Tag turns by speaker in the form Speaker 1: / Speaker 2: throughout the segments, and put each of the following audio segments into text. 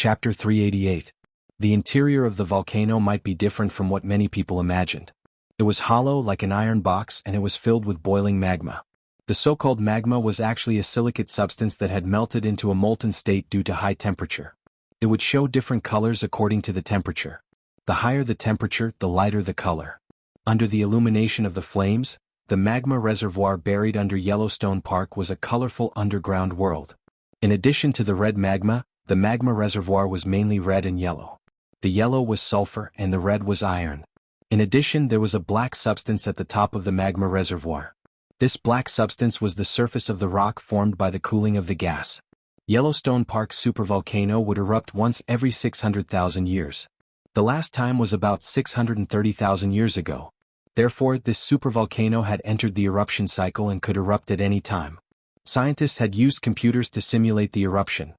Speaker 1: Chapter 388. The interior of the volcano might be different from what many people imagined. It was hollow like an iron box and it was filled with boiling magma. The so-called magma was actually a silicate substance that had melted into a molten state due to high temperature. It would show different colors according to the temperature. The higher the temperature, the lighter the color. Under the illumination of the flames, the magma reservoir buried under Yellowstone Park was a colorful underground world. In addition to the red magma, the magma reservoir was mainly red and yellow. The yellow was sulfur and the red was iron. In addition, there was a black substance at the top of the magma reservoir. This black substance was the surface of the rock formed by the cooling of the gas. Yellowstone Park supervolcano would erupt once every 600,000 years. The last time was about 630,000 years ago. Therefore, this supervolcano had entered the eruption cycle and could erupt at any time. Scientists had used computers to simulate the eruption.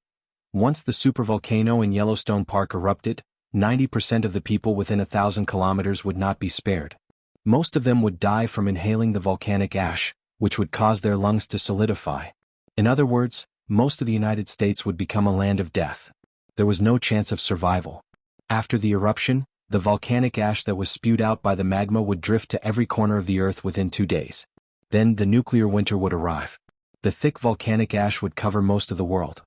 Speaker 1: Once the supervolcano in Yellowstone Park erupted, 90% of the people within 1,000 kilometers would not be spared. Most of them would die from inhaling the volcanic ash, which would cause their lungs to solidify. In other words, most of the United States would become a land of death. There was no chance of survival. After the eruption, the volcanic ash that was spewed out by the magma would drift to every corner of the earth within 2 days. Then the nuclear winter would arrive. The thick volcanic ash would cover most of the world.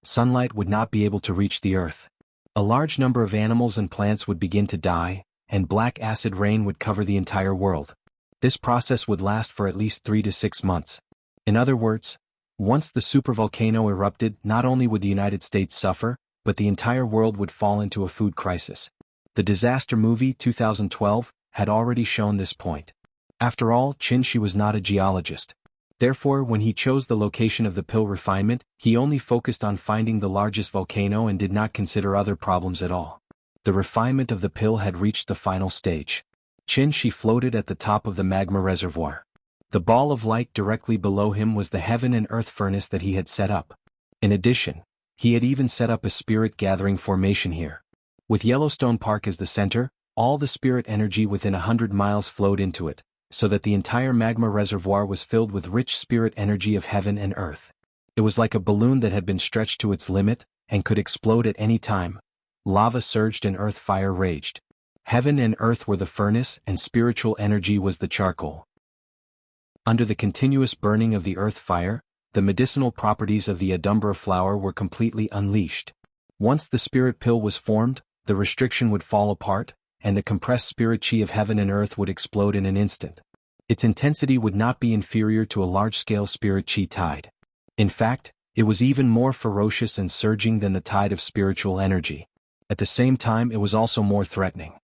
Speaker 1: Sunlight would not be able to reach the earth. A large number of animals and plants would begin to die, and black acid rain would cover the entire world. This process would last for at least 3 to 6 months. In other words, once the supervolcano erupted, not only would the United States suffer, but the entire world would fall into a food crisis. The disaster movie 2012 had already shown this point. After all, Qin was not a geologist. Therefore, when he chose the location of the pill refinement, he only focused on finding the largest volcano and did not consider other problems at all. The refinement of the pill had reached the final stage. Qin floated at the top of the magma reservoir. The ball of light directly below him was the heaven and earth furnace that he had set up. In addition, he had even set up a spirit gathering formation here. With Yellowstone Park as the center, all the spirit energy within 100 miles flowed into it, so that the entire magma reservoir was filled with rich spirit energy of heaven and earth. It was like a balloon that had been stretched to its limit, and could explode at any time. Lava surged and earth fire raged. Heaven and earth were the furnace and spiritual energy was the charcoal. Under the continuous burning of the earth fire, the medicinal properties of the Adumbra flower were completely unleashed. Once the spirit pill was formed, the restriction would fall apart, and the compressed spirit chi of heaven and earth would explode in an instant. Its intensity would not be inferior to a large-scale spirit chi tide. In fact, it was even more ferocious and surging than the tide of spiritual energy. At the same time, it was also more threatening.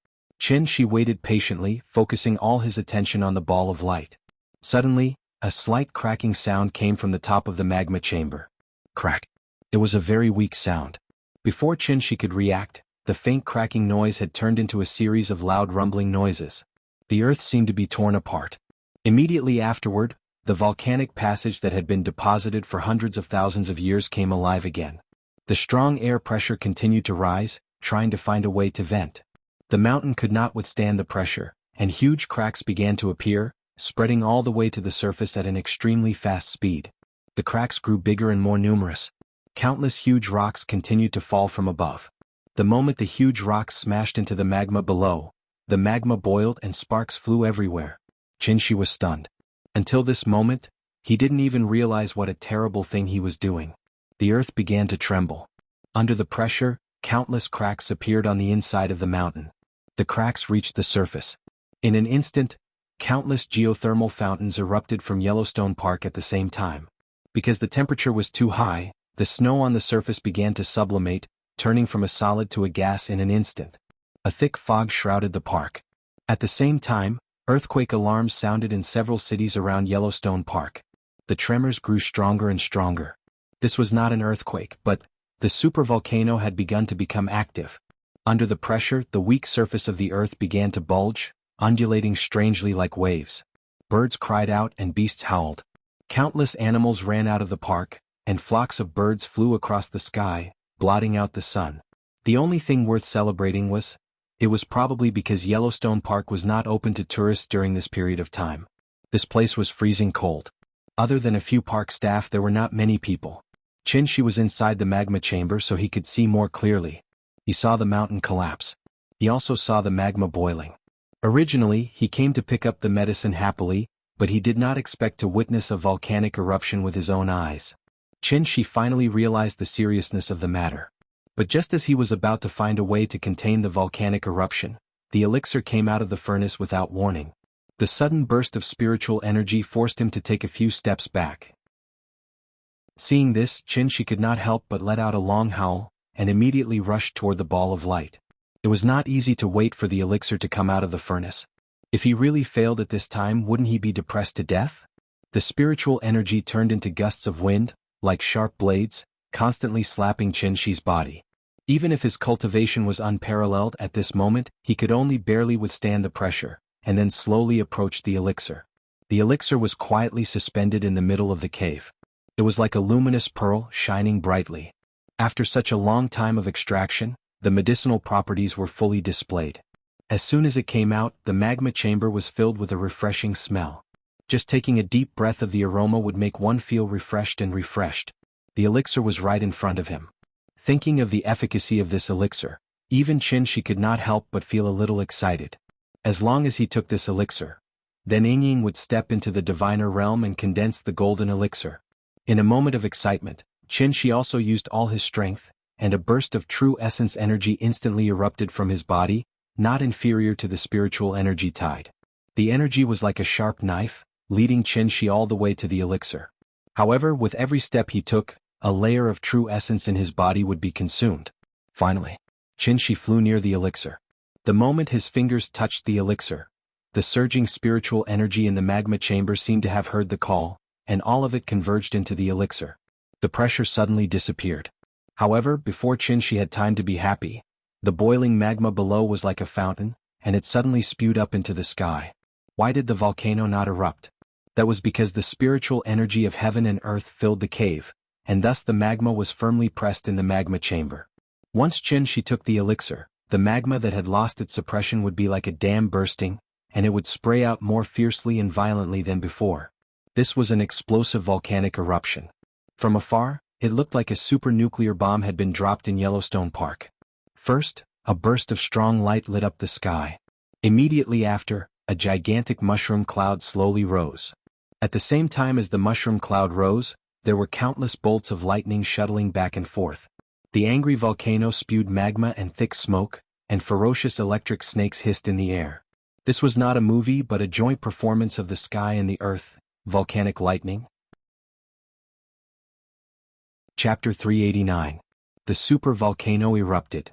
Speaker 1: Qin waited patiently, focusing all his attention on the ball of light. Suddenly, a slight cracking sound came from the top of the magma chamber. Crack. It was a very weak sound. Before Qin could react, the faint cracking noise had turned into a series of loud rumbling noises. The earth seemed to be torn apart. Immediately afterward, the volcanic passage that had been deposited for hundreds of thousands of years came alive again. The strong air pressure continued to rise, trying to find a way to vent. The mountain could not withstand the pressure, and huge cracks began to appear, spreading all the way to the surface at an extremely fast speed. The cracks grew bigger and more numerous. Countless huge rocks continued to fall from above. The moment the huge rocks smashed into the magma below, the magma boiled and sparks flew everywhere. Qin was stunned. Until this moment, he didn't even realize what a terrible thing he was doing. The earth began to tremble. Under the pressure, countless cracks appeared on the inside of the mountain. The cracks reached the surface. In an instant, countless geothermal fountains erupted from Yellowstone Park at the same time. Because the temperature was too high, the snow on the surface began to sublimate, turning from a solid to a gas in an instant. A thick fog shrouded the park. At the same time, earthquake alarms sounded in several cities around Yellowstone Park. The tremors grew stronger and stronger. This was not an earthquake, but the supervolcano had begun to become active. Under the pressure, the weak surface of the earth began to bulge, undulating strangely like waves. Birds cried out and beasts howled. Countless animals ran out of the park, and flocks of birds flew across the sky, blotting out the sun. The only thing worth celebrating was, it was probably because Yellowstone Park was not open to tourists during this period of time. This place was freezing cold. Other than a few park staff, there were not many people. Qin was inside the magma chamber so he could see more clearly. He saw the mountain collapse. He also saw the magma boiling. Originally, he came to pick up the medicine happily, but he did not expect to witness a volcanic eruption with his own eyes. Qin finally realized the seriousness of the matter. But just as he was about to find a way to contain the volcanic eruption, the elixir came out of the furnace without warning. The sudden burst of spiritual energy forced him to take a few steps back. Seeing this, Qin could not help but let out a long howl, and immediately rushed toward the ball of light. It was not easy to wait for the elixir to come out of the furnace. If he really failed at this time, wouldn't he be depressed to death? The spiritual energy turned into gusts of wind, like sharp blades, constantly slapping Qin's body. Even if his cultivation was unparalleled at this moment, he could only barely withstand the pressure, and then slowly approached the elixir. The elixir was quietly suspended in the middle of the cave. It was like a luminous pearl shining brightly. After such a long time of extraction, the medicinal properties were fully displayed. As soon as it came out, the magma chamber was filled with a refreshing smell. Just taking a deep breath of the aroma would make one feel refreshed and refreshed. The elixir was right in front of him. Thinking of the efficacy of this elixir, even Qin could not help but feel a little excited. As long as he took this elixir, then Ying would step into the diviner realm and condense the golden elixir. In a moment of excitement, Qin also used all his strength, and a burst of true essence energy instantly erupted from his body, not inferior to the spiritual energy tide. The energy was like a sharp knife, leading Qin all the way to the elixir. However, with every step he took, a layer of true essence in his body would be consumed. Finally, Qin flew near the elixir. The moment his fingers touched the elixir, the surging spiritual energy in the magma chamber seemed to have heard the call, and all of it converged into the elixir. The pressure suddenly disappeared. However, before Qin had time to be happy, the boiling magma below was like a fountain, and it suddenly spewed up into the sky. Why did the volcano not erupt? That was because the spiritual energy of heaven and earth filled the cave, and thus the magma was firmly pressed in the magma chamber. Once Qin took the elixir, the magma that had lost its suppression would be like a dam bursting, and it would spray out more fiercely and violently than before. This was an explosive volcanic eruption. From afar, it looked like a supernuclear bomb had been dropped in Yellowstone Park. First, a burst of strong light lit up the sky. Immediately after, a gigantic mushroom cloud slowly rose. At the same time as the mushroom cloud rose, there were countless bolts of lightning shuttling back and forth. The angry volcano spewed magma and thick smoke, and ferocious electric snakes hissed in the air. This was not a movie but a joint performance of the sky and the earth. Volcanic lightning. Chapter 389. The super volcano erupted.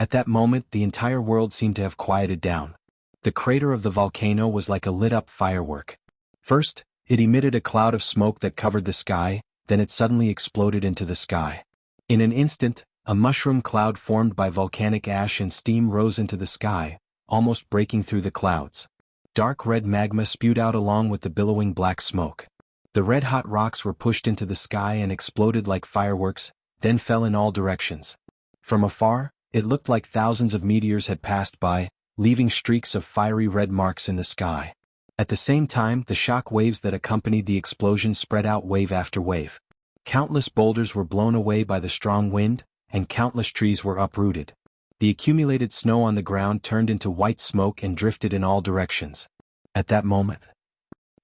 Speaker 1: At that moment, the entire world seemed to have quieted down. The crater of the volcano was like a lit-up firework. First, it emitted a cloud of smoke that covered the sky, then it suddenly exploded into the sky. In an instant, a mushroom cloud formed by volcanic ash and steam rose into the sky, almost breaking through the clouds. Dark red magma spewed out along with the billowing black smoke. The red-hot rocks were pushed into the sky and exploded like fireworks, then fell in all directions. From afar, it looked like thousands of meteors had passed by, leaving streaks of fiery red marks in the sky. At the same time, the shock waves that accompanied the explosion spread out wave after wave. Countless boulders were blown away by the strong wind, and countless trees were uprooted. The accumulated snow on the ground turned into white smoke and drifted in all directions. At that moment,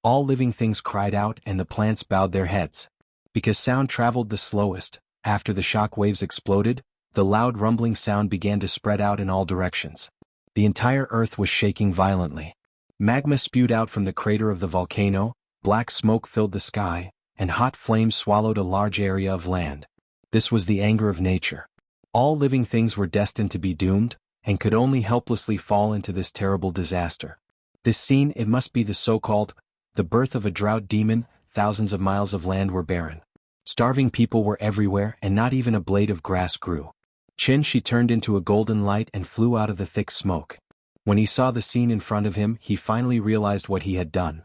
Speaker 1: all living things cried out and the plants bowed their heads. Because sound traveled the slowest, after the shock waves exploded, the loud rumbling sound began to spread out in all directions. The entire earth was shaking violently. Magma spewed out from the crater of the volcano, black smoke filled the sky, and hot flames swallowed a large area of land. This was the anger of nature. All living things were destined to be doomed, and could only helplessly fall into this terrible disaster. This scene, it must be the so-called, the birth of a drought demon. Thousands of miles of land were barren. Starving people were everywhere and not even a blade of grass grew. Qin turned into a golden light and flew out of the thick smoke. When he saw the scene in front of him, he finally realized what he had done.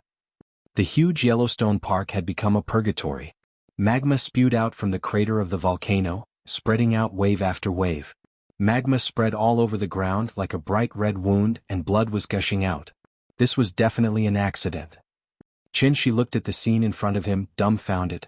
Speaker 1: The huge Yellowstone Park had become a purgatory. Magma spewed out from the crater of the volcano, spreading out wave after wave. Magma spread all over the ground like a bright red wound and blood was gushing out. This was definitely an accident. Qin looked at the scene in front of him, dumbfounded.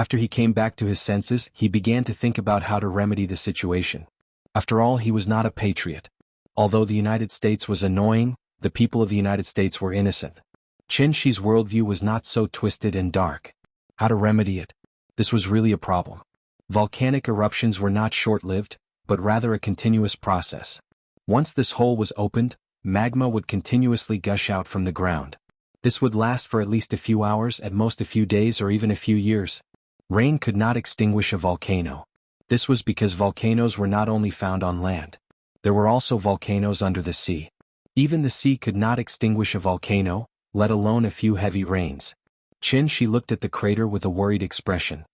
Speaker 1: After he came back to his senses, he began to think about how to remedy the situation. After all, he was not a patriot. Although the United States was annoying, the people of the United States were innocent. Chen Shi's worldview was not so twisted and dark. How to remedy it? This was really a problem. Volcanic eruptions were not short-lived, but rather a continuous process. Once this hole was opened, magma would continuously gush out from the ground. This would last for at least a few hours, at most a few days or even a few years. Rain could not extinguish a volcano. This was because volcanoes were not only found on land. There were also volcanoes under the sea. Even the sea could not extinguish a volcano, let alone a few heavy rains. Chen Shi looked at the crater with a worried expression.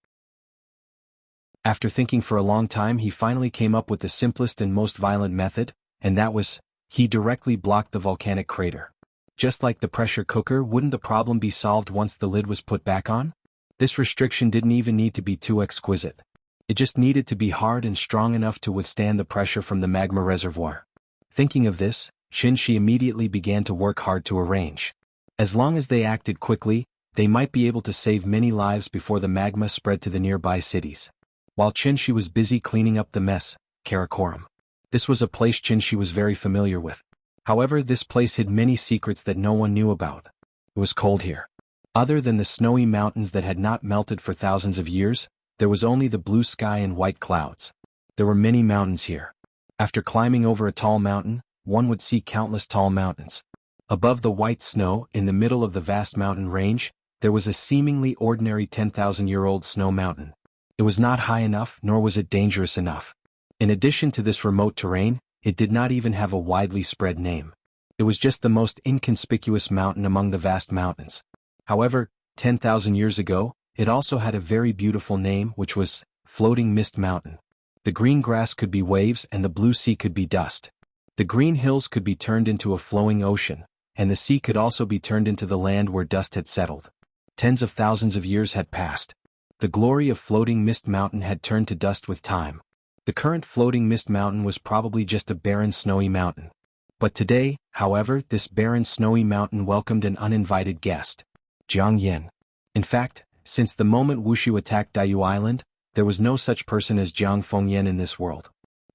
Speaker 1: After thinking for a long time, he finally came up with the simplest and most violent method, and that was, he directly blocked the volcanic crater. Just like the pressure cooker, wouldn't the problem be solved once the lid was put back on? This restriction didn't even need to be too exquisite. It just needed to be hard and strong enough to withstand the pressure from the magma reservoir. Thinking of this, Chen Shi immediately began to work hard to arrange. As long as they acted quickly, they might be able to save many lives before the magma spread to the nearby cities. While Chen Shi was busy cleaning up the mess, Karakoram. This was a place Chen Shi was very familiar with. However, this place hid many secrets that no one knew about. It was cold here. Other than the snowy mountains that had not melted for thousands of years, there was only the blue sky and white clouds. There were many mountains here. After climbing over a tall mountain, one would see countless tall mountains. Above the white snow, in the middle of the vast mountain range, there was a seemingly ordinary 10,000-year-old snow mountain. It was not high enough, nor was it dangerous enough. In addition to this remote terrain, it did not even have a widely spread name. It was just the most inconspicuous mountain among the vast mountains. However, 10,000 years ago, it also had a very beautiful name, which was Floating Mist Mountain. The green grass could be waves and the blue sea could be dust. The green hills could be turned into a flowing ocean, and the sea could also be turned into the land where dust had settled. Tens of thousands of years had passed. The glory of Floating Mist Mountain had turned to dust with time. The current Floating Mist Mountain was probably just a barren snowy mountain. But today, however, this barren snowy mountain welcomed an uninvited guest. Jiang Yin. In fact, since the moment Wuxia attacked Daiyu Island, there was no such person as Jiang Fengyan in this world.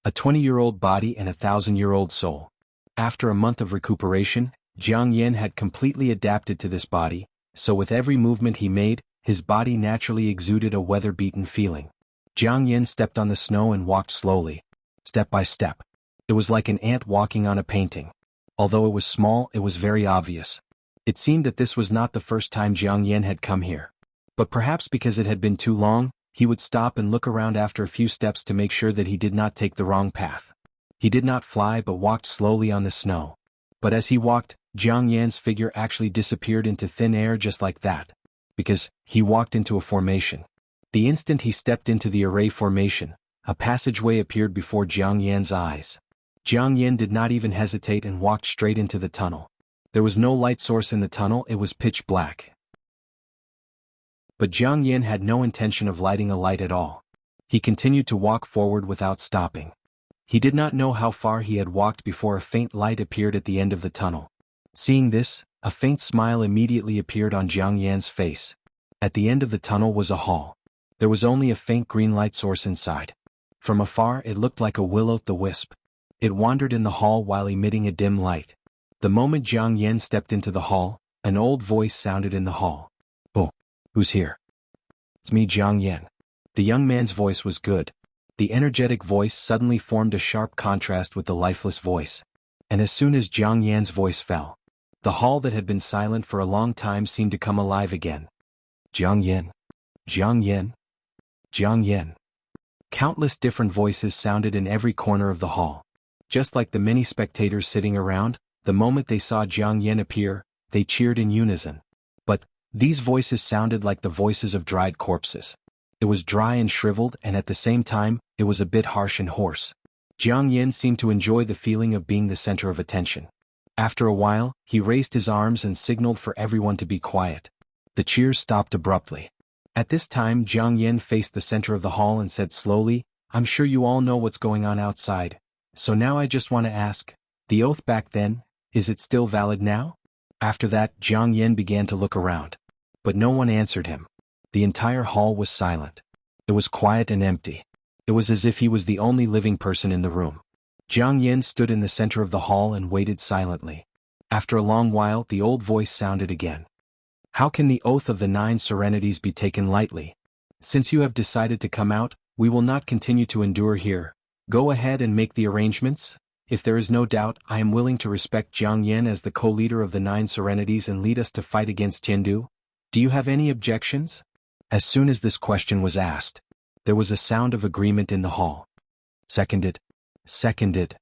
Speaker 1: A 20-year-old body and a 1,000-year-old soul. After a month of recuperation, Jiang Yin had completely adapted to this body, so with every movement he made, his body naturally exuded a weather-beaten feeling. Jiang Yin stepped on the snow and walked slowly, step by step. It was like an ant walking on a painting. Although it was small, it was very obvious. It seemed that this was not the first time Jiang Yin had come here. But perhaps because it had been too long, he would stop and look around after a few steps to make sure that he did not take the wrong path. He did not fly but walked slowly on the snow. But as he walked, Jiang Yan's figure actually disappeared into thin air just like that. Because he walked into a formation. The instant he stepped into the array formation, a passageway appeared before Jiang Yan's eyes. Jiang Yan did not even hesitate and walked straight into the tunnel. There was no light source in the tunnel, it was pitch black. But Jiang Yan had no intention of lighting a light at all. He continued to walk forward without stopping. He did not know how far he had walked before a faint light appeared at the end of the tunnel. Seeing this, a faint smile immediately appeared on Jiang Yan's face. At the end of the tunnel was a hall. There was only a faint green light source inside. From afar it looked like a will-o'-the-wisp. It wandered in the hall while emitting a dim light. The moment Jiang Yan stepped into the hall, an old voice sounded in the hall. "Oh, who's here?" "It's me, Jiang Yan." The young man's voice was good. The energetic voice suddenly formed a sharp contrast with the lifeless voice. And as soon as Jiang Yan's voice fell, the hall that had been silent for a long time seemed to come alive again. "Jiang Yan. Jiang Yan. Jiang Yan." Countless different voices sounded in every corner of the hall. Just like the many spectators sitting around, the moment they saw Jiang Yan appear, they cheered in unison. But these voices sounded like the voices of dried corpses. It was dry and shriveled, and at the same time, it was a bit harsh and hoarse. Jiang Yan seemed to enjoy the feeling of being the center of attention. After a while, he raised his arms and signaled for everyone to be quiet. The cheers stopped abruptly. At this time, Jiang Yan faced the center of the hall and said slowly, "I'm sure you all know what's going on outside. So now I just want to ask, the oath back then, is it still valid now?" After that, Jiang Yan began to look around. But no one answered him. The entire hall was silent. It was quiet and empty. It was as if he was the only living person in the room. Jiang Yin stood in the center of the hall and waited silently. After a long while, the old voice sounded again. How can the oath of the 9 serenities be taken lightly? Since you have decided to come out, we will not continue to endure here. Go ahead and make the arrangements. If there is no doubt, I am willing to respect Jiang Yin as the co-leader of the 9 serenities and lead us to fight against Tiandu. Do you have any objections? As soon as this question was asked, there was a sound of agreement in the hall. Seconded. Seconded.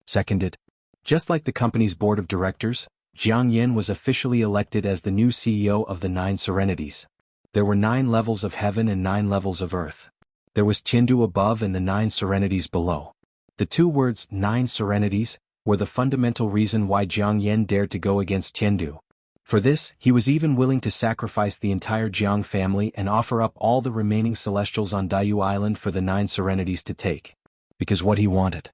Speaker 1: Seconded. Just like the company's board of directors, Jiang Yin was officially elected as the new CEO of the 9 serenities. There were 9 levels of heaven and 9 levels of earth. There was Tiandu above and the 9 serenities below. The 2 words 9 serenities were the fundamental reason why Jiang Yin dared to go against Tiandu. For this, he was even willing to sacrifice the entire Jiang family and offer up all the remaining celestials on Daiyu Island for the 9 serenities to take. Because what he wanted.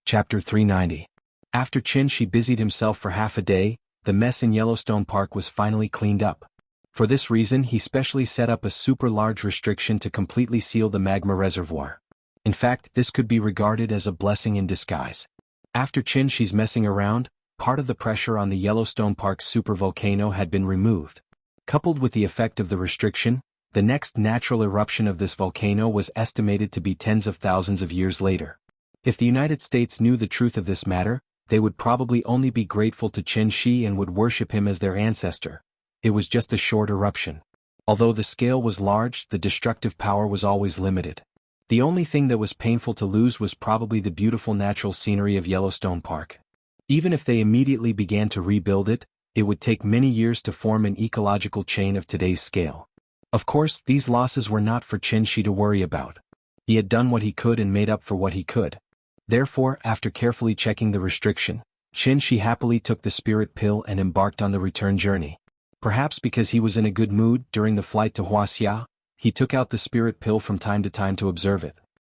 Speaker 1: Chapter 390. After Qin Shi busied himself for half a day, the mess in Yellowstone Park was finally cleaned up. For this reason, he specially set up a super large restriction to completely seal the magma reservoir. In fact, this could be regarded as a blessing in disguise. After Qin Shi's messing around, part of the pressure on the Yellowstone Park supervolcano had been removed. Coupled with the effect of the restriction, the next natural eruption of this volcano was estimated to be tens of thousands of years later. If the United States knew the truth of this matter, they would probably only be grateful to Qin Shi and would worship him as their ancestor. It was just a short eruption. Although the scale was large, the destructive power was always limited. The only thing that was painful to lose was probably the beautiful natural scenery of Yellowstone Park. Even if they immediately began to rebuild it, it would take many years to form an ecological chain of today's scale. Of course, these losses were not for Qin Shi to worry about. He had done what he could and made up for what he could. Therefore, after carefully checking the restriction, Qin Shi happily took the spirit pill and embarked on the return journey. Perhaps because he was in a good mood during the flight to Wuxia, he took out the spirit pill from time to time to observe it.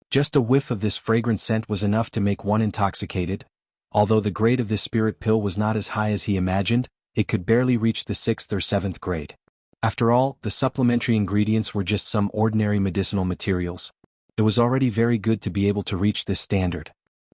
Speaker 1: Just a whiff of this fragrant scent was enough to make one intoxicated. Although the grade of this spirit pill was not as high as he imagined, it could barely reach the 6th or 7th grade. After all, the supplementary ingredients were just some ordinary medicinal materials. It was already very good to be able to reach this standard.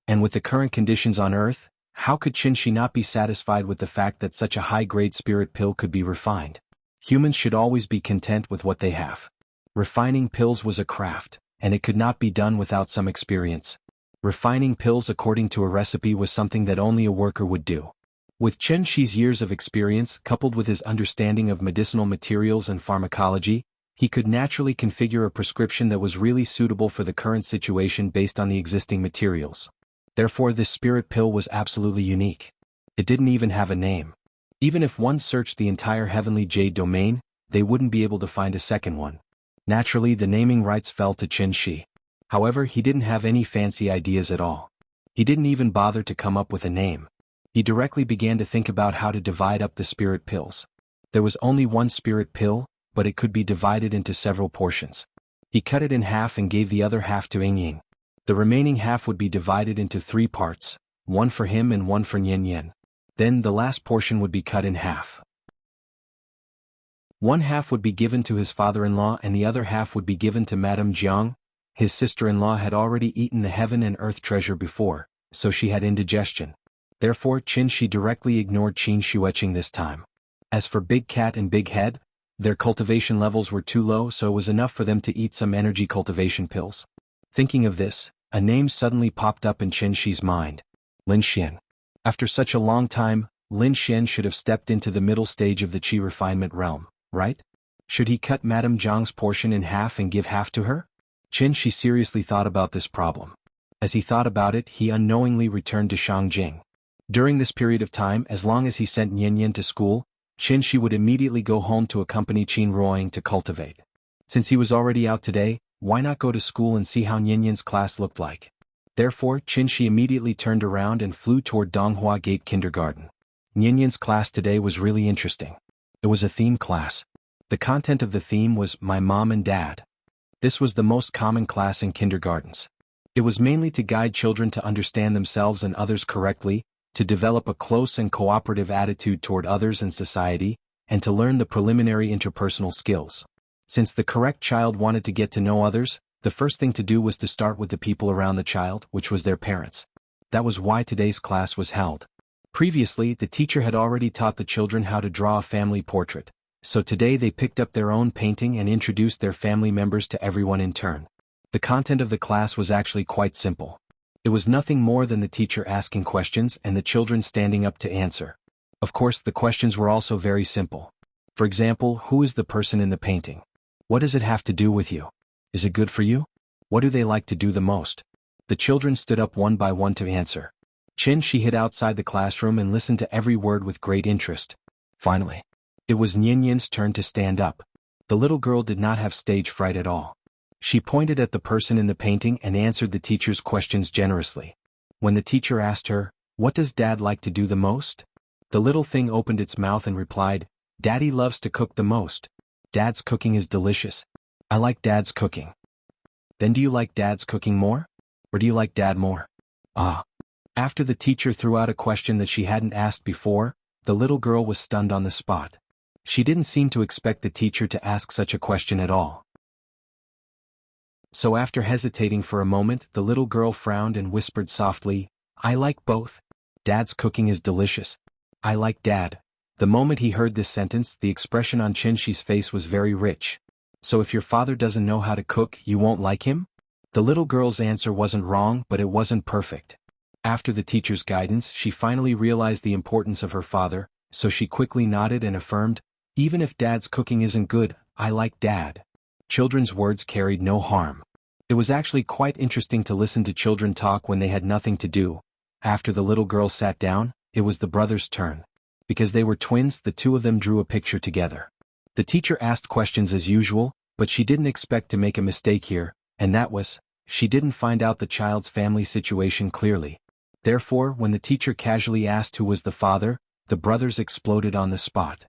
Speaker 1: And with the current conditions on Earth, how could Qin Shi not be satisfied with the fact that such a high-grade spirit pill could be refined? Humans should always be content with what they have. Refining pills was a craft, and it could not be done without some experience. Refining pills according to a recipe was something that only a worker would do. With Qin Shi's years of experience coupled with his understanding of medicinal materials and pharmacology, he could naturally configure a prescription that was really suitable for the current situation based on the existing materials. Therefore, this spirit pill was absolutely unique. It didn't even have a name. Even if one searched the entire Heavenly Jade domain, they wouldn't be able to find a second one. Naturally, the naming rights fell to Qin Shi. However, he didn't have any fancy ideas at all. He didn't even bother to come up with a name. He directly began to think about how to divide up the spirit pills. There was only one spirit pill, but it could be divided into several portions. He cut it in half and gave the other half to Ying. The remaining half would be divided into 3 parts, one for him and one for Nian Yin. Then the last portion would be cut in half. One half would be given to his father-in-law and the other half would be given to Madame Jiang. His sister-in-law had already eaten the heaven and earth treasure before, so she had indigestion. Therefore, Qin Shi directly ignored Qin Shueqing this time. As for Big Cat and Big Head, their cultivation levels were too low, so it was enough for them to eat some energy cultivation pills. Thinking of this, a name suddenly popped up in Qin Shi's mind. Lin Xian. After such a long time, Lin Xian should have stepped into the middle stage of the qi refinement realm, right? Should he cut Madame Jiang's portion in half and give half to her? Qin Shi seriously thought about this problem. As he thought about it, he unknowingly returned to Shangjing. During this period of time, as long as he sent Nian Yin to school, Qin Shi would immediately go home to accompany Qin Ruoying to cultivate. Since he was already out today, why not go to school and see how Nian Yin's class looked like? Therefore, Qin Shi immediately turned around and flew toward Donghua Gate Kindergarten. Nian Yin's class today was really interesting. It was a theme class. The content of the theme was My Mom and Dad. This was the most common class in kindergartens. It was mainly to guide children to understand themselves and others correctly, to develop a close and cooperative attitude toward others and society, and to learn the preliminary interpersonal skills. Since the correct child wanted to get to know others, the first thing to do was to start with the people around the child, which was their parents. That was why today's class was held. Previously, the teacher had already taught the children how to draw a family portrait, so today they picked up their own painting and introduced their family members to everyone in turn. The content of the class was actually quite simple. It was nothing more than the teacher asking questions and the children standing up to answer. Of course, the questions were also very simple. For example, who is the person in the painting? What does it have to do with you? Is it good for you? What do they like to do the most? The children stood up one by one to answer. She hid outside the classroom and listened to every word with great interest. Finally, it was Nyenyen's turn to stand up. The little girl did not have stage fright at all. She pointed at the person in the painting and answered the teacher's questions generously. When the teacher asked her, "What does Dad like to do the most?" the little thing opened its mouth and replied, "Daddy loves to cook the most. Dad's cooking is delicious. I like Dad's cooking." "Then do you like Dad's cooking more? Or do you like Dad more?" Ah. After the teacher threw out a question that she hadn't asked before, the little girl was stunned on the spot. She didn't seem to expect the teacher to ask such a question at all. So after hesitating for a moment, the little girl frowned and whispered softly, "I like both. Dad's cooking is delicious. I like Dad." The moment he heard this sentence, the expression on Chinshi's face was very rich. "So if your father doesn't know how to cook, you won't like him?" The little girl's answer wasn't wrong, but it wasn't perfect. After the teacher's guidance, she finally realized the importance of her father, so she quickly nodded and affirmed, "Even if Dad's cooking isn't good, I like Dad." Children's words carried no harm. It was actually quite interesting to listen to children talk when they had nothing to do. After the little girl sat down, it was the brothers' turn. Because they were twins, the two of them drew a picture together. The teacher asked questions as usual, but she didn't expect to make a mistake here, and that was, she didn't find out the child's family situation clearly. Therefore, when the teacher casually asked who was the father, the brothers exploded on the spot.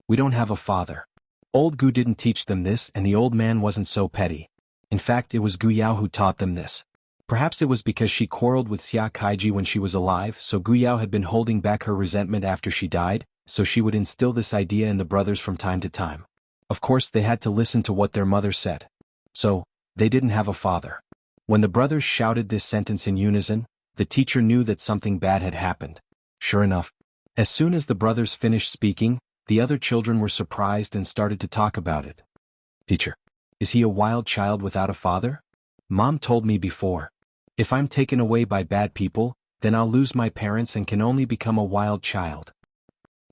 Speaker 1: "We don't have a father." Old Gu didn't teach them this, and the old man wasn't so petty. In fact, it was Gu Yao who taught them this. Perhaps it was because she quarreled with Xia Kaiji when she was alive, so Gu Yao had been holding back her resentment after she died, so she would instill this idea in the brothers from time to time. Of course, they had to listen to what their mother said. So, they didn't have a father. When the brothers shouted this sentence in unison, the teacher knew that something bad had happened. Sure enough, as soon as the brothers finished speaking, the other children were surprised and started to talk about it. "Teacher, is he a wild child without a father? Mom told me before. If I'm taken away by bad people, then I'll lose my parents and can only become a wild child."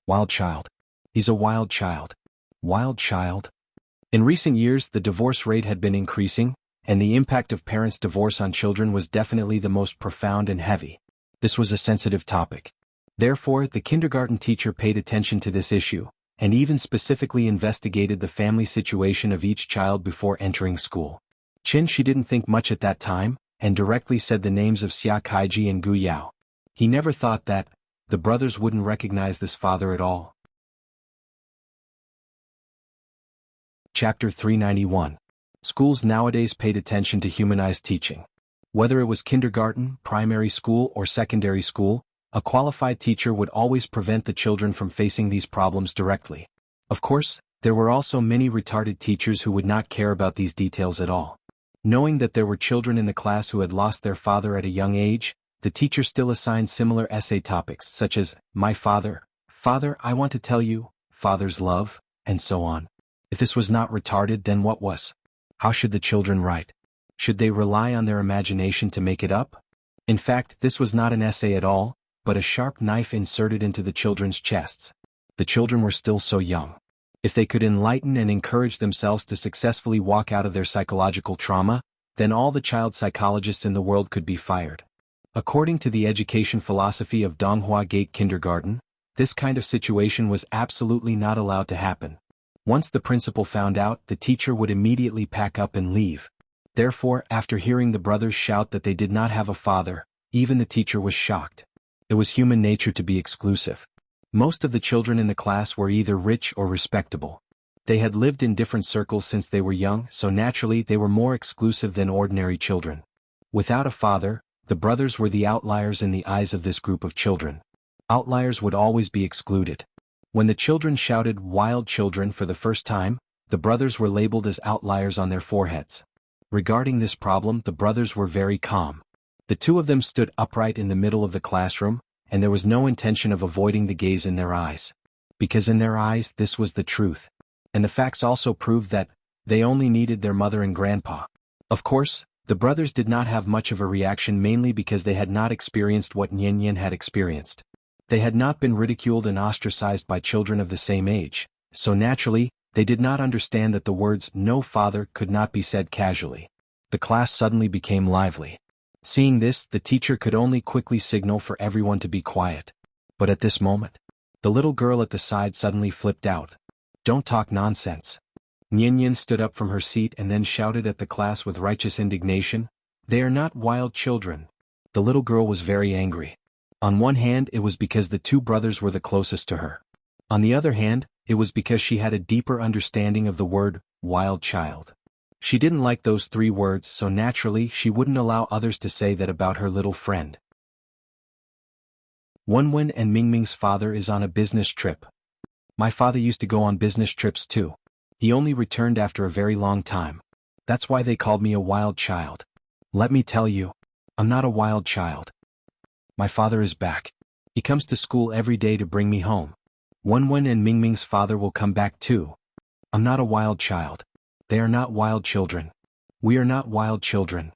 Speaker 1: Wild child. He's a wild child. Wild child. In recent years, the divorce rate had been increasing, and the impact of parents' divorce on children was definitely the most profound and heavy. This was a sensitive topic. Therefore, the kindergarten teacher paid attention to this issue, and even specifically investigated the family situation of each child before entering school. She didn't think much at that time, and directly said the names of Xia Kaiji and Gu Yao. He never thought that the brothers wouldn't recognize this father at all. Chapter 391. Schools nowadays paid attention to humanized teaching. Whether it was kindergarten, primary school, or secondary school, a qualified teacher would always prevent the children from facing these problems directly. Of course, there were also many retarded teachers who would not care about these details at all. Knowing that there were children in the class who had lost their father at a young age, the teacher still assigned similar essay topics such as, "My father," "Father, I want to tell you," "Father's love," and so on. If this was not retarded, then what was? How should the children write? Should they rely on their imagination to make it up? In fact, this was not an essay at all, but a sharp knife inserted into the children's chests. The children were still so young. If they could enlighten and encourage themselves to successfully walk out of their psychological trauma, then all the child psychologists in the world could be fired. According to the education philosophy of Donghua Gate Kindergarten, this kind of situation was absolutely not allowed to happen. Once the principal found out, the teacher would immediately pack up and leave. Therefore, after hearing the brothers shout that they did not have a father, even the teacher was shocked. It was human nature to be exclusive. Most of the children in the class were either rich or respectable. They had lived in different circles since they were young, so naturally they were more exclusive than ordinary children. Without a father, the brothers were the outliers in the eyes of this group of children. Outliers would always be excluded. When the children shouted "wild children" for the first time, the brothers were labeled as outliers on their foreheads. Regarding this problem, the brothers were very calm. The two of them stood upright in the middle of the classroom, and there was no intention of avoiding the gaze in their eyes. Because in their eyes this was the truth. And the facts also proved that they only needed their mother and grandpa. Of course, the brothers did not have much of a reaction, mainly because they had not experienced what Nian had experienced. They had not been ridiculed and ostracized by children of the same age, so naturally, they did not understand that the words "no father" could not be said casually. The class suddenly became lively. Seeing this, the teacher could only quickly signal for everyone to be quiet. But at this moment, the little girl at the side suddenly flipped out. "Don't talk nonsense." Nian stood up from her seat and then shouted at the class with righteous indignation, "They are not wild children." The little girl was very angry. On one hand, it was because the two brothers were the closest to her. On the other hand, it was because she had a deeper understanding of the word "wild child." She didn't like those three words, so naturally she wouldn't allow others to say that about her little friend. Wenwen and Mingming's father is on a business trip. My father used to go on business trips too. He only returned after a very long time. That's why they called me a wild child. Let me tell you, I'm not a wild child. My father is back. He comes to school every day to bring me home. Wenwen and Mingming's father will come back too. I'm not a wild child. They are not wild children. We are not wild children.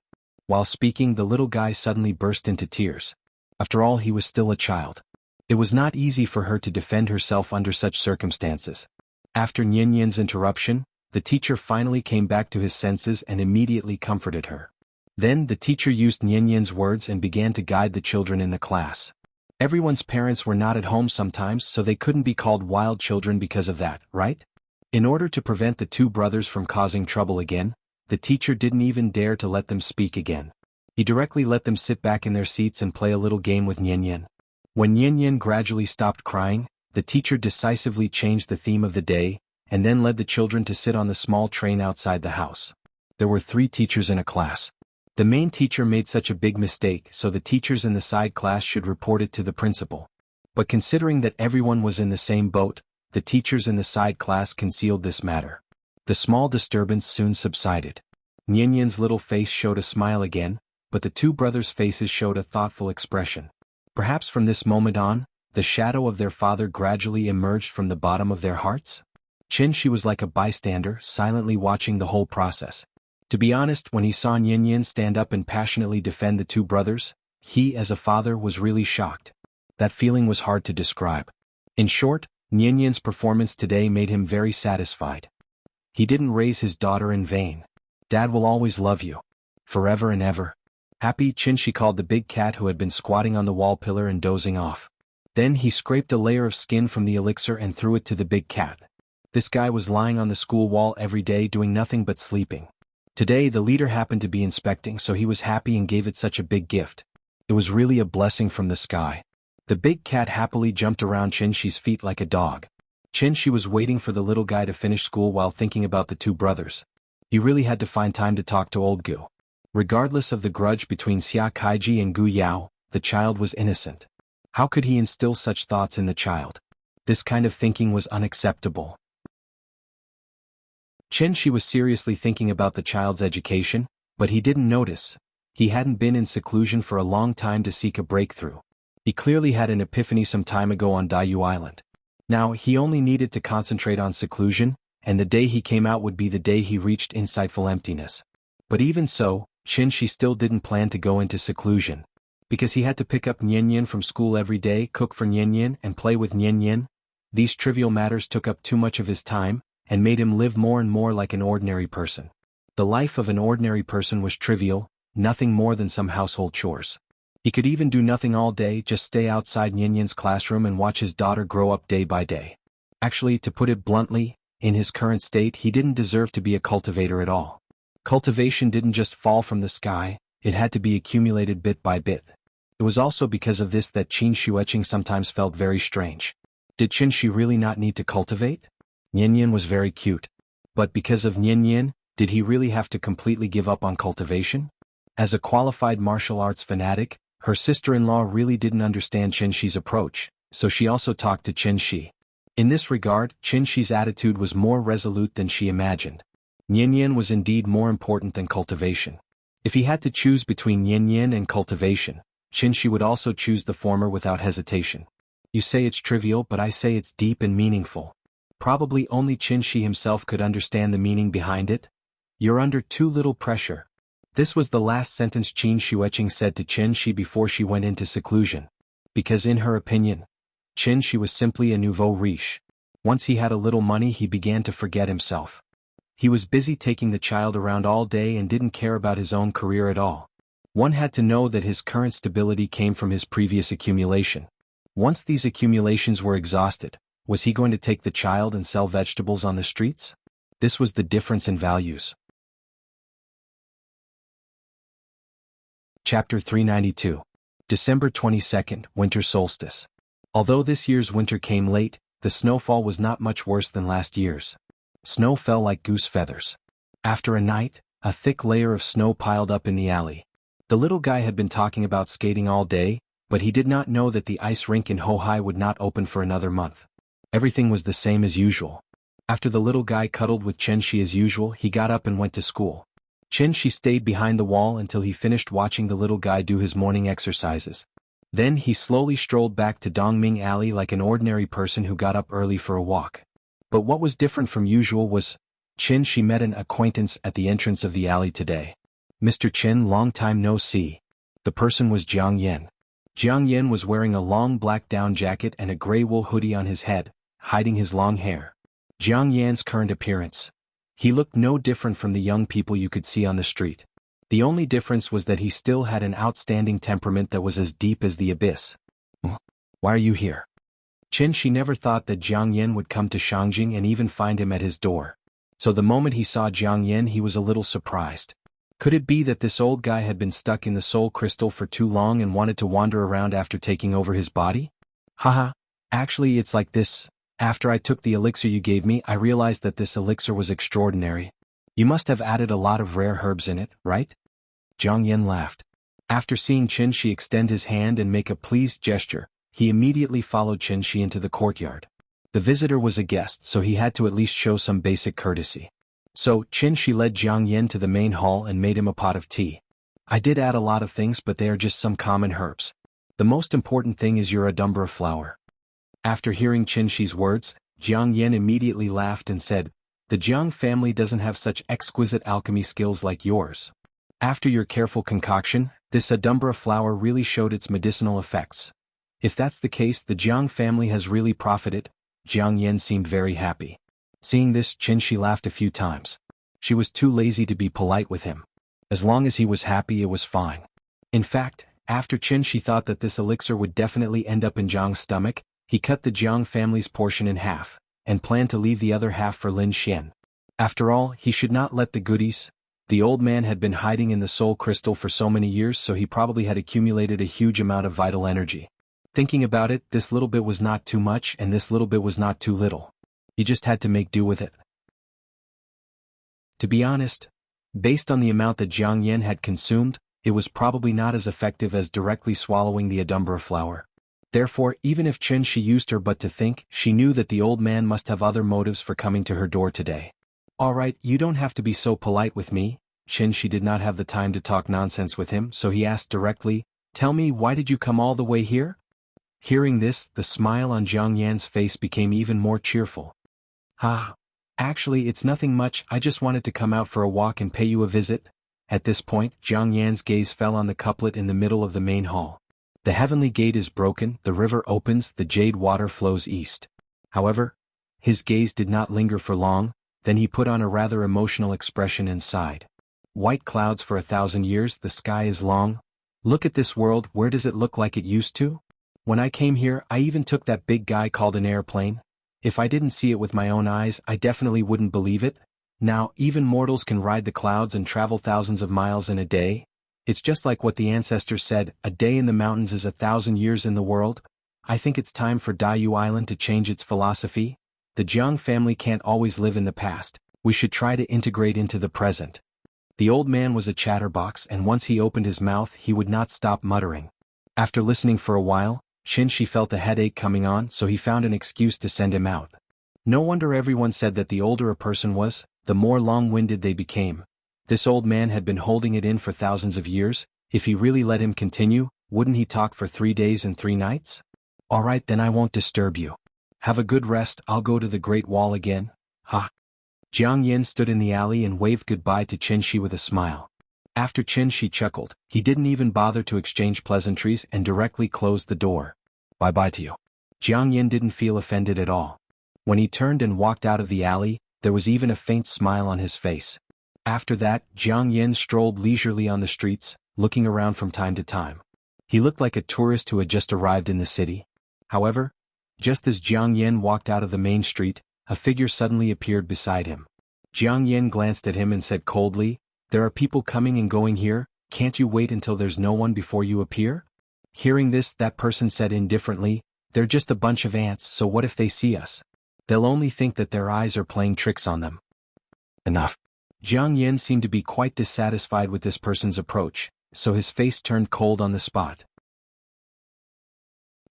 Speaker 1: While speaking, the little guy suddenly burst into tears. After all, he was still a child. It was not easy for her to defend herself under such circumstances. After Nian's interruption, the teacher finally came back to his senses and immediately comforted her. Then the teacher used Nian's words and began to guide the children in the class. Everyone's parents were not at home sometimes, so they couldn't be called wild children because of that, right? In order to prevent the two brothers from causing trouble again, the teacher didn't even dare to let them speak again. He directly let them sit back in their seats and play a little game with Nian. When Nian gradually stopped crying, the teacher decisively changed the theme of the day, and then led the children to sit on the small train outside the house. There were 3 teachers in a class. The main teacher made such a big mistake, so the teachers in the side class should report it to the principal. But considering that everyone was in the same boat, the teachers in the side class concealed this matter. The small disturbance soon subsided. Nian's little face showed a smile again, but the two brothers' faces showed a thoughtful expression. Perhaps from this moment on, the shadow of their father gradually emerged from the bottom of their hearts? She was like a bystander, silently watching the whole process. To be honest, when he saw Nian stand up and passionately defend the two brothers, he, as a father, was really shocked. That feeling was hard to describe. In short, Nian's performance today made him very satisfied. He didn't raise his daughter in vain. Dad will always love you. Forever and ever. Happy she called the big cat who had been squatting on the wall pillar and dozing off. Then he scraped a layer of skin from the elixir and threw it to the big cat. This guy was lying on the school wall every day doing nothing but sleeping. Today the leader happened to be inspecting, so he was happy and gave it such a big gift. It was really a blessing from the sky. The big cat happily jumped around Chinshi's feet like a dog. Chinshi was waiting for the little guy to finish school while thinking about the two brothers. He really had to find time to talk to old Gu. Regardless of the grudge between Xia Kaiji and Gu Yao, the child was innocent. How could he instill such thoughts in the child? This kind of thinking was unacceptable. Chinshi was seriously thinking about the child's education, but he didn't notice. He hadn't been in seclusion for a long time to seek a breakthrough. He clearly had an epiphany some time ago on Daiyu Island. Now he only needed to concentrate on seclusion, and the day he came out would be the day he reached insightful emptiness. But even so, Chinshi still didn't plan to go into seclusion. Because he had to pick up Nian from school every day, cook for Nian, and play with Nian. These trivial matters took up too much of his time, and made him live more and more like an ordinary person. The life of an ordinary person was trivial, nothing more than some household chores. He could even do nothing all day, just stay outside Nian's classroom and watch his daughter grow up day by day. Actually, to put it bluntly, in his current state he didn't deserve to be a cultivator at all. Cultivation didn't just fall from the sky, it had to be accumulated bit by bit. It was also because of this that Qin Shueching sometimes felt very strange. Did Qin really not need to cultivate? Nian was very cute. But because of Nian, did he really have to completely give up on cultivation? As a qualified martial arts fanatic, her sister-in-law really didn't understand Qinshi's approach, so she also talked to Qinshi. In this regard, Qin Shi's attitude was more resolute than she imagined. Yin Yin was indeed more important than cultivation. If he had to choose between Yin Yin and cultivation, Qin Shi would also choose the former without hesitation. You say it's trivial, but I say it's deep and meaningful. Probably only Qin Shi himself could understand the meaning behind it. You're under too little pressure. This was the last sentence Qin Shueqing said to Qin Shi before she went into seclusion. Because in her opinion, Qin Shi was simply a nouveau riche. Once he had a little money, he began to forget himself. He was busy taking the child around all day and didn't care about his own career at all. One had to know that his current stability came from his previous accumulation. Once these accumulations were exhausted, was he going to take the child and sell vegetables on the streets? This was the difference in values. Chapter 392. December 22nd, Winter Solstice. Although this year's winter came late, the snowfall was not much worse than last year's. Snow fell like goose feathers. After a night, a thick layer of snow piled up in the alley. The little guy had been talking about skating all day, but he did not know that the ice rink in Hohai would not open for another month. Everything was the same as usual. After the little guy cuddled with Qin Shi as usual, he got up and went to school. Qin Shi stayed behind the wall until he finished watching the little guy do his morning exercises. Then he slowly strolled back to Dongming Alley like an ordinary person who got up early for a walk. But what was different from usual was, Qin Shi met an acquaintance at the entrance of the alley today. Mr. Qin, long time no see. The person was Jiang Yan. Jiang Yan was wearing a long black down jacket and a gray wool hoodie on his head, hiding his long hair. Jiang Yan's current appearance. He looked no different from the young people you could see on the street. The only difference was that he still had an outstanding temperament that was as deep as the abyss. Why are you here? Qin Shi never thought that Jiang Yan would come to Shangjing and even find him at his door. So the moment he saw Jiang Yan, he was a little surprised. Could it be that this old guy had been stuck in the soul crystal for too long and wanted to wander around after taking over his body? Haha, actually it's like this. After I took the elixir you gave me, I realized that this elixir was extraordinary. You must have added a lot of rare herbs in it, right? Jiang Yan laughed. After seeing Qin Shi extend his hand and make a pleased gesture, he immediately followed Qin Shi into the courtyard. The visitor was a guest, so he had to at least show some basic courtesy. So, Qin Shi led Jiang Yan to the main hall and made him a pot of tea. I did add a lot of things, but they are just some common herbs. The most important thing is your adumbra flower. After hearing Qin Shi's words, Jiang Yan immediately laughed and said, The Jiang family doesn't have such exquisite alchemy skills like yours. After your careful concoction, this adumbra flower really showed its medicinal effects. If that's the case, the Jiang family has really profited. Jiang Yan seemed very happy. Seeing this, Qin Shi laughed a few times. She was too lazy to be polite with him. As long as he was happy, it was fine. In fact, after Qin Shi thought that this elixir would definitely end up in Jiang's stomach, he cut the Jiang family's portion in half, and planned to leave the other half for Lin Xian. After all, he should not let the goodies. The old man had been hiding in the soul crystal for so many years, so he probably had accumulated a huge amount of vital energy. Thinking about it, this little bit was not too much and this little bit was not too little. He just had to make do with it. To be honest, based on the amount that Jiang Yan had consumed, it was probably not as effective as directly swallowing the adumbra flower. Therefore, even if Qin Shi used her butt to think, she knew that the old man must have other motives for coming to her door today. Alright, you don't have to be so polite with me. Qin Shi did not have the time to talk nonsense with him, so he asked directly, Tell me, why did you come all the way here? Hearing this, the smile on Jiang Yan's face became even more cheerful. Actually, it's nothing much, I just wanted to come out for a walk and pay you a visit. At this point, Jiang Yan's gaze fell on the couplet in the middle of the main hall. The heavenly gate is broken, the river opens, the jade water flows east. However, his gaze did not linger for long, then he put on a rather emotional expression and sighed. White clouds for 1,000 years, the sky is long. Look at this world, where does it look like it used to? When I came here, I even took that big guy called an airplane. If I didn't see it with my own eyes, I definitely wouldn't believe it. Now, even mortals can ride the clouds and travel thousands of miles in a day. It's just like what the ancestors said, a day in the mountains is 1,000 years in the world. I think it's time for Daiyu Island to change its philosophy. The Jiang family can't always live in the past, we should try to integrate into the present. The old man was a chatterbox, and once he opened his mouth he would not stop muttering. After listening for a while, Qin felt a headache coming on, so he found an excuse to send him out. No wonder everyone said that the older a person was, the more long-winded they became. This old man had been holding it in for thousands of years. If he really let him continue, wouldn't he talk for 3 days and 3 nights? All right, then I won't disturb you. Have a good rest. I'll go to the Great Wall again. Ha! Jiang Yin stood in the alley and waved goodbye to Qin with a smile. After Qin chuckled, he didn't even bother to exchange pleasantries and directly closed the door. Bye-bye to you. Jiang Yin didn't feel offended at all. When he turned and walked out of the alley, there was even a faint smile on his face. After that, Jiang Yin strolled leisurely on the streets, looking around from time to time. He looked like a tourist who had just arrived in the city. However, just as Jiang Yin walked out of the main street, a figure suddenly appeared beside him. Jiang Yin glanced at him and said coldly, "There are people coming and going here, can't you wait until there's no one before you appear?" Hearing this, that person said indifferently, "They're just a bunch of ants, so what if they see us? They'll only think that their eyes are playing tricks on them." Enough. Jiang Yin seemed to be quite dissatisfied with this person's approach, so his face turned cold on the spot.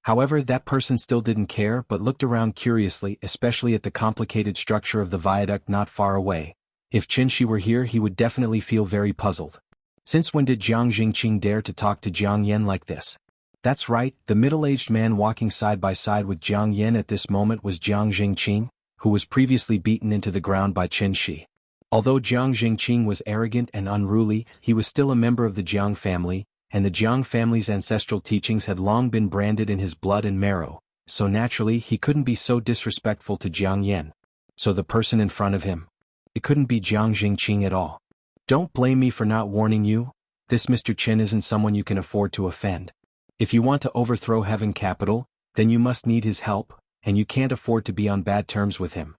Speaker 1: However, that person still didn't care but looked around curiously, especially at the complicated structure of the viaduct not far away. If Qin were here, he would definitely feel very puzzled. Since when did Jiang Jingqing dare to talk to Jiang Yin like this? That's right, the middle-aged man walking side by side with Jiang Yin at this moment was Jiang Jingqing, who was previously beaten into the ground by Qin. Although Jiang Jingqing was arrogant and unruly, he was still a member of the Jiang family, and the Jiang family's ancestral teachings had long been branded in his blood and marrow, so naturally he couldn't be so disrespectful to Jiang Yin. So the person in front of him, it couldn't be Jiang Jingqing at all. Don't blame me for not warning you. This Mr. Qin isn't someone you can afford to offend. If you want to overthrow Heaven Capital, then you must need his help, and you can't afford to be on bad terms with him.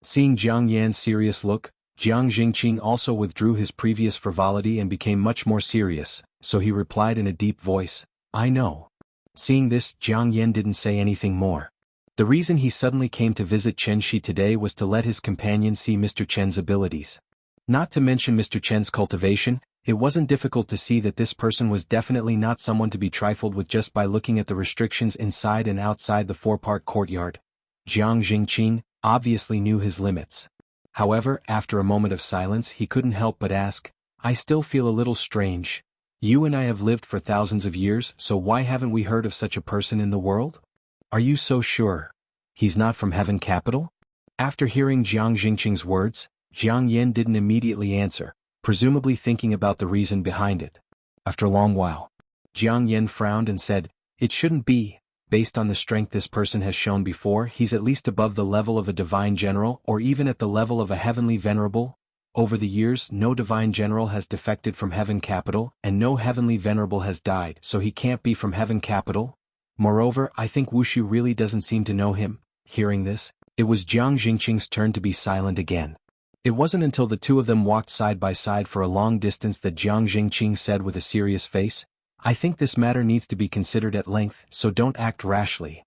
Speaker 1: Seeing Jiang Yan's serious look, Jiang Jingqing also withdrew his previous frivolity and became much more serious, so he replied in a deep voice, "I know." Seeing this, Jiang Yan didn't say anything more. The reason he suddenly came to visit Qin today was to let his companion see Mr. Chen's abilities. Not to mention Mr. Chen's cultivation, it wasn't difficult to see that this person was definitely not someone to be trifled with just by looking at the restrictions inside and outside the four-part courtyard. Jiang Jingqing obviously knew his limits. However, after a moment of silence, he couldn't help but ask, "I still feel a little strange. You and I have lived for thousands of years, so why haven't we heard of such a person in the world? Are you so sure he's not from Heaven Capital?" After hearing Jiang Jingqing's words, Jiang Yin didn't immediately answer, presumably thinking about the reason behind it. After a long while, Jiang Yin frowned and said, "It shouldn't be. Based on the strength this person has shown before, he's at least above the level of a divine general or even at the level of a heavenly venerable. Over the years, no divine general has defected from Heaven Capital, and no heavenly venerable has died, so he can't be from Heaven Capital. Moreover, I think Wuxia really doesn't seem to know him." Hearing this, it was Jiang Jingqing's turn to be silent again. It wasn't until the two of them walked side by side for a long distance that Jiang Jingqing said with a serious face, "I think this matter needs to be considered at length, so don't act rashly."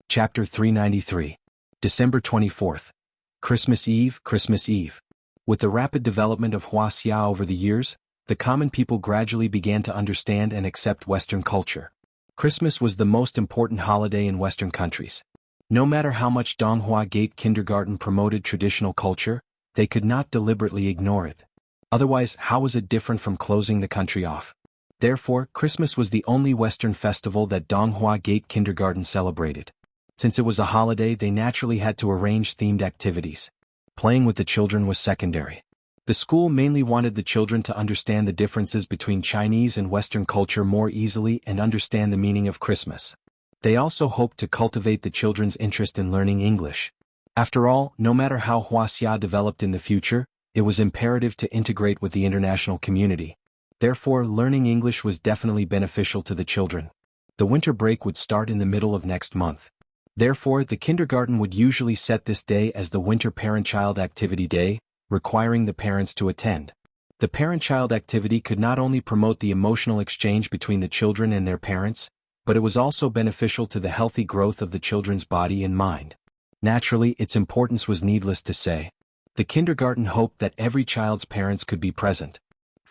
Speaker 1: Chapter 393. December 24th. Christmas Eve, Christmas Eve. With the rapid development of Wuxia over the years, the common people gradually began to understand and accept Western culture. Christmas was the most important holiday in Western countries. No matter how much Donghua Gate Kindergarten promoted traditional culture, they could not deliberately ignore it. Otherwise, how was it different from closing the country off? Therefore, Christmas was the only Western festival that Donghua Gate Kindergarten celebrated. Since it was a holiday, they naturally had to arrange themed activities. Playing with the children was secondary. The school mainly wanted the children to understand the differences between Chinese and Western culture more easily and understand the meaning of Christmas. They also hoped to cultivate the children's interest in learning English. After all, no matter how Wuxia developed in the future, it was imperative to integrate with the international community. Therefore, learning English was definitely beneficial to the children. The winter break would start in the middle of next month. Therefore, the kindergarten would usually set this day as the Winter Parent-Child Activity Day, requiring the parents to attend. The parent-child activity could not only promote the emotional exchange between the children and their parents, but it was also beneficial to the healthy growth of the children's body and mind. Naturally, its importance was needless to say. The kindergarten hoped that every child's parents could be present.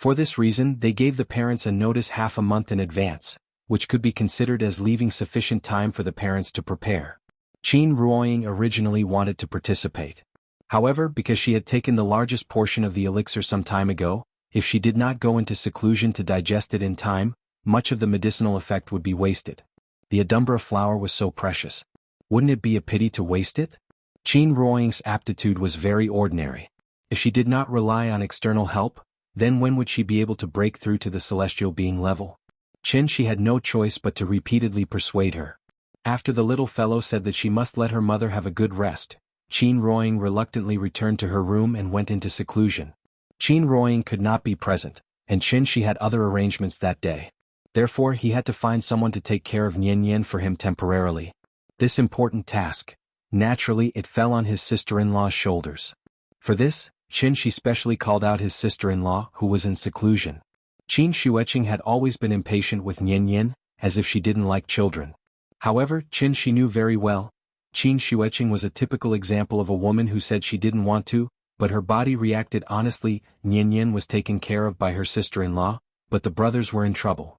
Speaker 1: For this reason they gave the parents a notice half a month in advance, which could be considered as leaving sufficient time for the parents to prepare. Qin Ruoying originally wanted to participate. However, because she had taken the largest portion of the elixir some time ago, if she did not go into seclusion to digest it in time, much of the medicinal effect would be wasted. The adumbra flower was so precious. Wouldn't it be a pity to waste it? Qin Ruoying's aptitude was very ordinary. If she did not rely on external help, then when would she be able to break through to the celestial being level? She had no choice but to repeatedly persuade her. After the little fellow said that she must let her mother have a good rest, Qin Ruoying reluctantly returned to her room and went into seclusion. Qin Ruoying could not be present, and she had other arrangements that day. Therefore he had to find someone to take care of Nian for him temporarily. This important task, naturally it fell on his sister-in-law's shoulders. For this, she specially called out his sister-in-law, who was in seclusion. Qin Xueqing had always been impatient with Nian, as if she didn't like children. However, she knew very well, Qin Xueqing was a typical example of a woman who said she didn't want to, but her body reacted honestly. Nian was taken care of by her sister-in-law, but the brothers were in trouble.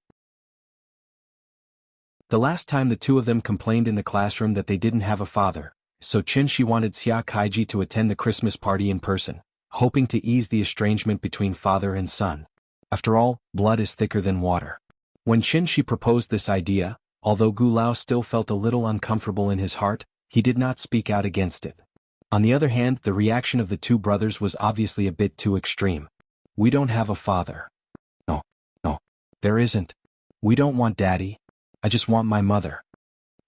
Speaker 1: The last time the two of them complained in the classroom that they didn't have a father, so she wanted Xia Kaiji to attend the Christmas party in person, hoping to ease the estrangement between father and son. After all, blood is thicker than water. When she proposed this idea, although Gu Lao still felt a little uncomfortable in his heart, he did not speak out against it. On the other hand, the reaction of the two brothers was obviously a bit too extreme. We don't have a father. No, there isn't. We don't want daddy. I just want my mother.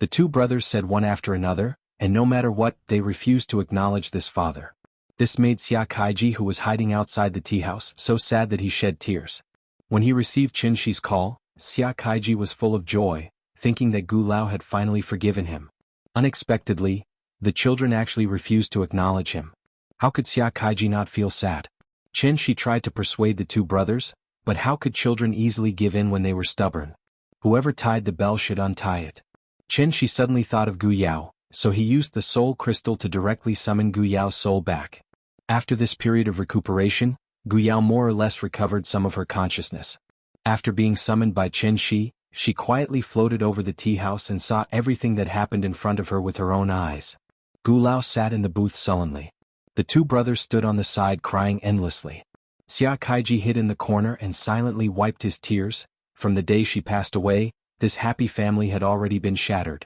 Speaker 1: The two brothers said one after another, and no matter what, they refused to acknowledge this father. This made Xia Kaiji, who was hiding outside the tea house, so sad that he shed tears. When he received Shi's call, Xia Kaiji was full of joy, thinking that Gu Lao had finally forgiven him. Unexpectedly, the children actually refused to acknowledge him. How could Xia Kaiji not feel sad? Shi tried to persuade the two brothers, but how could children easily give in when they were stubborn? Whoever tied the bell should untie it. Shi suddenly thought of Gu Yao, so he used the soul crystal to directly summon Gu Yao's soul back. After this period of recuperation, Gu Yao more or less recovered some of her consciousness. After being summoned by Shi, she quietly floated over the tea house and saw everything that happened in front of her with her own eyes. Gu Lao sat in the booth sullenly. The two brothers stood on the side crying endlessly. Xia Kaiji hid in the corner and silently wiped his tears. From the day she passed away, this happy family had already been shattered.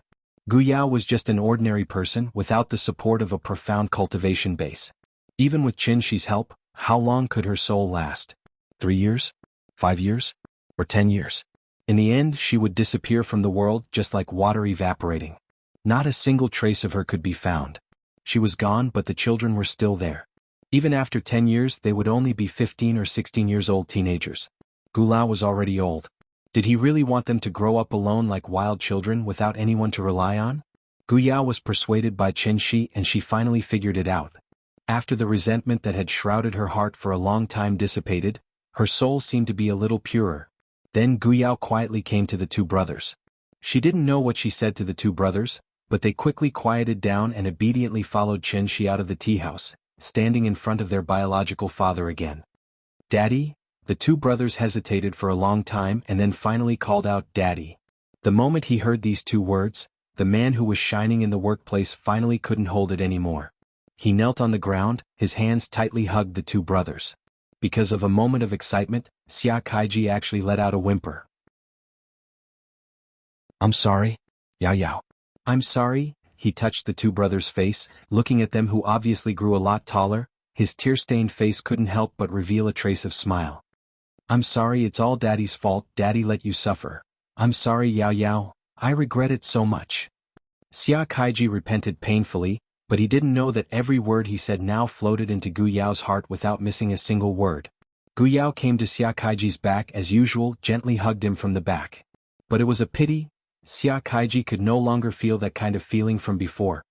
Speaker 1: Gu Yao was just an ordinary person without the support of a profound cultivation base. Even with Shi's help, how long could her soul last? 3 years? 5 years? Or 10 years? In the end, she would disappear from the world just like water evaporating. Not a single trace of her could be found. She was gone, but the children were still there. Even after 10 years, they would only be 15 or 16 years old teenagers. Gu Lao was already old. Did he really want them to grow up alone like wild children without anyone to rely on? Gu Yao was persuaded by Shi, and she finally figured it out. After the resentment that had shrouded her heart for a long time dissipated, her soul seemed to be a little purer. Then Gu Yao quietly came to the two brothers. She didn't know what she said to the two brothers, but they quickly quieted down and obediently followed Shi out of the tea house, standing in front of their biological father again. Daddy? The two brothers hesitated for a long time and then finally called out Daddy. The moment he heard these two words, the man who was shining in the workplace finally couldn't hold it anymore. He knelt on the ground, his hands tightly hugged the two brothers. Because of a moment of excitement, Xia Kaiji actually let out a whimper. I'm sorry, Yao Yao. I'm sorry, he touched the two brothers' face, looking at them who obviously grew a lot taller. His tear-stained face couldn't help but reveal a trace of smile. I'm sorry, it's all Daddy's fault, Daddy let you suffer. I'm sorry, Yao Yao, I regret it so much. Xia Kaiji repented painfully, but he didn't know that every word he said now floated into Gu Yao's heart without missing a single word. Gu Yao came to Xia Kaiji's back as usual, gently hugged him from the back. But it was a pity. Xia Kaiji could no longer feel that kind of feeling from before.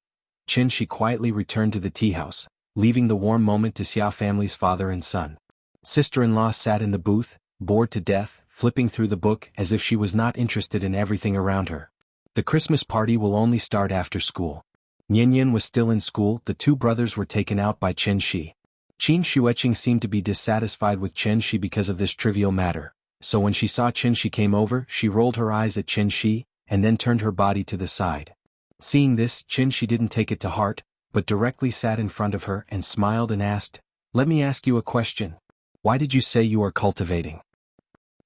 Speaker 1: Shi quietly returned to the tea house, leaving the warm moment to Xia family's father and son. Sister-in-law sat in the booth, bored to death, flipping through the book as if she was not interested in everything around her. The Christmas party will only start after school. Nian was still in school. The two brothers were taken out by Shi. Qin Shueqing seemed to be dissatisfied with Chen Shi because of this trivial matter, so when she saw Chen Shi came over, she rolled her eyes at Chen Shi, and then turned her body to the side. Seeing this, Chen Shi didn't take it to heart, but directly sat in front of her and smiled and asked, "Let me ask you a question. Why did you say you are cultivating?"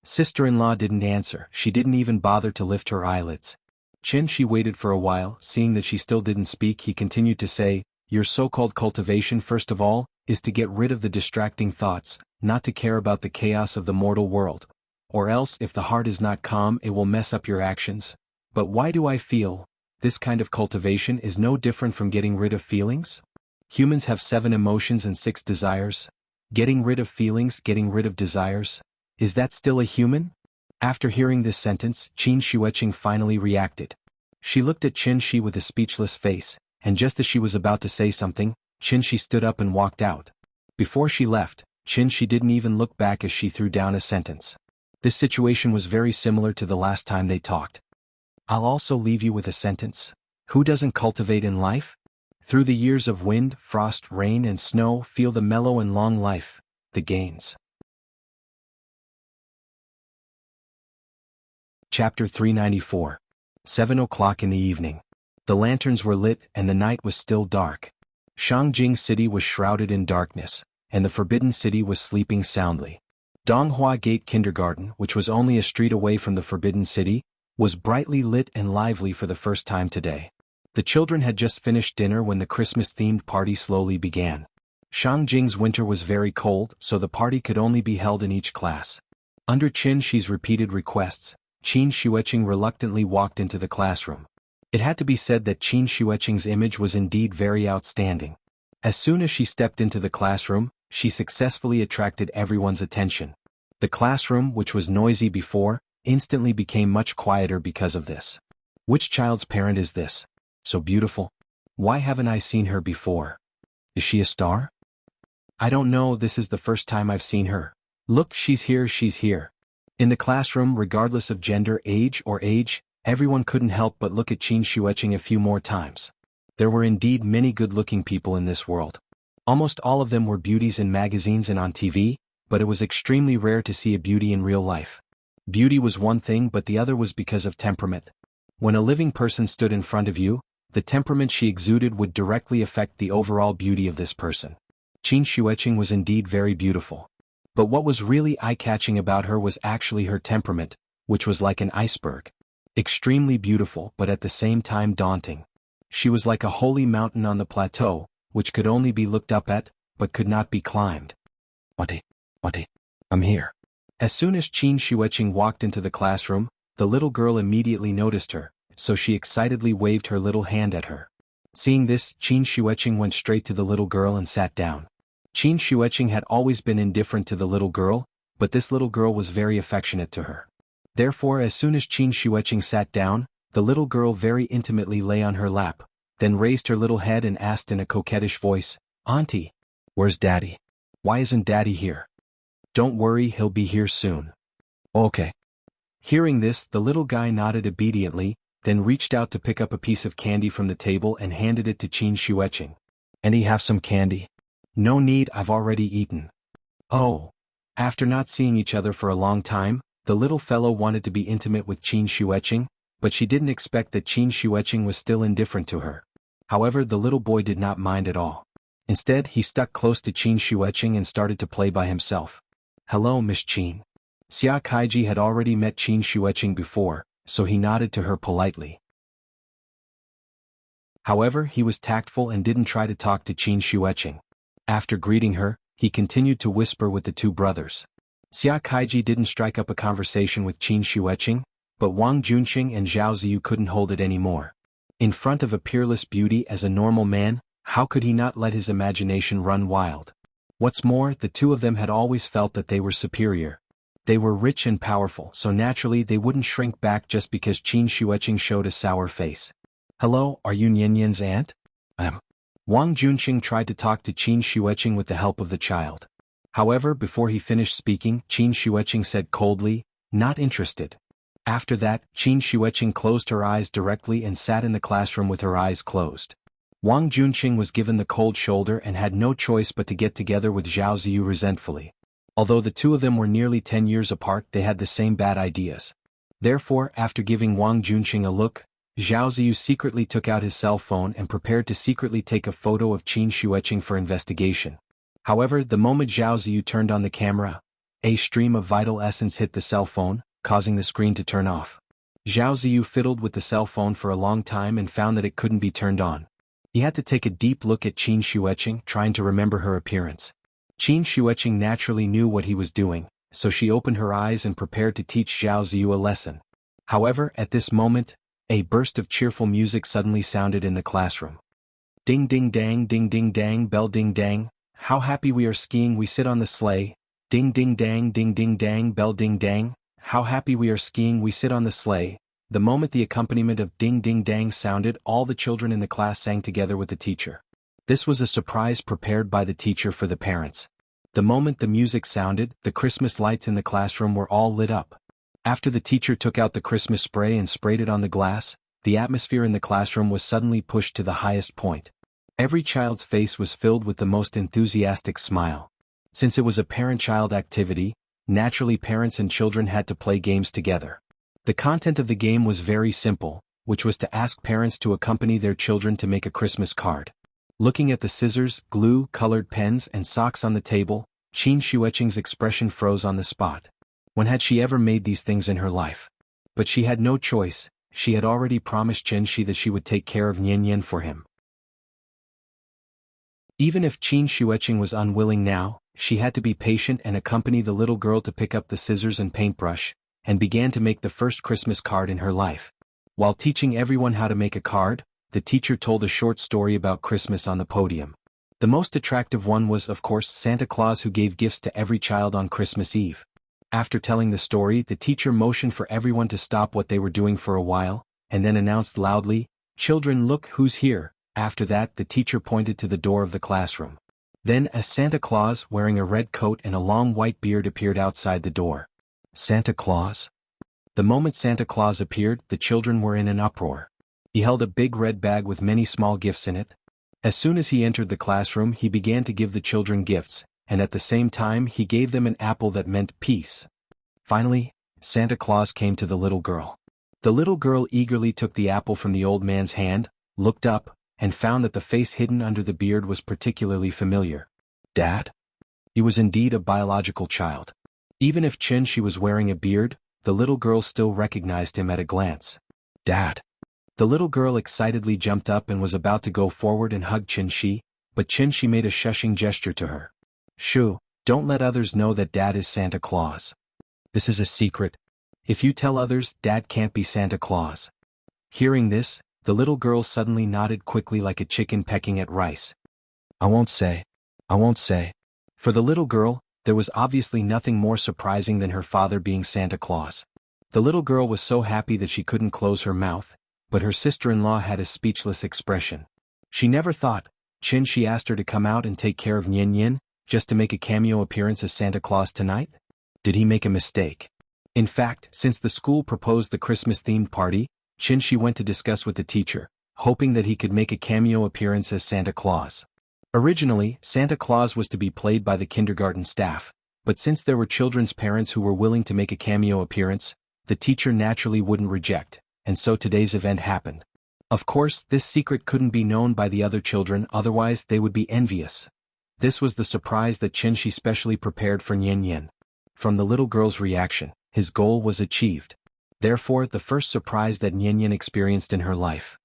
Speaker 1: Sister-in-law didn't answer, she didn't even bother to lift her eyelids. Chen Shi waited for a while, seeing that she still didn't speak, he continued to say, "Your so-called cultivation first of all, is to get rid of the distracting thoughts, not to care about the chaos of the mortal world. Or else if the heart is not calm it will mess up your actions. But why do I feel? This kind of cultivation is no different from getting rid of feelings? Humans have 7 emotions and 6 desires. Getting rid of feelings, getting rid of desires? Is that still a human?" After hearing this sentence, Qin Shueqing finally reacted. She looked at Chen Shi with a speechless face, and just as she was about to say something, Chen Shi stood up and walked out. Before she left, Chen Shi didn't even look back as she threw down a sentence. This situation was very similar to the last time they talked. "I'll also leave you with a sentence. Who doesn't cultivate in life? Through the years of wind, frost, rain and snow feel the mellow and long life, the gains." Chapter 394. 7 o'clock in the evening. The lanterns were lit and the night was still dark. Shangjing City was shrouded in darkness, and the Forbidden City was sleeping soundly. Donghua Gate Kindergarten, which was only a street away from the Forbidden City, was brightly lit and lively for the first time today. The children had just finished dinner when the Christmas-themed party slowly began. Shangjing's winter was very cold, so the party could only be held in each class. Under Chen Shi's repeated requests, Qin Shueqing reluctantly walked into the classroom. It had to be said that Qin Shueqing's image was indeed very outstanding. As soon as she stepped into the classroom, she successfully attracted everyone's attention. The classroom, which was noisy before, instantly became much quieter because of this. Which child's parent is this? So beautiful. Why haven't I seen her before? Is she a star? I don't know, this is the first time I've seen her. Look, she's here, she's here. In the classroom, regardless of gender, age, everyone couldn't help but look at Qin Shueqing a few more times. There were indeed many good-looking people in this world. Almost all of them were beauties in magazines and on TV, but it was extremely rare to see a beauty in real life. Beauty was one thing, but the other was because of temperament. When a living person stood in front of you, the temperament she exuded would directly affect the overall beauty of this person. Qin Shueqing was indeed very beautiful. But what was really eye-catching about her was actually her temperament, which was like an iceberg. Extremely beautiful but at the same time daunting. She was like a holy mountain on the plateau, which could only be looked up at, but could not be climbed. What? I'm here. As soon as Qin Shueqing walked into the classroom, the little girl immediately noticed her, so she excitedly waved her little hand at her. Seeing this, Qin Shueqing went straight to the little girl and sat down. Qin Shueqing had always been indifferent to the little girl, but this little girl was very affectionate to her. Therefore, as soon as Qin Shueqing sat down, the little girl very intimately lay on her lap, then raised her little head and asked in a coquettish voice, "Auntie, where's Daddy? Why isn't Daddy here?" "Don't worry, he'll be here soon." "Okay." Hearing this, the little guy nodded obediently, then reached out to pick up a piece of candy from the table and handed it to Qin Shueqing. "Any have some candy?" "No need, I've already eaten." Oh. After not seeing each other for a long time, the little fellow wanted to be intimate with Qin Shueqing, but she didn't expect that Qin Shueqing was still indifferent to her. However, the little boy did not mind at all. Instead, he stuck close to Qin Shueqing and started to play by himself. "Hello, Miss Qin." Xia Kaiji had already met Qin Shueqing before, so he nodded to her politely. However, he was tactful and didn't try to talk to Qin Shueqing. After greeting her, he continued to whisper with the two brothers. Xia Kaiji didn't strike up a conversation with Qin Shueqing, but Wang Junqing and Zhao Ziyu couldn't hold it anymore. In front of a peerless beauty as a normal man, how could he not let his imagination run wild? What's more, the two of them had always felt that they were superior. They were rich and powerful, so naturally they wouldn't shrink back just because Qin Shueqing showed a sour face. "Hello, are you Nian Yan's aunt?" Wang Junqing tried to talk to Qin Shueqing with the help of the child. However, before he finished speaking, Qin Shueqing said coldly, "Not interested." After that, Qin Shueqing closed her eyes directly and sat in the classroom with her eyes closed. Wang Junqing was given the cold shoulder and had no choice but to get together with Zhao Ziyu resentfully. Although the two of them were nearly 10 years apart, they had the same bad ideas. Therefore, after giving Wang Junqing a look, Zhao Ziyu secretly took out his cell phone and prepared to secretly take a photo of Qin Xueqing for investigation. However, the moment Zhao Ziyu turned on the camera, a stream of vital essence hit the cell phone, causing the screen to turn off. Zhao Ziyu fiddled with the cell phone for a long time and found that it couldn't be turned on. He had to take a deep look at Qin Xueqing, trying to remember her appearance. Qin Xueqing naturally knew what he was doing, so she opened her eyes and prepared to teach Zhao Ziyu a lesson. However, at this moment, a burst of cheerful music suddenly sounded in the classroom. Ding ding dang, bell ding dang, how happy we are skiing, we sit on the sleigh. Ding ding dang, bell ding dang, how happy we are skiing, we sit on the sleigh. The moment the accompaniment of ding ding dang sounded, all the children in the class sang together with the teacher. This was a surprise prepared by the teacher for the parents. The moment the music sounded, the Christmas lights in the classroom were all lit up. After the teacher took out the Christmas spray and sprayed it on the glass, the atmosphere in the classroom was suddenly pushed to the highest point. Every child's face was filled with the most enthusiastic smile. Since it was a parent-child activity, naturally parents and children had to play games together. The content of the game was very simple, which was to ask parents to accompany their children to make a Christmas card. Looking at the scissors, glue, colored pens, and socks on the table, Qin Xueqing's expression froze on the spot. When had she ever made these things in her life? But she had no choice. She had already promised Chen Shi that she would take care of Nian Yan for him. Even if Qin Xueqing was unwilling now, she had to be patient and accompany the little girl to pick up the scissors and paintbrush, and began to make the first Christmas card in her life. While teaching everyone how to make a card, the teacher told a short story about Christmas on the podium. The most attractive one was, of course, Santa Claus, who gave gifts to every child on Christmas Eve. After telling the story, the teacher motioned for everyone to stop what they were doing for a while, and then announced loudly, "Children, look who's here." After that, the teacher pointed to the door of the classroom. Then a Santa Claus, wearing a red coat and a long white beard, appeared outside the door. Santa Claus? The moment Santa Claus appeared, the children were in an uproar. He held a big red bag with many small gifts in it. As soon as he entered the classroom, he began to give the children gifts, and at the same time he gave them an apple that meant peace. Finally, Santa Claus came to the little girl. The little girl eagerly took the apple from the old man's hand, looked up, and found that the face hidden under the beard was particularly familiar. Dad? He was indeed a biological child. Even if Chen Shi was wearing a beard, the little girl still recognized him at a glance. Dad. The little girl excitedly jumped up and was about to go forward and hug Chen Shi, but Chen Shi made a shushing gesture to her. Shoo, don't let others know that Dad is Santa Claus. This is a secret. If you tell others, Dad can't be Santa Claus. Hearing this, the little girl suddenly nodded quickly like a chicken pecking at rice. I won't say. For the little girl, there was obviously nothing more surprising than her father being Santa Claus. The little girl was so happy that she couldn't close her mouth, but her sister-in-law had a speechless expression. She never thought. Chen Shi asked her to come out and take care of Nian Yan, just to make a cameo appearance as Santa Claus tonight? Did he make a mistake? In fact, since the school proposed the Christmas-themed party, Chen Shi went to discuss with the teacher, hoping that he could make a cameo appearance as Santa Claus. Originally, Santa Claus was to be played by the kindergarten staff, but since there were children's parents who were willing to make a cameo appearance, the teacher naturally wouldn't reject, and so today's event happened. Of course, this secret couldn't be known by the other children, otherwise they would be envious. This was the surprise that Chen Shi specially prepared for Nian Yan. From the little girl's reaction, his goal was achieved. Therefore, the first surprise that Nian Yan experienced in her life.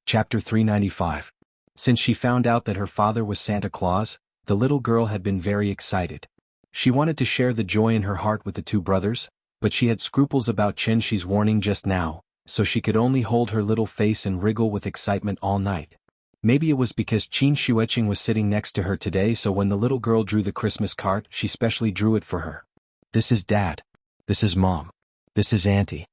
Speaker 1: Chapter 395. Since she found out that her father was Santa Claus, the little girl had been very excited. She wanted to share the joy in her heart with the two brothers, but she had scruples about Chen Shi's warning just now, so she could only hold her little face and wriggle with excitement all night. Maybe it was because Qin Xueqing was sitting next to her today, so when the little girl drew the Christmas card, she specially drew it for her. This is Dad. This is Mom. This is Auntie.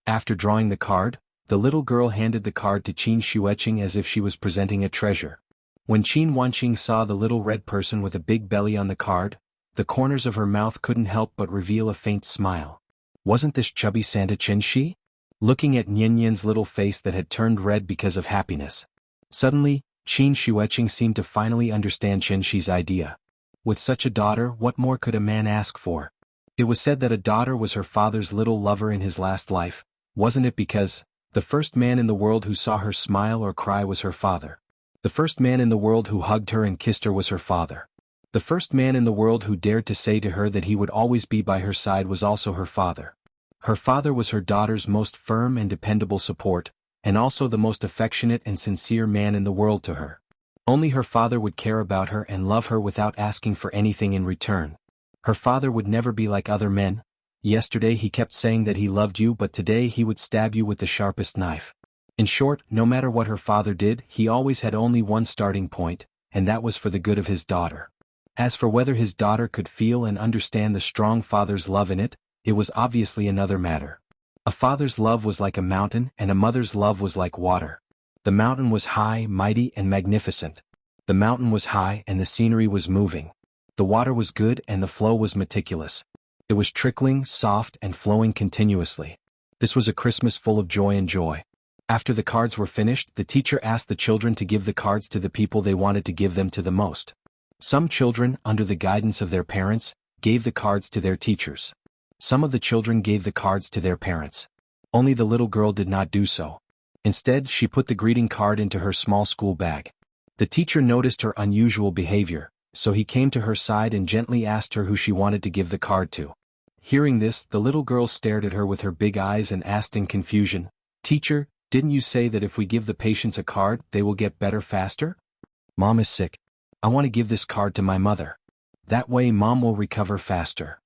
Speaker 1: After drawing the card, the little girl handed the card to Qin Xueqing as if she was presenting a treasure. When Qin Wanqing saw the little red person with a big belly on the card, the corners of her mouth couldn't help but reveal a faint smile. Wasn't this chubby Santa Chen Shi? looking at Nyenyen's little face that had turned red because of happiness. Suddenly, Qin Shueqing seemed to finally understand Qin Shi's idea. With such a daughter, what more could a man ask for? It was said that a daughter was her father's little lover in his last life, wasn't it, because the first man in the world who saw her smile or cry was her father. The first man in the world who hugged her and kissed her was her father. The first man in the world who dared to say to her that he would always be by her side was also her father. Her father was her daughter's most firm and dependable support, and also the most affectionate and sincere man in the world to her. Only her father would care about her and love her without asking for anything in return. Her father would never be like other men. Yesterday he kept saying that he loved you, but today he would stab you with the sharpest knife. In short, no matter what her father did, he always had only one starting point, and that was for the good of his daughter. As for whether his daughter could feel and understand the strong father's love in it, it was obviously another matter. A father's love was like a mountain, and a mother's love was like water. The mountain was high, mighty, and magnificent. The mountain was high, and the scenery was moving. The water was good, and the flow was meticulous. It was trickling, soft, and flowing continuously. This was a Christmas full of joy and joy. After the cards were finished, the teacher asked the children to give the cards to the people they wanted to give them to the most. Some children, under the guidance of their parents, gave the cards to their teachers. Some of the children gave the cards to their parents. Only the little girl did not do so. Instead, she put the greeting card into her small school bag. The teacher noticed her unusual behavior, so he came to her side and gently asked her who she wanted to give the card to. Hearing this, the little girl stared at her with her big eyes and asked in confusion, "Teacher, didn't you say that if we give the patients a card, they will get better faster? Mom is sick. I want to give this card to my mother. That way Mom will recover faster."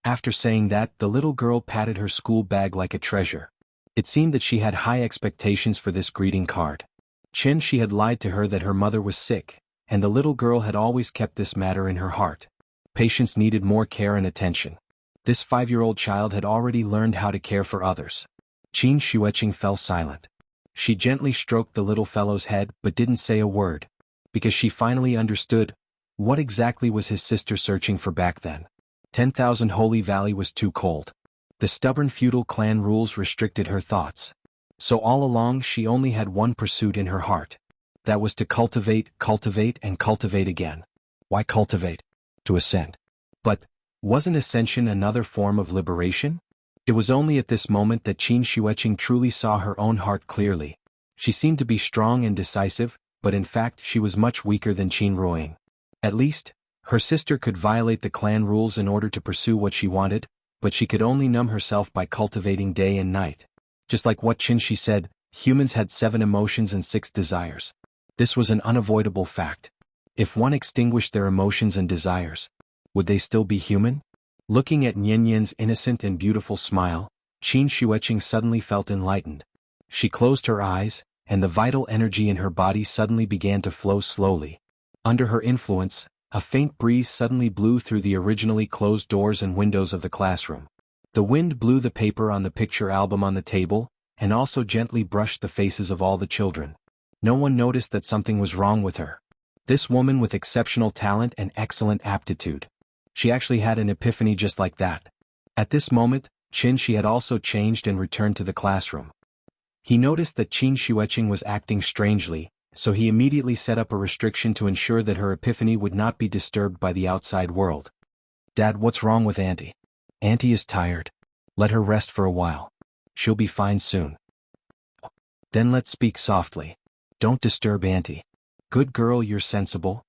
Speaker 1: After saying that, the little girl patted her school bag like a treasure. It seemed that she had high expectations for this greeting card. Qin Shi had lied to her that her mother was sick, and the little girl had always kept this matter in her heart. Patients needed more care and attention. This 5-year-old child had already learned how to care for others. Qin Shueqing fell silent. She gently stroked the little fellow's head but didn't say a word, because she finally understood what exactly was his sister searching for back then. 10,000 Holy Valley was too cold. The stubborn feudal clan rules restricted her thoughts. So all along she only had one pursuit in her heart. That was to cultivate, cultivate, and cultivate again. Why cultivate? To ascend. But wasn't ascension another form of liberation? It was only at this moment that Qin Shueqing truly saw her own heart clearly. She seemed to be strong and decisive, but in fact she was much weaker than Qin Ruoying. At least, her sister could violate the clan rules in order to pursue what she wanted, but she could only numb herself by cultivating day and night. Just like what Qin Shi said, humans had 7 emotions and 6 desires. This was an unavoidable fact. If one extinguished their emotions and desires, would they still be human? Looking at Nyenyen's innocent and beautiful smile, Qin Shueqing suddenly felt enlightened. She closed her eyes, and the vital energy in her body suddenly began to flow slowly. Under her influence, a faint breeze suddenly blew through the originally closed doors and windows of the classroom. The wind blew the paper on the picture album on the table, and also gently brushed the faces of all the children. No one noticed that something was wrong with her. This woman with exceptional talent and excellent aptitude. She actually had an epiphany just like that. At this moment, Qin Shi had also changed and returned to the classroom. He noticed that Qin Shueqing was acting strangely, so he immediately set up a restriction to ensure that her epiphany would not be disturbed by the outside world. "Dad, what's wrong with Auntie? Auntie is tired. Let her rest for a while. She'll be fine soon." "Then let's speak softly. Don't disturb Auntie. Good girl, you're sensible."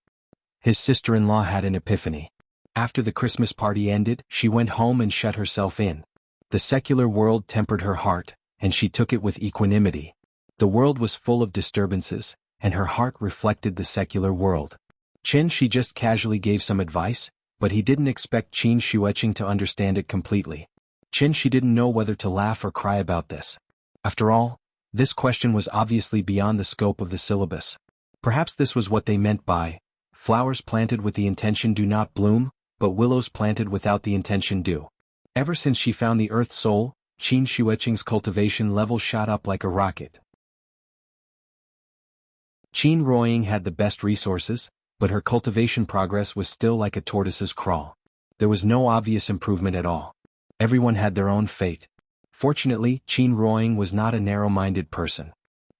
Speaker 1: His sister-in-law had an epiphany. After the Christmas party ended, she went home and shut herself in. The secular world tempered her heart, and she took it with equanimity. The world was full of disturbances, and her heart reflected the secular world. Qin Shi just casually gave some advice, but he didn't expect Qin Shueqing to understand it completely. Qin Shi didn't know whether to laugh or cry about this. After all, this question was obviously beyond the scope of the syllabus. Perhaps this was what they meant by, "Flowers planted with the intention do not bloom, but willows planted without the intention do." Ever since she found the Earth Soul, Qin Shueqing's cultivation level shot up like a rocket. Qin Ruoying had the best resources, but her cultivation progress was still like a tortoise's crawl. There was no obvious improvement at all. Everyone had their own fate. Fortunately, Qin Ruoying was not a narrow-minded person.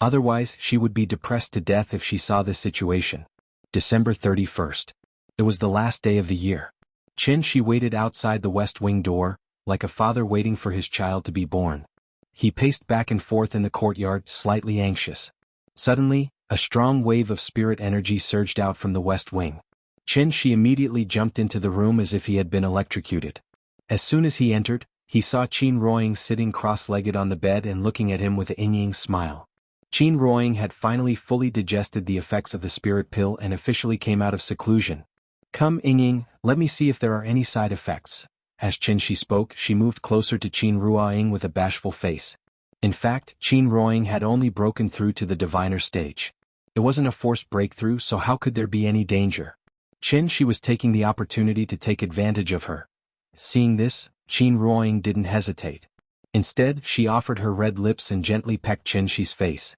Speaker 1: Otherwise, she would be depressed to death if she saw this situation. December 31st. It was the last day of the year. Qin Shi waited outside the west wing door, like a father waiting for his child to be born. He paced back and forth in the courtyard, slightly anxious. Suddenly, a strong wave of spirit energy surged out from the west wing. Qin Shi immediately jumped into the room as if he had been electrocuted. As soon as he entered, he saw Qin Ruoying sitting cross-legged on the bed and looking at him with a yin smile. Qin Ruoying had finally fully digested the effects of the spirit pill and officially came out of seclusion. "Come, Ying, let me see if there are any side effects." As Qin Shi spoke, she moved closer to Qin Ruoying with a bashful face. In fact, Qin Ruoying had only broken through to the diviner stage. It wasn't a forced breakthrough, so how could there be any danger? Qin Shi was taking the opportunity to take advantage of her. Seeing this, Qin Ruoying didn't hesitate. Instead, she offered her red lips and gently pecked Qin Shi's face.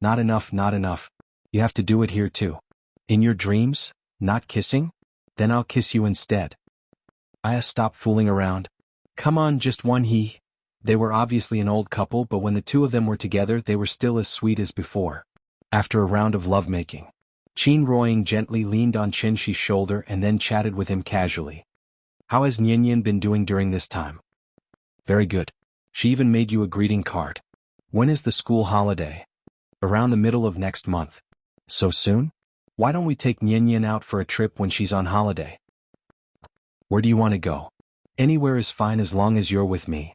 Speaker 1: "Not enough, not enough. You have to do it here too. In your dreams? Not kissing? Then I'll kiss you instead." Stop fooling around. Come on, just one he. They were obviously an old couple, but when the two of them were together they were still as sweet as before. After a round of lovemaking, Qin Ruoying gently leaned on Qin Shi's shoulder and then chatted with him casually. "How has Nian been doing during this time?" "Very good. She even made you a greeting card." "When is the school holiday?" "Around the middle of next month." "So soon? Why don't we take Nian out for a trip when she's on holiday?" "Where do you want to go?" "Anywhere is fine as long as you're with me."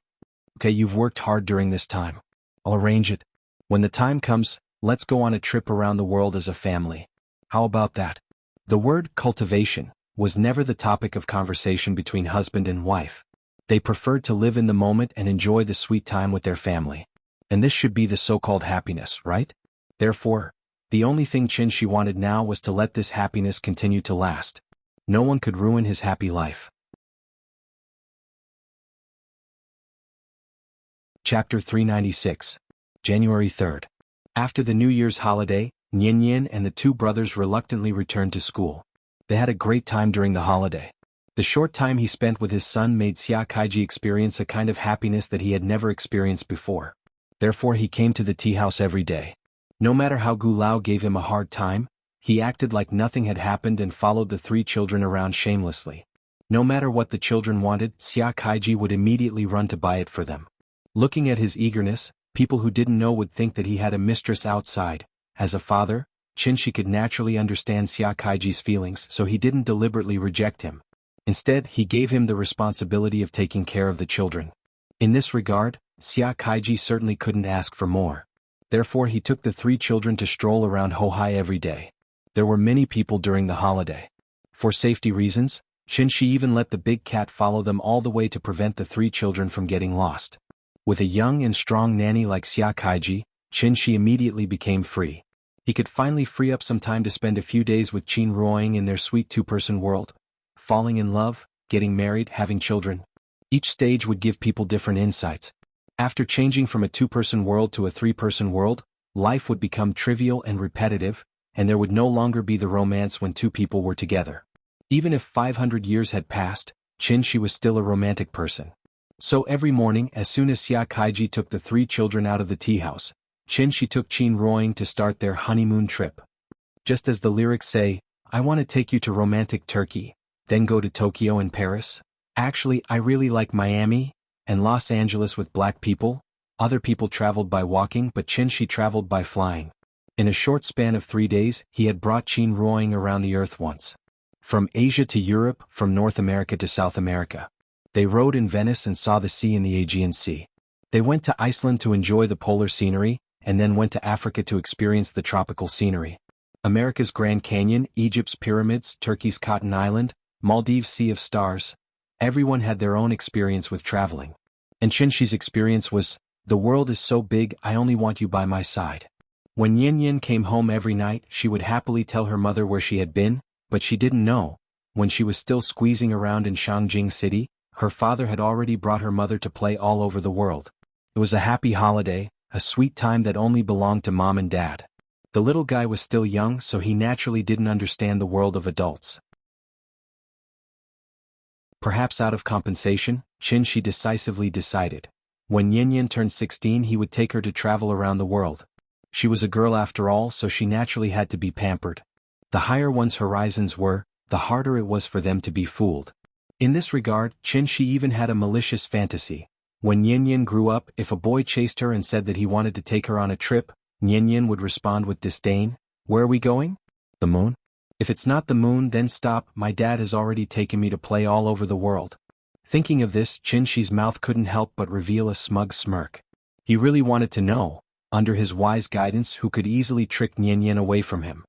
Speaker 1: "Okay, you've worked hard during this time. I'll arrange it. When the time comes, let's go on a trip around the world as a family. How about that?" The word cultivation was never the topic of conversation between husband and wife. They preferred to live in the moment and enjoy the sweet time with their family. And this should be the so-called happiness, right? Therefore, the only thing Qin Shi wanted now was to let this happiness continue to last. No one could ruin his happy life. Chapter 396. January 3rd. After the New Year's holiday, Nian and the two brothers reluctantly returned to school. They had a great time during the holiday. The short time he spent with his son made Xia Kaiji experience a kind of happiness that he had never experienced before. Therefore he came to the tea house every day. No matter how Gu Lao gave him a hard time, he acted like nothing had happened and followed the three children around shamelessly. No matter what the children wanted, Xia Kaiji would immediately run to buy it for them. Looking at his eagerness, people who didn't know would think that he had a mistress outside. As a father, Qin Shi could naturally understand Xia Kaiji's feelings, so he didn't deliberately reject him. Instead, he gave him the responsibility of taking care of the children. In this regard, Xia Kaiji certainly couldn't ask for more. Therefore he took the three children to stroll around Hohai every day. There were many people during the holiday. For safety reasons, Qin Shi even let the big cat follow them all the way to prevent the three children from getting lost. With a young and strong nanny like Xia Kaiji, Qin Shi immediately became free. He could finally free up some time to spend a few days with Qin Ruoying in their sweet two-person world. Falling in love, getting married, having children. Each stage would give people different insights. After changing from a two-person world to a three-person world, life would become trivial and repetitive, and there would no longer be the romance when two people were together. Even if 500 years had passed, Qin Shi was still a romantic person. So every morning, as soon as Xia Kaiji took the three children out of the tea house, Qin Shi took Qin Ruoying to start their honeymoon trip. Just as the lyrics say, "I want to take you to romantic Turkey, then go to Tokyo and Paris. Actually, I really like Miami and Los Angeles with black people." Other people traveled by walking, but Qin Shi traveled by flying. In a short span of 3 days, he had brought Qin Ruoying around the earth once. From Asia to Europe, from North America to South America. They rode in Venice and saw the sea in the Aegean Sea. They went to Iceland to enjoy the polar scenery, and then went to Africa to experience the tropical scenery. America's Grand Canyon, Egypt's pyramids, Turkey's Cotton Island, Maldives' Sea of Stars. Everyone had their own experience with traveling. And Qin Shi's experience was, "The world is so big, I only want you by my side." When Yin came home every night, she would happily tell her mother where she had been, but she didn't know. When she was still squeezing around in Shangjing City, her father had already brought her mother to play all over the world. It was a happy holiday, a sweet time that only belonged to mom and dad. The little guy was still young, so he naturally didn't understand the world of adults. Perhaps out of compensation, Qin decisively decided. When Yin turned 16 he would take her to travel around the world. She was a girl after all, so she naturally had to be pampered. The higher one's horizons were, the harder it was for them to be fooled. In this regard, Qin even had a malicious fantasy. When Yin grew up, if a boy chased her and said that he wanted to take her on a trip, Yin would respond with disdain, "Where are we going? The moon? If it's not the moon, then stop, my dad has already taken me to play all over the world." Thinking of this, Qin's mouth couldn't help but reveal a smug smirk. He really wanted to know, under his wise guidance, who could easily trick Yin away from him.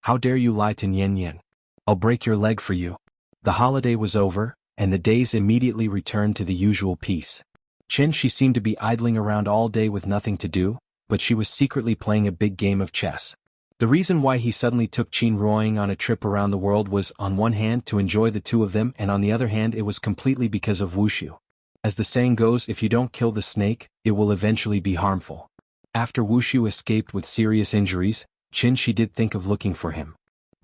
Speaker 1: "How dare you lie to Yin? I'll break your leg for you." The holiday was over, and the days immediately returned to the usual peace. Qin seemed to be idling around all day with nothing to do, but she was secretly playing a big game of chess. The reason why he suddenly took Qin on a trip around the world was, on one hand, to enjoy the two of them, and on the other hand it was completely because of Wuxia. As the saying goes, if you don't kill the snake, it will eventually be harmful. After Wuxia escaped with serious injuries, Qin did think of looking for him.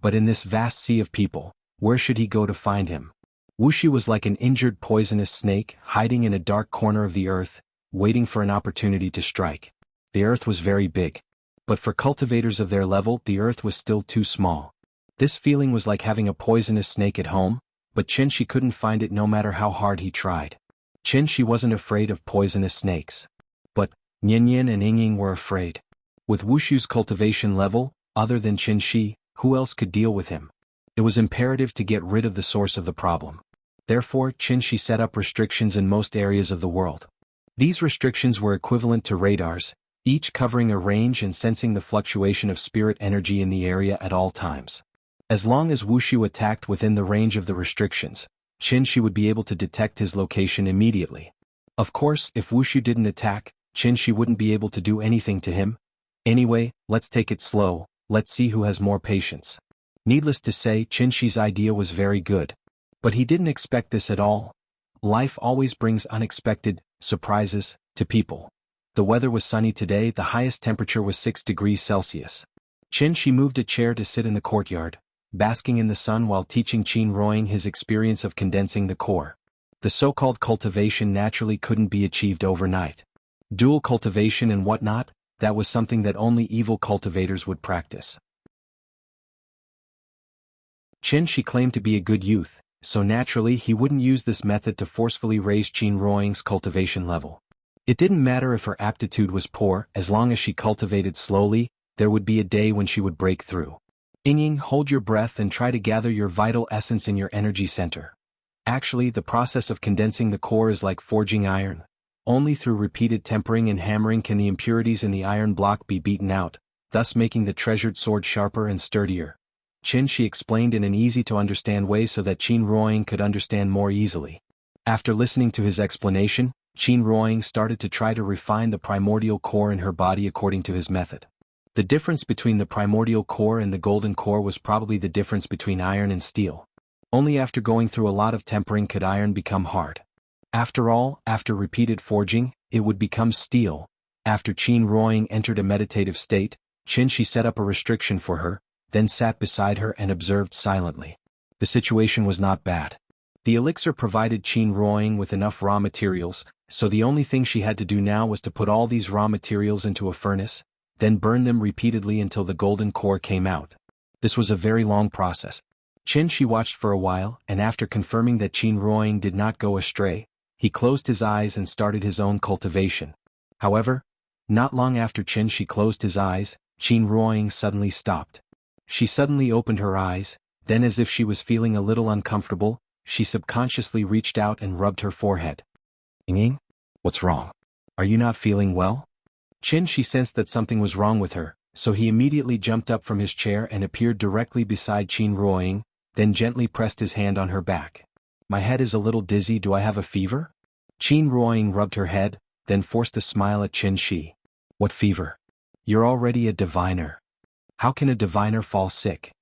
Speaker 1: But in this vast sea of people, where should he go to find him? Wuxia was like an injured poisonous snake, hiding in a dark corner of the earth, waiting for an opportunity to strike. The earth was very big. But for cultivators of their level, the earth was still too small. This feeling was like having a poisonous snake at home, but Qin couldn't find it no matter how hard he tried. Qin wasn't afraid of poisonous snakes. But Yin and Ying were afraid. With Wuxia's cultivation level, other than Qin, who else could deal with him? It was imperative to get rid of the source of the problem. Therefore, Qin set up restrictions in most areas of the world. These restrictions were equivalent to radars, each covering a range and sensing the fluctuation of spirit energy in the area at all times. As long as Wuxia attacked within the range of the restrictions, Qin would be able to detect his location immediately. Of course, if Wuxia didn't attack, Qin wouldn't be able to do anything to him. Anyway, let's take it slow, let's see who has more patience. Needless to say, Qin's idea was very good. But he didn't expect this at all. Life always brings unexpected surprises to people. The weather was sunny today, the highest temperature was 6 degrees Celsius. Qin moved a chair to sit in the courtyard, basking in the sun while teaching Qin his experience of condensing the core. The so-called cultivation naturally couldn't be achieved overnight. Dual cultivation and whatnot, that was something that only evil cultivators would practice. Qin claimed to be a good youth, so naturally he wouldn't use this method to forcefully raise Qin's cultivation level. It didn't matter if her aptitude was poor, as long as she cultivated slowly, there would be a day when she would break through. Ying, hold your breath and try to gather your vital essence in your energy center. Actually, the process of condensing the core is like forging iron. Only through repeated tempering and hammering can the impurities in the iron block be beaten out, thus making the treasured sword sharper and sturdier. Qin explained in an easy-to-understand way so that Qin could understand more easily. After listening to his explanation, Qin started to try to refine the primordial core in her body according to his method. The difference between the primordial core and the golden core was probably the difference between iron and steel. Only after going through a lot of tempering could iron become hard. After all, after repeated forging, it would become steel. After Qin entered a meditative state, Qin set up a restriction for her, then sat beside her and observed silently. The situation was not bad. The elixir provided Qin with enough raw materials, so the only thing she had to do now was to put all these raw materials into a furnace, then burn them repeatedly until the golden core came out. This was a very long process. Qin watched for a while, and after confirming that Qin did not go astray, he closed his eyes and started his own cultivation. However, not long after Qin closed his eyes, Qin suddenly stopped. She suddenly opened her eyes, then as if she was feeling a little uncomfortable, she subconsciously reached out and rubbed her forehead. Ying? What's wrong? Are you not feeling well? Qin sensed that something was wrong with her, so he immediately jumped up from his chair and appeared directly beside Qin, then gently pressed his hand on her back. My head is a little dizzy, do I have a fever? Qin rubbed her head, then forced a smile at Qin. What fever? You're already a diviner. How can a diviner fall sick?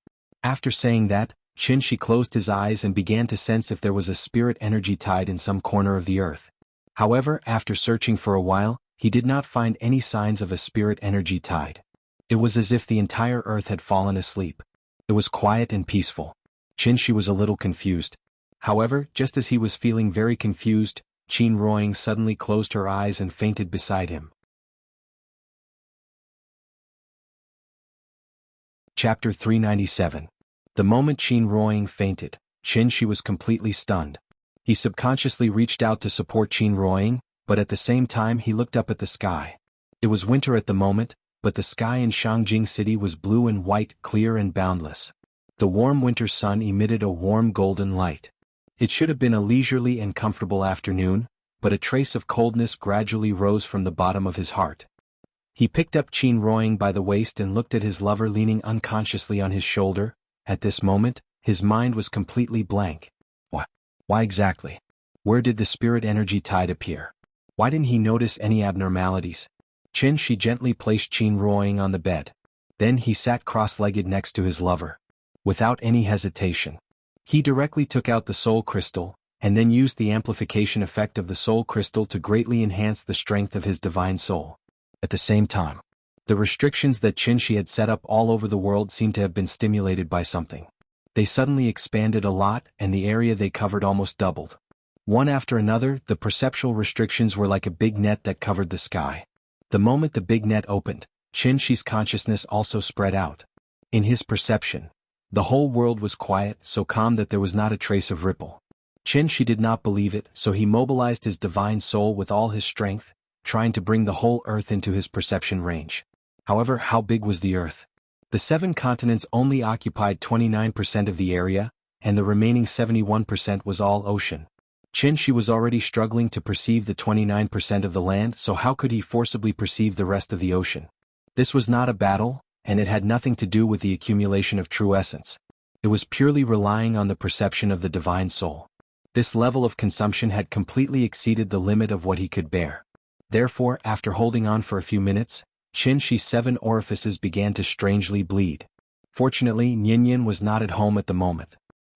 Speaker 1: After saying that, Qin closed his eyes and began to sense if there was a spirit energy tied in some corner of the earth. However, after searching for a while, he did not find any signs of a spirit energy tied. It was as if the entire earth had fallen asleep. It was quiet and peaceful. Qin was a little confused. However, just as he was feeling very confused, Qin Ruoying suddenly closed her eyes and fainted beside him. Chapter 397. The moment Qin Ruoying fainted, Qin Shi was completely stunned. He subconsciously reached out to support Qin Ruoying, but at the same time he looked up at the sky. It was winter at the moment, but the sky in Shangjing City was blue and white, clear and boundless. The warm winter sun emitted a warm golden light. It should have been a leisurely and comfortable afternoon, but a trace of coldness gradually rose from the bottom of his heart. He picked up Qin Ruoying by the waist and looked at his lover leaning unconsciously on his shoulder. At this moment, his mind was completely blank. Why exactly? Where did the spirit energy tide appear? Why didn't he notice any abnormalities? Qin Shi gently placed Qin Ruoying on the bed. Then he sat cross-legged next to his lover. Without any hesitation, he directly took out the soul crystal, and then used the amplification effect of the soul crystal to greatly enhance the strength of his divine soul. At the same time, the restrictions that Qin Shi had set up all over the world seemed to have been stimulated by something. They suddenly expanded a lot, and the area they covered almost doubled. One after another, the perceptual restrictions were like a big net that covered the sky. The moment the big net opened, Qin Shi's consciousness also spread out. In his perception, the whole world was quiet, so calm that there was not a trace of ripple. Qin Shi did not believe it, so he mobilized his divine soul with all his strength, trying to bring the whole earth into his perception range. However, how big was the earth? The 7 continents only occupied 29% of the area, and the remaining 71% was all ocean. Qin Shi was already struggling to perceive the 29% of the land, so how could he forcibly perceive the rest of the ocean? This was not a battle, and it had nothing to do with the accumulation of true essence. It was purely relying on the perception of the divine soul. This level of consumption had completely exceeded the limit of what he could bear. Therefore, after holding on for a few minutes, Qin Shi's 7 orifices began to strangely bleed. Fortunately, Nian was not at home at the moment.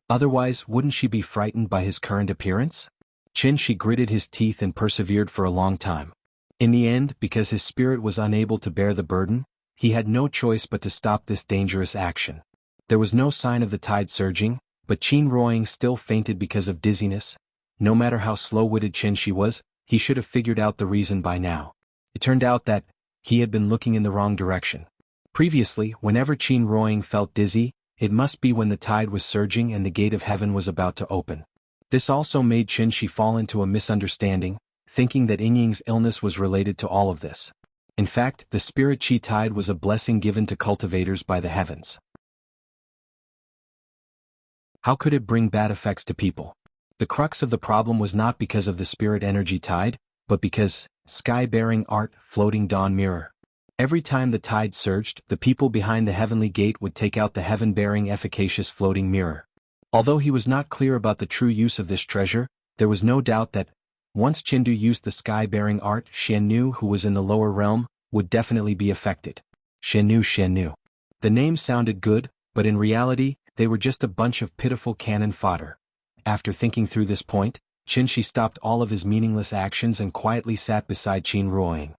Speaker 1: Otherwise, wouldn't she be frightened by his current appearance? Qin Shi gritted his teeth and persevered for a long time. In the end, because his spirit was unable to bear the burden, he had no choice but to stop this dangerous action. There was no sign of the tide surging, but Qin Ruoying still fainted because of dizziness. No matter how slow-witted Qin Shi was, he should have figured out the reason by now. It turned out that he had been looking in the wrong direction. Previously, whenever Qin Ruoying felt dizzy, it must be when the tide was surging and the gate of heaven was about to open. This also made Qin Shi fall into a misunderstanding, thinking that Yingying's illness was related to all of this. In fact, the spirit qi tide was a blessing given to cultivators by the heavens. How could it bring bad effects to people? The crux of the problem was not because of the spirit energy tide, but because sky-bearing art, floating dawn mirror. Every time the tide surged, the people behind the heavenly gate would take out the heaven-bearing efficacious floating mirror. Although he was not clear about the true use of this treasure, there was no doubt that, once Qindu used the sky-bearing art, Xiannu, who was in the lower realm, would definitely be affected. Xiannu. The name sounded good, but in reality, they were just a bunch of pitiful cannon fodder. After thinking through this point, Qin Shi stopped all of his meaningless actions and quietly sat beside Qin Ruoying.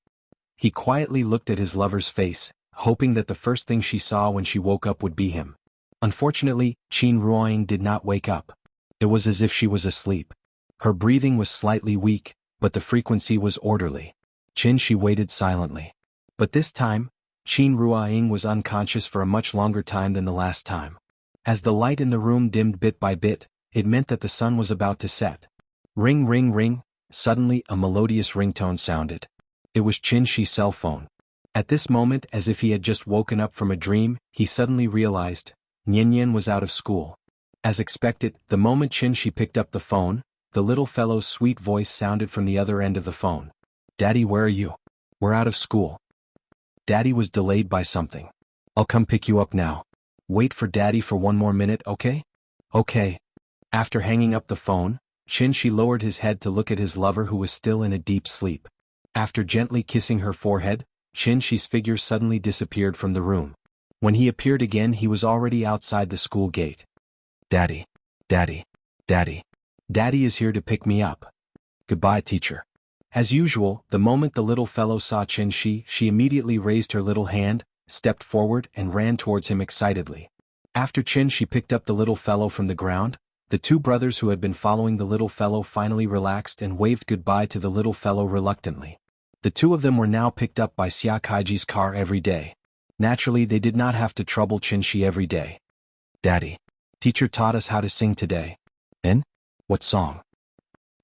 Speaker 1: He quietly looked at his lover's face, hoping that the first thing she saw when she woke up would be him. Unfortunately, Qin Ruoying did not wake up. It was as if she was asleep. Her breathing was slightly weak, but the frequency was orderly. Qin Shi waited silently. But this time, Qin Ruoying was unconscious for a much longer time than the last time. As the light in the room dimmed bit by bit, it meant that the sun was about to set. Ring ring ring, suddenly a melodious ringtone sounded. It was Qin Shi's cell phone. At this moment, as if he had just woken up from a dream, he suddenly realized, Nian was out of school. As expected, the moment Qin Shi picked up the phone, the little fellow's sweet voice sounded from the other end of the phone. Daddy, where are you? We're out of school. Daddy was delayed by something. I'll come pick you up now. Wait for Daddy for 1 more minute, okay? Okay. After hanging up the phone, Qin Shi lowered his head to look at his lover who was still in a deep sleep. After gently kissing her forehead, Qin Shi's figure suddenly disappeared from the room. When he appeared again, he was already outside the school gate. Daddy. Daddy. Daddy. Daddy is here to pick me up. Goodbye, teacher. As usual, the moment the little fellow saw Qin Shi, she immediately raised her little hand, stepped forward and ran towards him excitedly. After Qin Shi picked up the little fellow from the ground, The two brothers who had been following the little fellow finally relaxed and waved goodbye to the little fellow reluctantly. The two of them were now picked up by Xia Kaiji's car every day. Naturally, they did not have to trouble Qinshi every day. Daddy. Teacher taught us how to sing today. And? What song?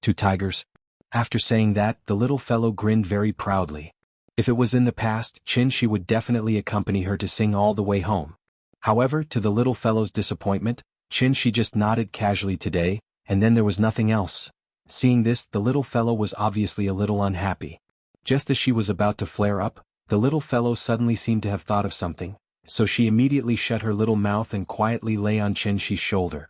Speaker 1: Two tigers. After saying that, the little fellow grinned very proudly. If it was in the past, Qinshi would definitely accompany her to sing all the way home. However, to the little fellow's disappointment, Qinshi just nodded casually today, and then there was nothing else. Seeing this, the little fellow was obviously a little unhappy. Just as she was about to flare up, the little fellow suddenly seemed to have thought of something, so she immediately shut her little mouth and quietly lay on Qinshi's shoulder.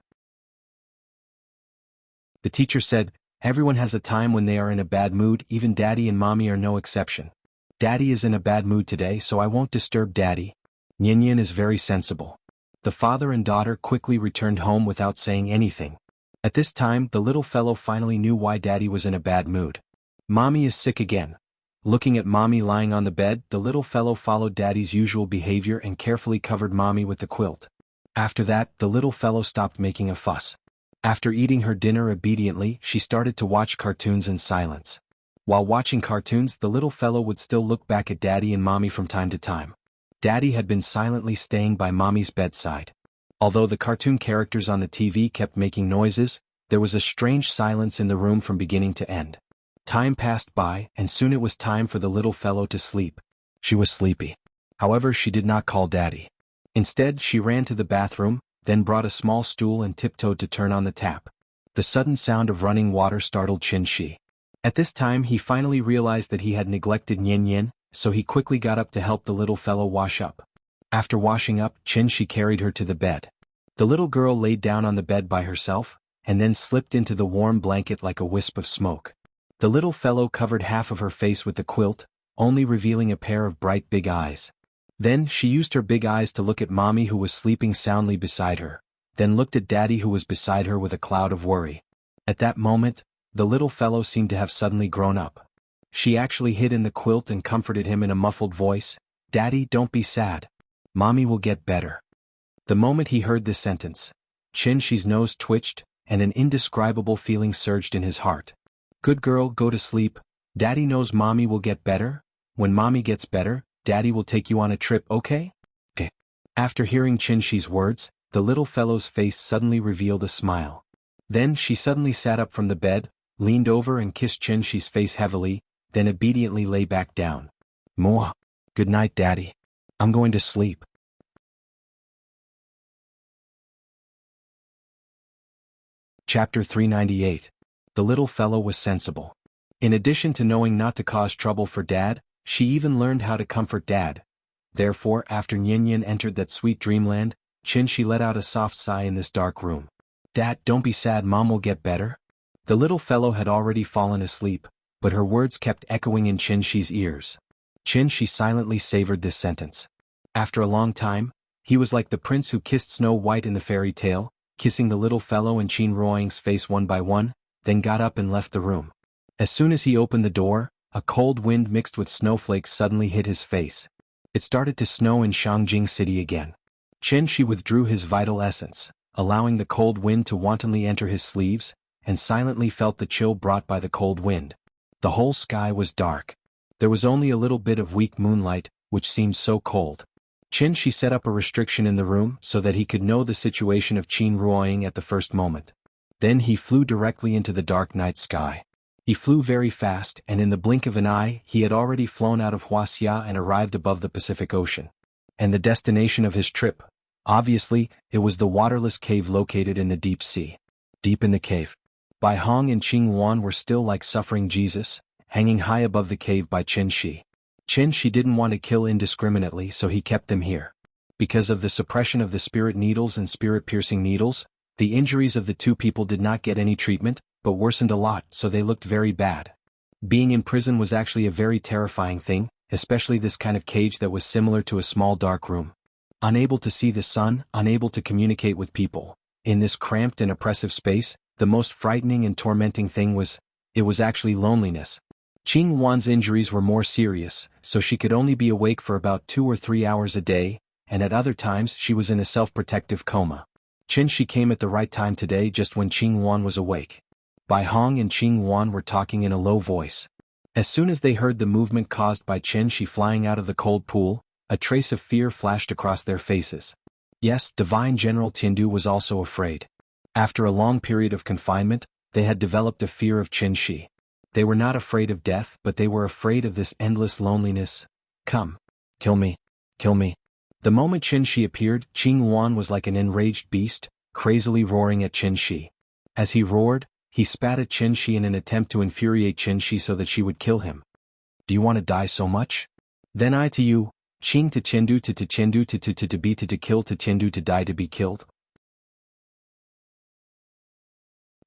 Speaker 1: The teacher said, "Everyone has a time when they are in a bad mood, even Daddy and Mommy are no exception. Daddy is in a bad mood today, so I won't disturb Daddy." Yin is very sensible. The father and daughter quickly returned home without saying anything. At this time, the little fellow finally knew why Daddy was in a bad mood. Mommy is sick again. Looking at Mommy lying on the bed, the little fellow followed Daddy's usual behavior and carefully covered Mommy with the quilt. After that, the little fellow stopped making a fuss. After eating her dinner obediently, she started to watch cartoons in silence. While watching cartoons, the little fellow would still look back at Daddy and Mommy from time to time. Daddy had been silently staying by Mommy's bedside. Although the cartoon characters on the TV kept making noises, there was a strange silence in the room from beginning to end. Time passed by, and soon it was time for the little fellow to sleep. She was sleepy. However, she did not call Daddy. Instead, she ran to the bathroom, then brought a small stool and tiptoed to turn on the tap. The sudden sound of running water startled Qinshi. At this time, he finally realized that he had neglected Yin, so he quickly got up to help the little fellow wash up. After washing up, Qinshi carried her to the bed. The little girl laid down on the bed by herself, and then slipped into the warm blanket like a wisp of smoke. The little fellow covered half of her face with the quilt, only revealing a pair of bright big eyes. Then she used her big eyes to look at Mommy who was sleeping soundly beside her, then looked at Daddy who was beside her with a cloud of worry. At that moment, the little fellow seemed to have suddenly grown up. She actually hid in the quilt and comforted him in a muffled voice, "Daddy, don't be sad. Mommy will get better." The moment he heard this sentence, Qinshi's nose twitched, and an indescribable feeling surged in his heart. "Good girl, go to sleep. Daddy knows Mommy will get better. When Mommy gets better, Daddy will take you on a trip, okay?" After hearing Qinshi's words, the little fellow's face suddenly revealed a smile. Then she suddenly sat up from the bed, leaned over and kissed Qinshi's face heavily, then obediently lay back down. "Mwah. Good night, Daddy. I'm going to sleep." Chapter 398. The little fellow was sensible. In addition to knowing not to cause trouble for Dad, she even learned how to comfort Dad. Therefore, after Yin entered that sweet dreamland, Qinshi let out a soft sigh in this dark room. "Dad, don't be sad, Mom will get better." The little fellow had already fallen asleep, but her words kept echoing in Qinshi's ears. Qinshi silently savored this sentence. After a long time, he was like the prince who kissed Snow White in the fairy tale, kissing the little fellow and Qin Ruoying's face one by one, then got up and left the room. As soon as he opened the door, a cold wind mixed with snowflakes suddenly hit his face. It started to snow in Shangjing City again. Qinshi withdrew his vital essence, allowing the cold wind to wantonly enter his sleeves, and silently felt the chill brought by the cold wind. The whole sky was dark. There was only a little bit of weak moonlight, which seemed so cold. Qinshi set up a restriction in the room so that he could know the situation of Qin Ruoying at the first moment. Then he flew directly into the dark night sky. He flew very fast, and in the blink of an eye he had already flown out of Wuxia and arrived above the Pacific Ocean. And the destination of his trip? Obviously, it was the waterless cave located in the deep sea. Deep in the cave, Bai Hong and Qing Wan were still like suffering Jesus, hanging high above the cave by Qinshi. Qinshi didn't want to kill indiscriminately, so he kept them here. Because of the suppression of the spirit needles and spirit-piercing needles, the injuries of the two people did not get any treatment, but worsened a lot, so they looked very bad. Being in prison was actually a very terrifying thing, especially this kind of cage that was similar to a small dark room. Unable to see the sun, unable to communicate with people. In this cramped and oppressive space, the most frightening and tormenting thing was actually loneliness. Qing Wan's injuries were more serious, so she could only be awake for about 2 or 3 hours a day, and at other times she was in a self-protective coma. Qin Shi came at the right time today just when Qing Wan was awake. Bai Hong and Qing Wan were talking in a low voice. As soon as they heard the movement caused by Qin Shi flying out of the cold pool, a trace of fear flashed across their faces. Yes, Divine General Tiandu was also afraid. After a long period of confinement, they had developed a fear of Qin Shi. They were not afraid of death, but they were afraid of this endless loneliness. Come. Kill me. Kill me. The moment Qin Shi appeared, Qing Wan was like an enraged beast, crazily roaring at Qin Shi. As he roared, he spat at Qin Shi in an attempt to infuriate Qin Shi so that she would kill him. Do you want to die so much? Then I to you, Qing to Tiandu to Tiandu to be to kill to Tiandu to die to be killed.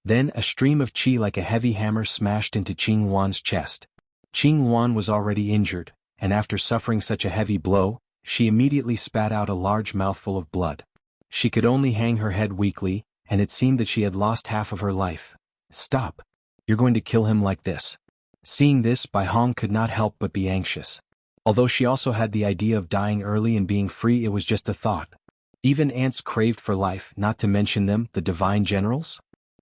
Speaker 1: Then a stream of qi like a heavy hammer smashed into Qing Wan's chest. Qing Wan was already injured, and after suffering such a heavy blow, she immediately spat out a large mouthful of blood. She could only hang her head weakly, and it seemed that she had lost half of her life. Stop. You're going to kill him like this. Seeing this, Bai Hong could not help but be anxious. Although she also had the idea of dying early and being free, it was just a thought. Even ants craved for life, not to mention them, the divine generals.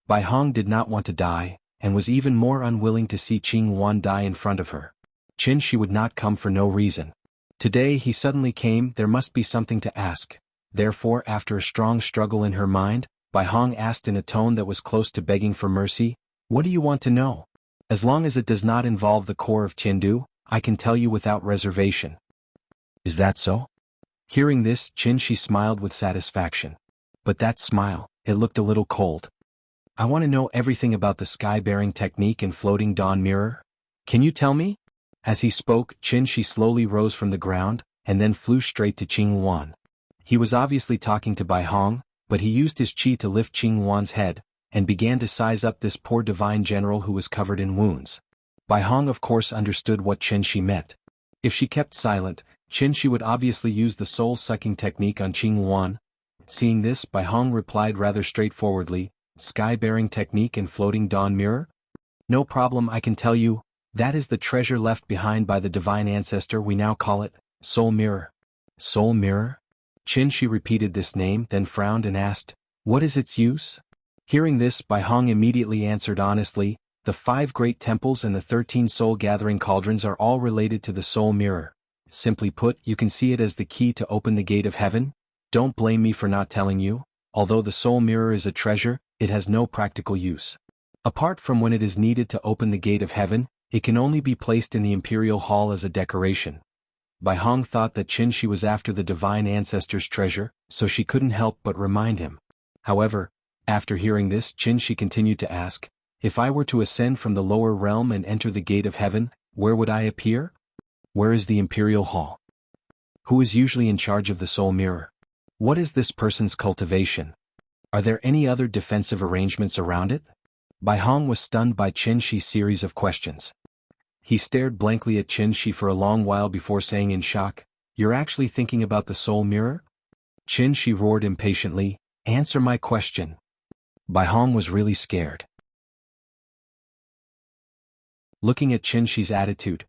Speaker 1: Bai Hong did not want to die, and was even more unwilling to see Qing Wan die in front of her. Qin Shi would not come for no reason. Today he suddenly came, there must be something to ask. Therefore, after a strong struggle in her mind, Bai Hong asked in a tone that was close to begging for mercy, "What do you want to know? As long as it does not involve the core of Tiandu, I can tell you without reservation." Is that so? Hearing this, Qin Shi smiled with satisfaction. But that smile, it looked a little cold. I want to know everything about the sky-bearing technique and floating dawn mirror. Can you tell me? As he spoke, Qin Shi slowly rose from the ground, and then flew straight to Qing Wan. He was obviously talking to Bai Hong, but he used his qi to lift Qing Wan's head, and began to size up this poor divine general who was covered in wounds. Bai Hong of course understood what Qin Shi meant. If she kept silent, Qin Shi would obviously use the soul-sucking technique on Qing Wan. Seeing this, Bai Hong replied rather straightforwardly, "Sky-bearing technique and floating dawn mirror? No problem, I can tell you. That is the treasure left behind by the divine ancestor. We now call it Soul Mirror." Soul Mirror? Qin Shi repeated this name, then frowned and asked, "What is its use?" Hearing this, Bai Hong immediately answered honestly, "The 5 great temples and the 13 soul-gathering cauldrons are all related to the Soul Mirror. Simply put, you can see it as the key to open the gate of heaven. Don't blame me for not telling you. Although the Soul Mirror is a treasure, it has no practical use. Apart from when it is needed to open the gate of heaven, it can only be placed in the Imperial Hall as a decoration." Bai Hong thought that Qin Shi was after the divine ancestor's treasure, so she couldn't help but remind him. However, after hearing this, Qin Shi continued to ask, "If I were to ascend from the lower realm and enter the gate of heaven, where would I appear? Where is the Imperial Hall? Who is usually in charge of the Soul Mirror? What is this person's cultivation? Are there any other defensive arrangements around it?" Bai Hong was stunned by Qin Shi's series of questions. He stared blankly at Qin Shi for a long while before saying in shock, "You're actually thinking about the Soul Mirror?" Qin Shi roared impatiently, "Answer my question." Bai Hong was really scared. Looking at Qin Shi's attitude,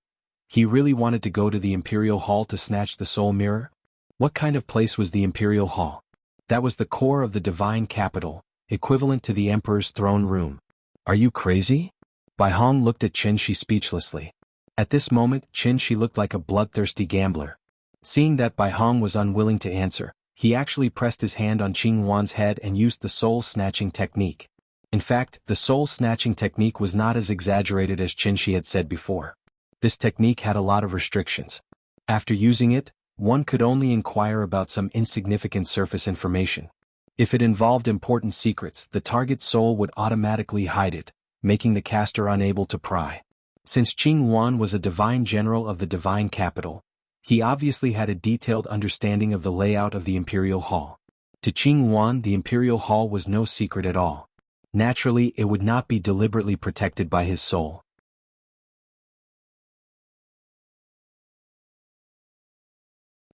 Speaker 1: he really wanted to go to the Imperial Hall to snatch the Soul Mirror? What kind of place was the Imperial Hall? That was the core of the divine capital, equivalent to the Emperor's throne room. Are you crazy? Bai Hong looked at Qin Shi speechlessly. At this moment, Qin Shi looked like a bloodthirsty gambler. Seeing that Bai Hong was unwilling to answer, he actually pressed his hand on Qing Wan's head and used the soul-snatching technique. In fact, the soul-snatching technique was not as exaggerated as Qin Shi had said before. This technique had a lot of restrictions. After using it, one could only inquire about some insignificant surface information. If it involved important secrets, the target soul would automatically hide it, making the caster unable to pry. Since Qing Wan was a divine general of the divine capital, he obviously had a detailed understanding of the layout of the Imperial Hall. To Qing Wan, the Imperial Hall was no secret at all. Naturally, it would not be deliberately protected by his soul.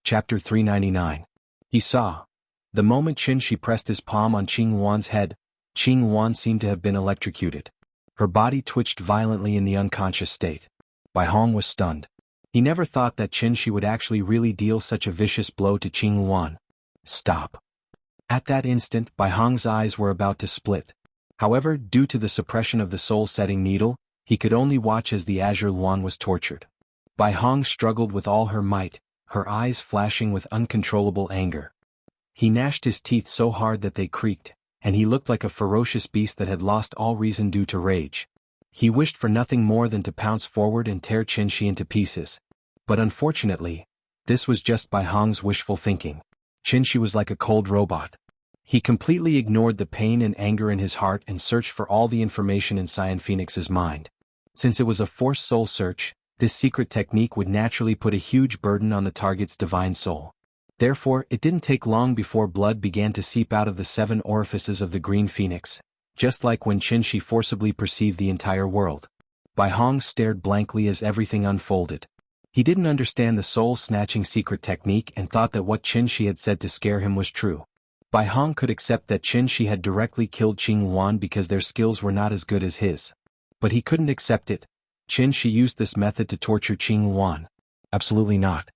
Speaker 1: Chapter 399. He saw. The moment Qin Shi pressed his palm on Qing Wan's head, Qing Wan seemed to have been electrocuted. Her body twitched violently in the unconscious state. Bai Hong was stunned. He never thought that Qin Shi would actually really deal such a vicious blow to Qing Wan. Stop. At that instant, Bai Hong's eyes were about to split. However, due to the suppression of the soul-setting needle, he could only watch as the azure Luan was tortured. Bai Hong struggled with all her might, her eyes flashing with uncontrollable anger. He gnashed his teeth so hard that they creaked, and he looked like a ferocious beast that had lost all reason due to rage. He wished for nothing more than to pounce forward and tear Qinshi into pieces. But unfortunately, this was just Bai Hong's wishful thinking. Qinshi was like a cold robot. He completely ignored the pain and anger in his heart and searched for all the information in Cyan Phoenix's mind. Since it was a forced soul search, this secret technique would naturally put a huge burden on the target's divine soul. Therefore, it didn't take long before blood began to seep out of the 7 orifices of the green phoenix, just like when Qinshi forcibly perceived the entire world. Bai Hong stared blankly as everything unfolded. He didn't understand the soul-snatching secret technique and thought that what Qinshi had said to scare him was true. Bai Hong could accept that Qinshi had directly killed Qing Luan because their skills were not as good as his. But he couldn't accept it. Qinshi used this method to torture Qing Luan. Absolutely not.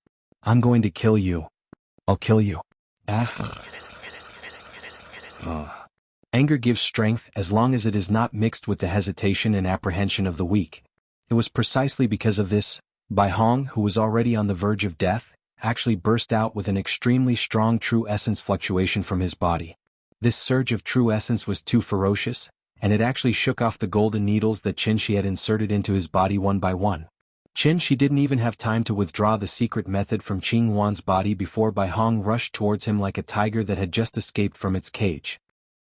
Speaker 1: I'm going to kill you. I'll kill you. Anger gives strength as long as it is not mixed with the hesitation and apprehension of the weak. It was precisely because of this, Bai Hong, who was already on the verge of death, actually burst out with an extremely strong true essence fluctuation from his body. This surge of true essence was too ferocious, and it actually shook off the golden needles that Qinshi had inserted into his body one by one. Qinshi didn't even have time to withdraw the secret method from Qing Luan's body before Bai Hong rushed towards him like a tiger that had just escaped from its cage.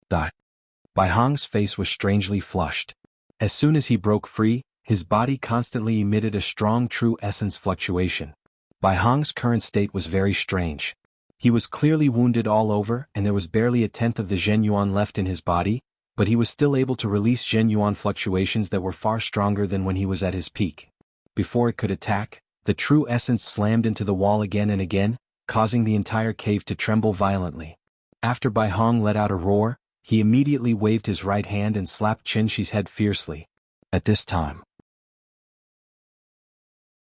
Speaker 1: Bai Hong's face was strangely flushed. As soon as he broke free, his body constantly emitted a strong true essence fluctuation. Bai Hong's current state was very strange. He was clearly wounded all over and there was barely a tenth of the Zhenyuan left in his body, but he was still able to release Zhenyuan fluctuations that were far stronger than when he was at his peak. Before it could attack, the true essence slammed into the wall again and again, causing the entire cave to tremble violently. After Bai Hong let out a roar, he immediately waved his right hand and slapped Qinshi's head fiercely. At this time,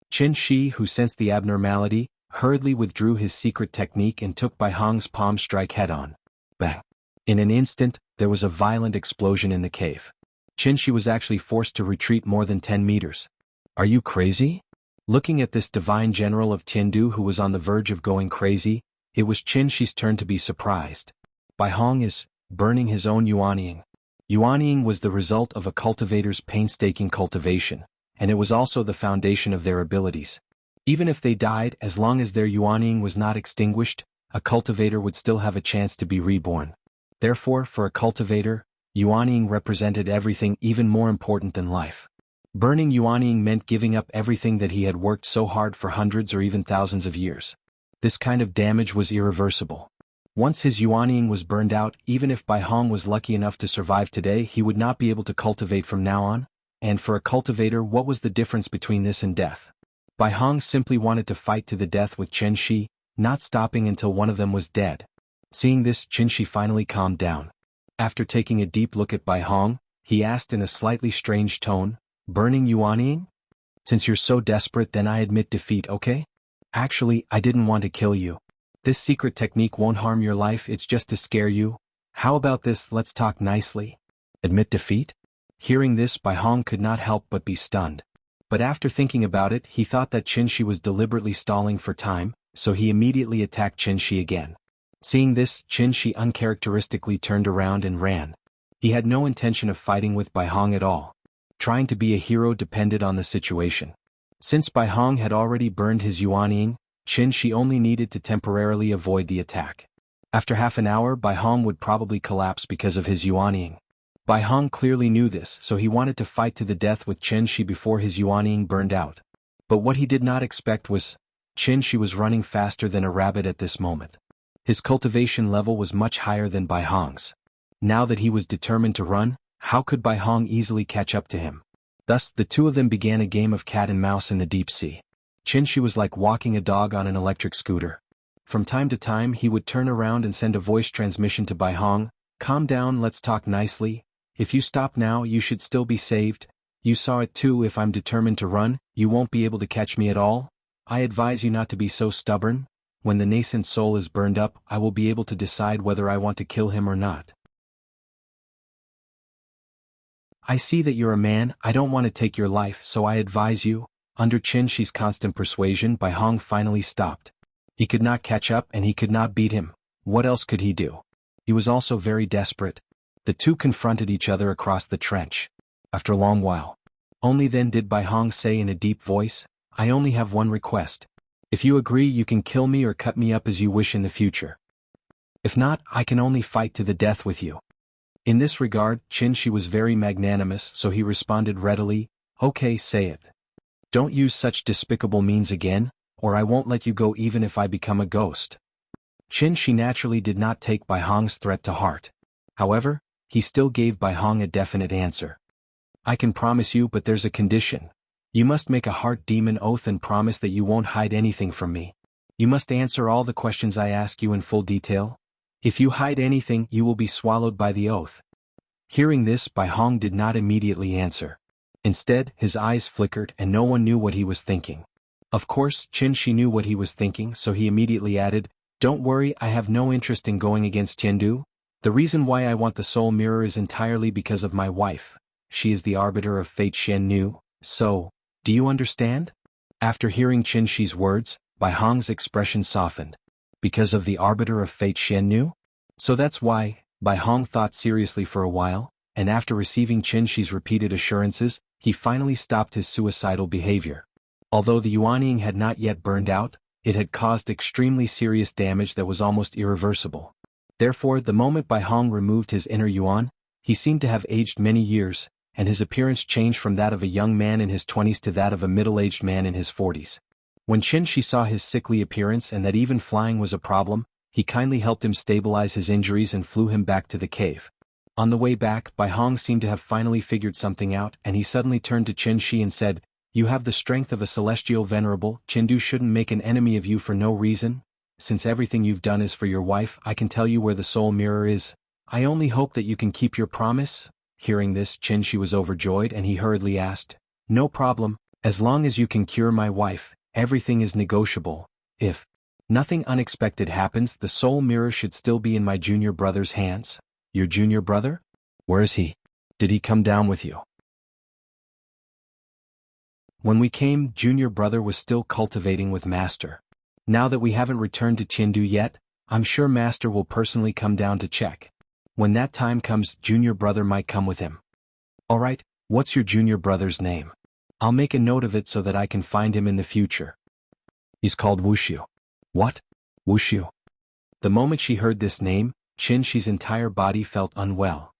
Speaker 1: Qinshi, who sensed the abnormality, hurriedly withdrew his secret technique and took Bai Hong's palm strike head-on. Bang! In an instant, there was a violent explosion in the cave. Qinshi was actually forced to retreat more than 10 meters. Are you crazy? Looking at this divine general of Tiandu who was on the verge of going crazy, it was Qinshi's turn to be surprised. Bai Hong is burning his own Yuanying. Yuanying was the result of a cultivator's painstaking cultivation, and it was also the foundation of their abilities. Even if they died, as long as their Yuanying was not extinguished, a cultivator would still have a chance to be reborn. Therefore, for a cultivator, Yuanying represented everything even more important than life. Burning Yuanying meant giving up everything that he had worked so hard for hundreds or even thousands of years. This kind of damage was irreversible. Once his Yuanying was burned out, even if Bai Hong was lucky enough to survive today, he would not be able to cultivate from now on. And for a cultivator, what was the difference between this and death? Bai Hong simply wanted to fight to the death with Qinshi, not stopping until one of them was dead. Seeing this, Qinshi finally calmed down. After taking a deep look at Bai Hong, he asked in a slightly strange tone, "Burning Yuanying? Since you're so desperate, then I admit defeat, okay? Actually, I didn't want to kill you. This secret technique won't harm your life, it's just to scare you. How about this, let's talk nicely? Admit defeat?" Hearing this, Bai Hong could not help but be stunned. But after thinking about it, he thought that Qinshi was deliberately stalling for time, so he immediately attacked Qinshi again. Seeing this, Qinshi uncharacteristically turned around and ran. He had no intention of fighting with Bai Hong at all. Trying to be a hero depended on the situation. Since Bai Hong had already burned his Yuanying, Qinshi only needed to temporarily avoid the attack. After half an hour, Bai Hong would probably collapse because of his Yuanying. Bai Hong clearly knew this, so he wanted to fight to the death with Qinshi before his Yuanying burned out. But what he did not expect was, Qinshi was running faster than a rabbit at this moment. His cultivation level was much higher than Bai Hong's. Now that he was determined to run, how could Bai Hong easily catch up to him? Thus, the two of them began a game of cat and mouse in the deep sea. Qinshi was like walking a dog on an electric scooter. From time to time, he would turn around and send a voice transmission to Bai Hong, "Calm down, let's talk nicely. If you stop now, you should still be saved. You saw it too, if I'm determined to run, you won't be able to catch me at all. I advise you not to be so stubborn. when the nascent soul is burned up, I will be able to decide whether I want to kill him or not. I see that you're a man, I don't want to take your life, so I advise you. Under Qin Shi's constant persuasion, Bai Hong finally stopped. He could not catch up and he could not beat him. What else could he do? He was also very desperate. The two confronted each other across the trench. After a long while, only then did Bai Hong say in a deep voice, I only have one request. If you agree, you can kill me or cut me up as you wish in the future. If not, I can only fight to the death with you. In this regard, Qin Shi was very magnanimous, so he responded readily, okay, say it. Don't use such despicable means again, or I won't let you go even if I become a ghost. Qin Shi naturally did not take Bai Hong's threat to heart. However, he still gave Bai Hong a definite answer. I can promise you, but there's a condition. You must make a heart demon oath and promise that you won't hide anything from me. You must answer all the questions I ask you in full detail. If you hide anything, you will be swallowed by the oath. Hearing this, Bai Hong did not immediately answer. Instead, his eyes flickered and no one knew what he was thinking. Of course, Qin Shi knew what he was thinking, so he immediately added, Don't worry, I have no interest in going against Tiandu. The reason why I want the soul mirror is entirely because of my wife. She is the arbiter of fate Xian Nu, so, do you understand? After hearing Qin Shi's words, Bai Hong's expression softened. Because of the arbiter of fate Xian Nu? So that's why. Bai Hong thought seriously for a while, and after receiving Qin Shi's repeated assurances, he finally stopped his suicidal behavior. Although the Yuanying had not yet burned out, it had caused extremely serious damage that was almost irreversible. Therefore, the moment Bai Hong removed his inner yuan, he seemed to have aged many years, and his appearance changed from that of a young man in his 20s to that of a middle-aged man in his 40s. When Qin Shi saw his sickly appearance and that even flying was a problem, he kindly helped him stabilize his injuries and flew him back to the cave. On the way back, Bai Hong seemed to have finally figured something out, and he suddenly turned to Qin Shi and said, You have the strength of a celestial venerable. Qindu shouldn't make an enemy of you for no reason. Since everything you've done is for your wife, I can tell you where the soul mirror is. I only hope that you can keep your promise. Hearing this, Qin Shi was overjoyed and he hurriedly asked, No problem, as long as you can cure my wife, everything is negotiable. If nothing unexpected happens, the soul mirror should still be in my junior brother's hands. Your junior brother? Where is he? Did he come down with you? When we came, junior brother was still cultivating with master. Now that we haven't returned to Tiandu yet, I'm sure master will personally come down to check. When that time comes, junior brother might come with him. Alright, what's your junior brother's name? I'll make a note of it so that I can find him in the future. He's called Wuxia. What? Wuxia? The moment she heard this name, Qin Shi's entire body felt unwell.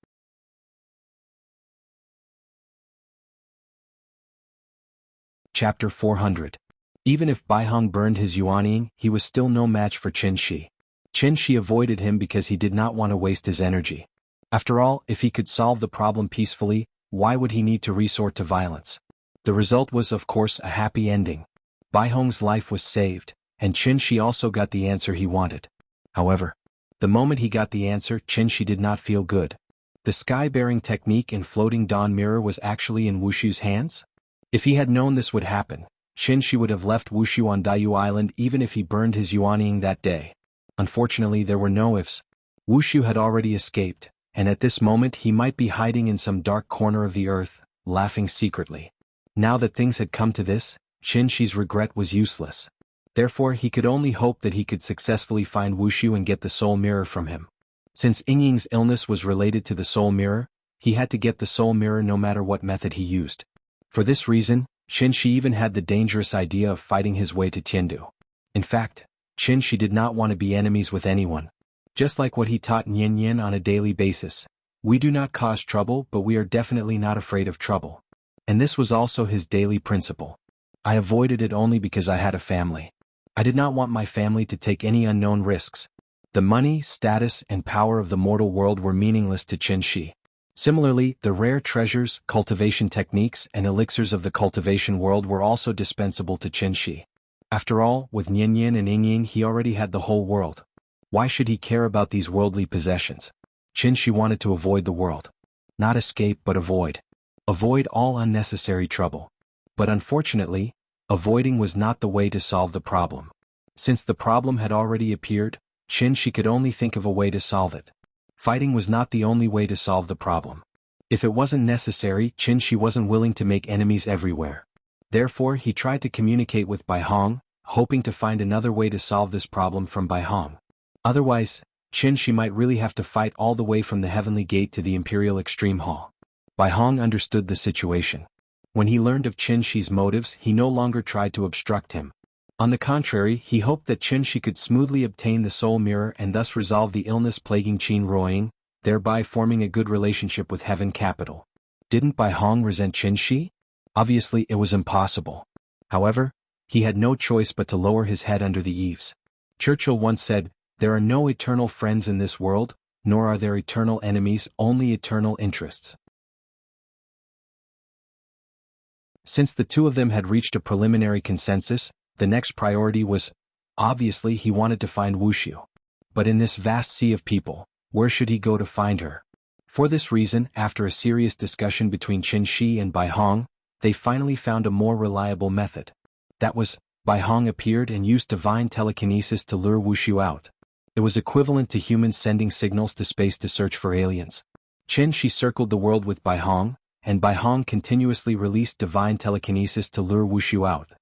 Speaker 1: Chapter 400. Even if Bai Hong burned his Yuanying, he was still no match for Qin Shi. Qin Shi avoided him because he did not want to waste his energy. After all, if he could solve the problem peacefully, why would he need to resort to violence? The result was, of course, a happy ending. Bai Hong's life was saved, and Qin Shi also got the answer he wanted. However, the moment he got the answer, Qin Shi did not feel good. The sky-bearing technique in floating dawn mirror was actually in Wuxiu's hands? If he had known this would happen, Qin Shi would have left Wuxiu on Daiyu Island even if he burned his Yuanying that day. Unfortunately, there were no ifs. Wuxiu had already escaped, and at this moment he might be hiding in some dark corner of the earth, laughing secretly. Now that things had come to this, Qin Shi's regret was useless. Therefore, he could only hope that he could successfully find Wuxiu and get the soul mirror from him. Since Yingying's illness was related to the soul mirror, he had to get the soul mirror no matter what method he used. For this reason, Qin Shi even had the dangerous idea of fighting his way to Tiandu. In fact, Qin Shi did not want to be enemies with anyone. Just like what he taught Nian Yin on a daily basis. We do not cause trouble, but we are definitely not afraid of trouble. And this was also his daily principle. I avoided it only because I had a family. I did not want my family to take any unknown risks. The money, status, and power of the mortal world were meaningless to Qin Shi. Similarly, the rare treasures, cultivation techniques, and elixirs of the cultivation world were also dispensable to Qin Shi. After all, with Nian Yin and Yingying he already had the whole world. Why should he care about these worldly possessions? Qin Shi wanted to avoid the world. Not escape but avoid. Avoid all unnecessary trouble. But unfortunately, avoiding was not the way to solve the problem. Since the problem had already appeared, she could only think of a way to solve it. Fighting was not the only way to solve the problem. If it wasn't necessary, she wasn't willing to make enemies everywhere. Therefore, he tried to communicate with Bai Hong, hoping to find another way to solve this problem from Bai Hong. Otherwise, she might really have to fight all the way from the Heavenly Gate to the Imperial Extreme Hall. Bai Hong understood the situation. When he learned of Shi's motives, he no longer tried to obstruct him. On the contrary, he hoped that Shi could smoothly obtain the soul mirror and thus resolve the illness plaguing Qin Ruoying, thereby forming a good relationship with Heaven Capital. Didn't Bai Hong resent Shi? Obviously it was impossible. However, he had no choice but to lower his head under the eaves. Churchill once said, "There are no eternal friends in this world, nor are there eternal enemies, only eternal interests." Since the two of them had reached a preliminary consensus, the next priority was, obviously he wanted to find Wuxia. But in this vast sea of people, where should he go to find her? For this reason, after a serious discussion between Shi and Bai Hong, they finally found a more reliable method. That was, Bai Hong appeared and used divine telekinesis to lure Wuxia out. It was equivalent to humans sending signals to space to search for aliens. Shi circled the world with Bai Hong, and Bai Hong continuously released divine telekinesis to lure Wuxia out.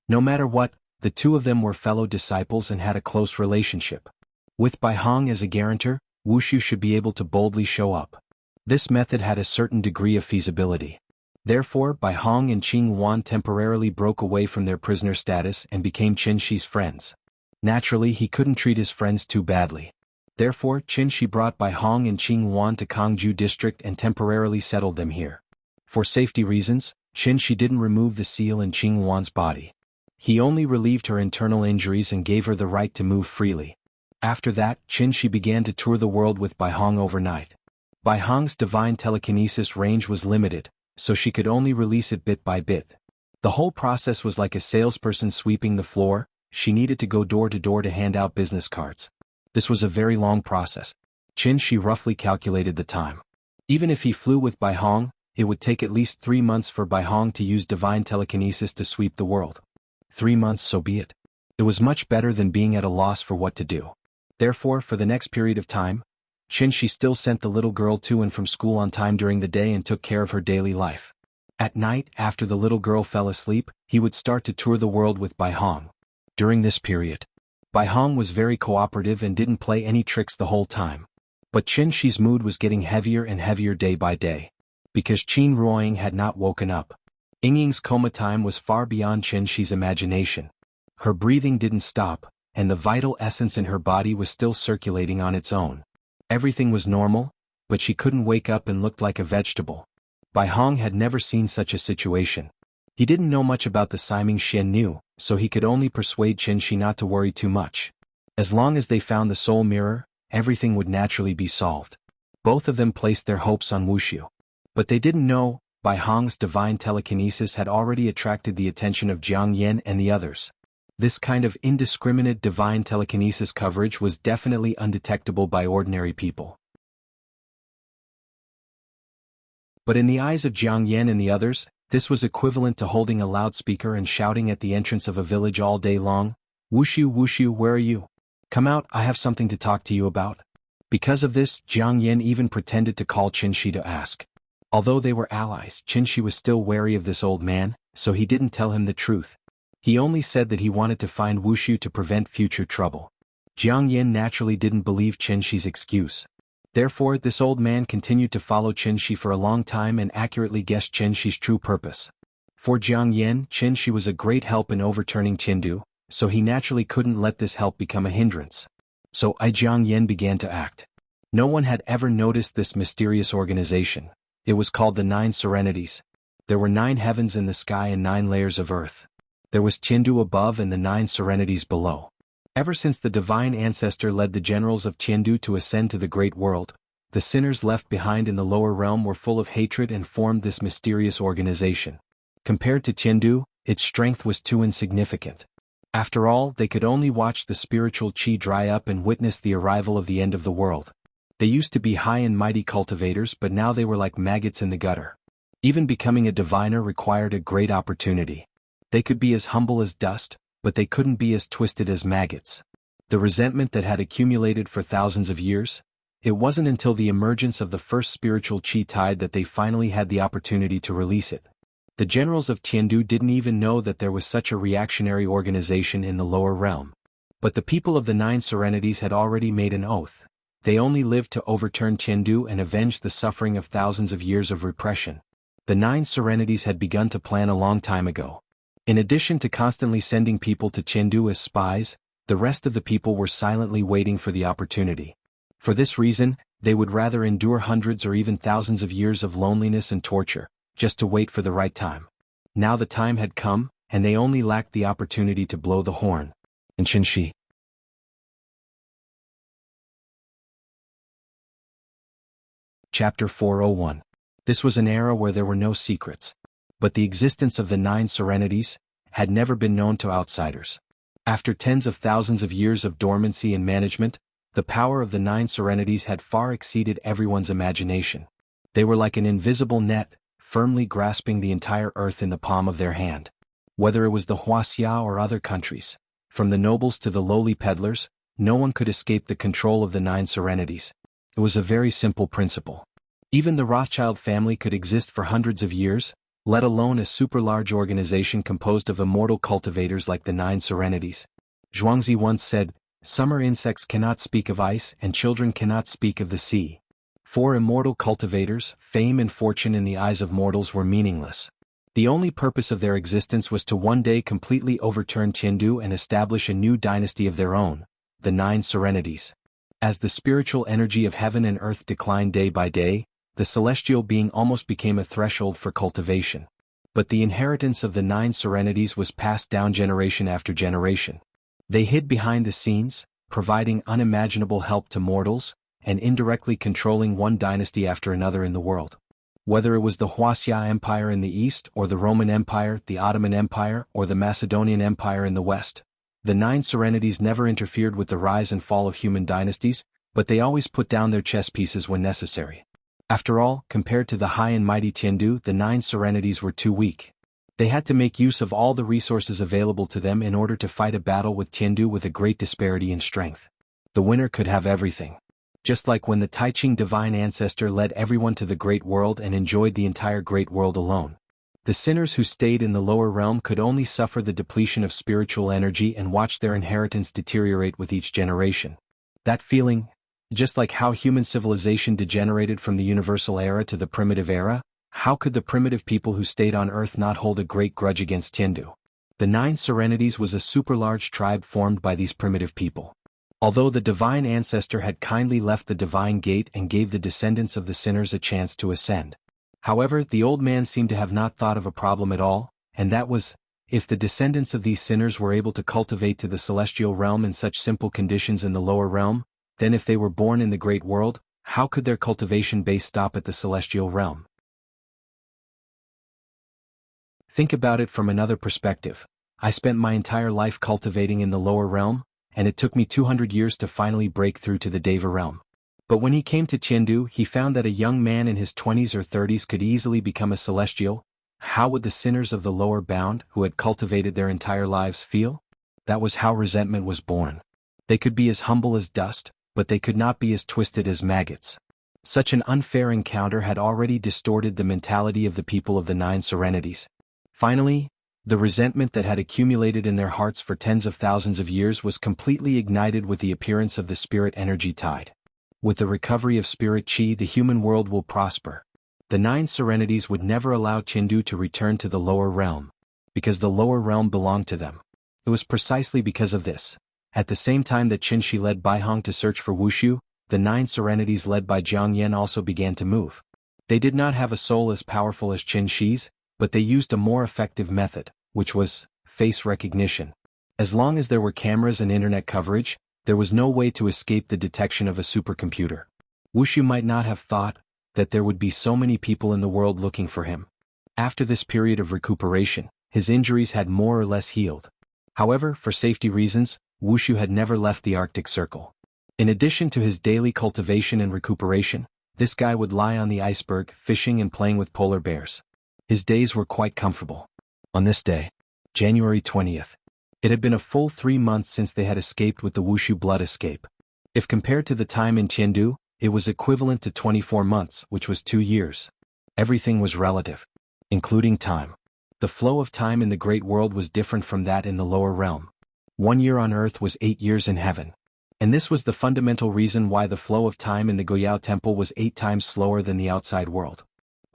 Speaker 1: No matter what, the two of them were fellow disciples and had a close relationship. With Bai Hong as a guarantor, Wuxia should be able to boldly show up. This method had a certain degree of feasibility. Therefore, Bai Hong and Qing Wan temporarily broke away from their prisoner status and became Shi's friends. Naturally, he couldn't treat his friends too badly. Therefore, Shi brought Bai Hong and Qing Wan to Kangju district and temporarily settled them here. For safety reasons, Shi didn't remove the seal in Qing Wan's body. He only relieved her internal injuries and gave her the right to move freely. After that, Shi began to tour the world with Bai Hong overnight. Bai Hong's divine telekinesis range was limited, so she could only release it bit by bit. The whole process was like a salesperson sweeping the floor. She needed to go door to door to hand out business cards. This was a very long process. Shi roughly calculated the time. Even if he flew with Bai Hong, it would take at least 3 months for Bai Hong to use divine telekinesis to sweep the world. 3 months, so be it. It was much better than being at a loss for what to do. Therefore, for the next period of time, Shi still sent the little girl to and from school on time during the day and took care of her daily life. At night, after the little girl fell asleep, he would start to tour the world with Bai Hong. During this period, Bai Hong was very cooperative and didn't play any tricks the whole time. But Shi's mood was getting heavier and heavier day by day. Because Qin Ruoying had not woken up. Yingying's coma time was far beyond Shi's imagination. Her breathing didn't stop, and the vital essence in her body was still circulating on its own. Everything was normal, but she couldn't wake up and looked like a vegetable. Bai Hong had never seen such a situation. He didn't know much about the Siming Xian knew, so he could only persuade Shi not to worry too much. As long as they found the soul mirror, everything would naturally be solved. Both of them placed their hopes on Wuxia. But they didn't know, Bai Hong's divine telekinesis had already attracted the attention of Jiang Yan and the others. This kind of indiscriminate divine telekinesis coverage was definitely undetectable by ordinary people. But in the eyes of Jiang Yan and the others, this was equivalent to holding a loudspeaker and shouting at the entrance of a village all day long, "Wuxia, Wuxia, where are you? Come out, I have something to talk to you about." Because of this, Jiang Yan even pretended to call Shi to ask. Although they were allies, Shi was still wary of this old man, so he didn't tell him the truth. He only said that he wanted to find Wuxia to prevent future trouble. Jiang Yan naturally didn't believe Shi's excuse. Therefore, this old man continued to follow Shi for a long time and accurately guessed Shi's true purpose. For Jiang Yan, Shi was a great help in overturning Qindu, so he naturally couldn't let this help become a hindrance. So Jiang Yan began to act. No one had ever noticed this mysterious organization. It was called the 9 Serenities. There were 9 heavens in the sky and 9 layers of earth. There was Tiandu above and the 9 Serenities below. Ever since the divine ancestor led the generals of Tiandu to ascend to the great world, the sinners left behind in the lower realm were full of hatred and formed this mysterious organization. Compared to Tiandu, its strength was too insignificant. After all, they could only watch the spiritual qi dry up and witness the arrival of the end of the world. They used to be high and mighty cultivators, but now they were like maggots in the gutter. Even becoming a diviner required a great opportunity. They could be as humble as dust, but they couldn't be as twisted as maggots. The resentment that had accumulated for thousands of years, it wasn't until the emergence of the first spiritual chi tide that they finally had the opportunity to release it. The generals of Tiandu didn't even know that there was such a reactionary organization in the lower realm. But the people of the Nine Serenities had already made an oath. They only lived to overturn Tiandu and avenge the suffering of thousands of years of repression. The Nine Serenities had begun to plan a long time ago. In addition to constantly sending people to Tiandu as spies, the rest of the people were silently waiting for the opportunity. For this reason, they would rather endure hundreds or even thousands of years of loneliness and torture, just to wait for the right time. Now the time had come, and they only lacked the opportunity to blow the horn. And Qinshi. Chapter 401. This was an era where there were no secrets. But the existence of the Nine Serenities had never been known to outsiders. After tens of thousands of years of dormancy and management, the power of the Nine Serenities had far exceeded everyone's imagination. They were like an invisible net, firmly grasping the entire earth in the palm of their hand. Whether it was the Wuxia or other countries, from the nobles to the lowly peddlers, no one could escape the control of the Nine Serenities. It was a very simple principle. Even the Rothschild family could exist for hundreds of years, let alone a super-large organization composed of immortal cultivators like the Nine Serenities. Zhuangzi once said, "Summer insects cannot speak of ice and children cannot speak of the sea." For immortal cultivators, fame and fortune in the eyes of mortals were meaningless. The only purpose of their existence was to one day completely overturn Tiandu and establish a new dynasty of their own, the Nine Serenities. As the spiritual energy of heaven and earth declined day by day, the celestial being almost became a threshold for cultivation. But the inheritance of the Nine Serenities was passed down generation after generation. They hid behind the scenes, providing unimaginable help to mortals, and indirectly controlling one dynasty after another in the world. Whether it was the Wuxia Empire in the east or the Roman Empire, the Ottoman Empire, or the Macedonian Empire in the west, the Nine Serenities never interfered with the rise and fall of human dynasties, but they always put down their chess pieces when necessary. After all, compared to the high and mighty Tiandu, the Nine Serenities were too weak. They had to make use of all the resources available to them in order to fight a battle with Tiandu with a great disparity in strength. The winner could have everything. Just like when the Taiqing divine ancestor led everyone to the great world and enjoyed the entire great world alone. The sinners who stayed in the lower realm could only suffer the depletion of spiritual energy and watch their inheritance deteriorate with each generation. That feeling, just like how human civilization degenerated from the universal era to the primitive era, how could the primitive people who stayed on Earth not hold a great grudge against Tiandu? The Nine Serenities was a super-large tribe formed by these primitive people. Although the divine ancestor had kindly left the divine gate and gave the descendants of the sinners a chance to ascend. However, the old man seemed to have not thought of a problem at all, and that was, if the descendants of these sinners were able to cultivate to the celestial realm in such simple conditions in the lower realm, then if they were born in the great world, how could their cultivation base stop at the celestial realm? Think about it from another perspective. I spent my entire life cultivating in the lower realm, and it took me 200 years to finally break through to the Deva realm. But when he came to Tiandu, he found that a young man in his 20s or 30s could easily become a celestial. How would the sinners of the lower bound, who had cultivated their entire lives, feel? That was how resentment was born. They could be as humble as dust, but they could not be as twisted as maggots. Such an unfair encounter had already distorted the mentality of the people of the Nine Serenities. Finally, the resentment that had accumulated in their hearts for tens of thousands of years was completely ignited with the appearance of the spirit energy tide. With the recovery of spirit chi, the human world will prosper. The Nine Serenities would never allow Tiandu to return to the lower realm, because the lower realm belonged to them. It was precisely because of this. At the same time that Qinshi led Baihong to search for Wuxia, the Nine Serenities led by Jianghu also began to move. They did not have a soul as powerful as Qinshi's, but they used a more effective method, which was face recognition. As long as there were cameras and internet coverage, there was no way to escape the detection of a supercomputer. Wuxia might not have thought that there would be so many people in the world looking for him. After this period of recuperation, his injuries had more or less healed. However, for safety reasons, Wuxia had never left the Arctic Circle. In addition to his daily cultivation and recuperation, this guy would lie on the iceberg, fishing and playing with polar bears. His days were quite comfortable. On this day, January 20th, It had been a full 3 months since they had escaped with the Wushu blood escape. If compared to the time in Jianghu, it was equivalent to 24 months, which was 2 years. Everything was relative, including time. The flow of time in the great world was different from that in the lower realm. 1 year on earth was 8 years in heaven. And this was the fundamental reason why the flow of time in the Guiyao temple was 8 times slower than the outside world.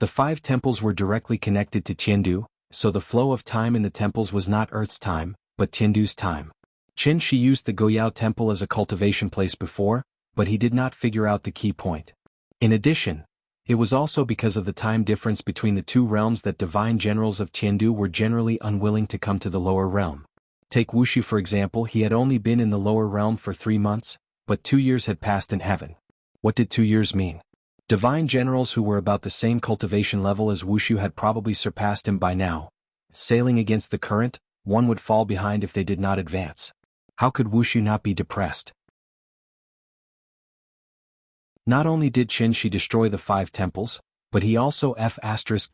Speaker 1: The 5 temples were directly connected to Jianghu, so the flow of time in the temples was not Earth's time, but Tiandu's time. Qin Shi used the Guiyao temple as a cultivation place before, but he did not figure out the key point. In addition, it was also because of the time difference between the 2 realms that divine generals of Tiandu were generally unwilling to come to the lower realm. Take Wuxia for example, he had only been in the lower realm for 3 months, but 2 years had passed in heaven. What did 2 years mean? Divine generals who were about the same cultivation level as Wuxia had probably surpassed him by now. Sailing against the current, one would fall behind if they did not advance. How could Wuxia not be depressed? Not only did Qin Shi destroy the 5 temples, but he also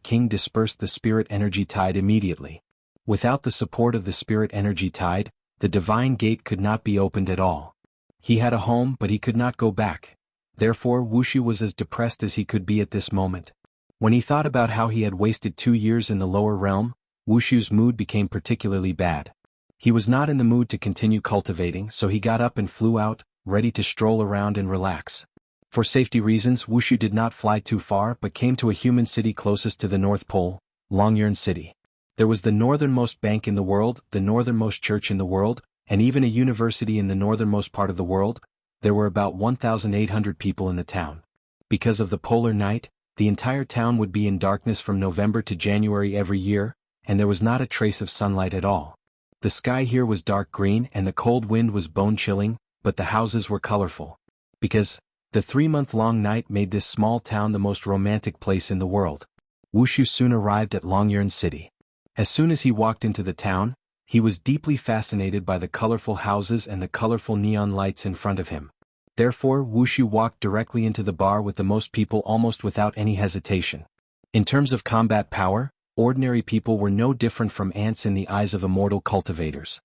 Speaker 1: King dispersed the spirit energy tide immediately. Without the support of the spirit energy tide, the divine gate could not be opened at all. He had a home but he could not go back. Therefore Wuxia was as depressed as he could be at this moment. When he thought about how he had wasted 2 years in the lower realm, Wuxia's mood became particularly bad. He was not in the mood to continue cultivating, so he got up and flew out, ready to stroll around and relax. For safety reasons, Wuxia did not fly too far but came to a human city closest to the North Pole, Longyuan City. There was the northernmost bank in the world, the northernmost church in the world, and even a university in the northernmost part of the world. There were about 1,800 people in the town. Because of the polar night, the entire town would be in darkness from November to January every year, and there was not a trace of sunlight at all. The sky here was dark green and the cold wind was bone-chilling, but the houses were colorful. Because the 3-month-long night made this small town the most romantic place in the world. Wuxia soon arrived at Longyuan City. As soon as he walked into the town, he was deeply fascinated by the colorful houses and the colorful neon lights in front of him. Therefore Wuxia walked directly into the bar with the most people almost without any hesitation. In terms of combat power, ordinary people were no different from ants in the eyes of immortal cultivators.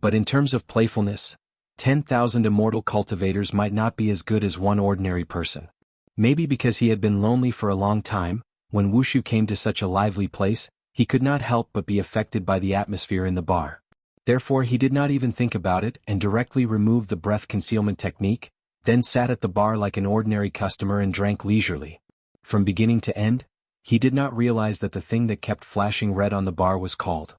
Speaker 1: But in terms of playfulness, 10,000 immortal cultivators might not be as good as one ordinary person. Maybe because he had been lonely for a long time, when Wuxia came to such a lively place, he could not help but be affected by the atmosphere in the bar. Therefore he did not even think about it and directly removed the breath concealment technique, then sat at the bar like an ordinary customer and drank leisurely. From beginning to end, he did not realize that the thing that kept flashing red on the bar was called.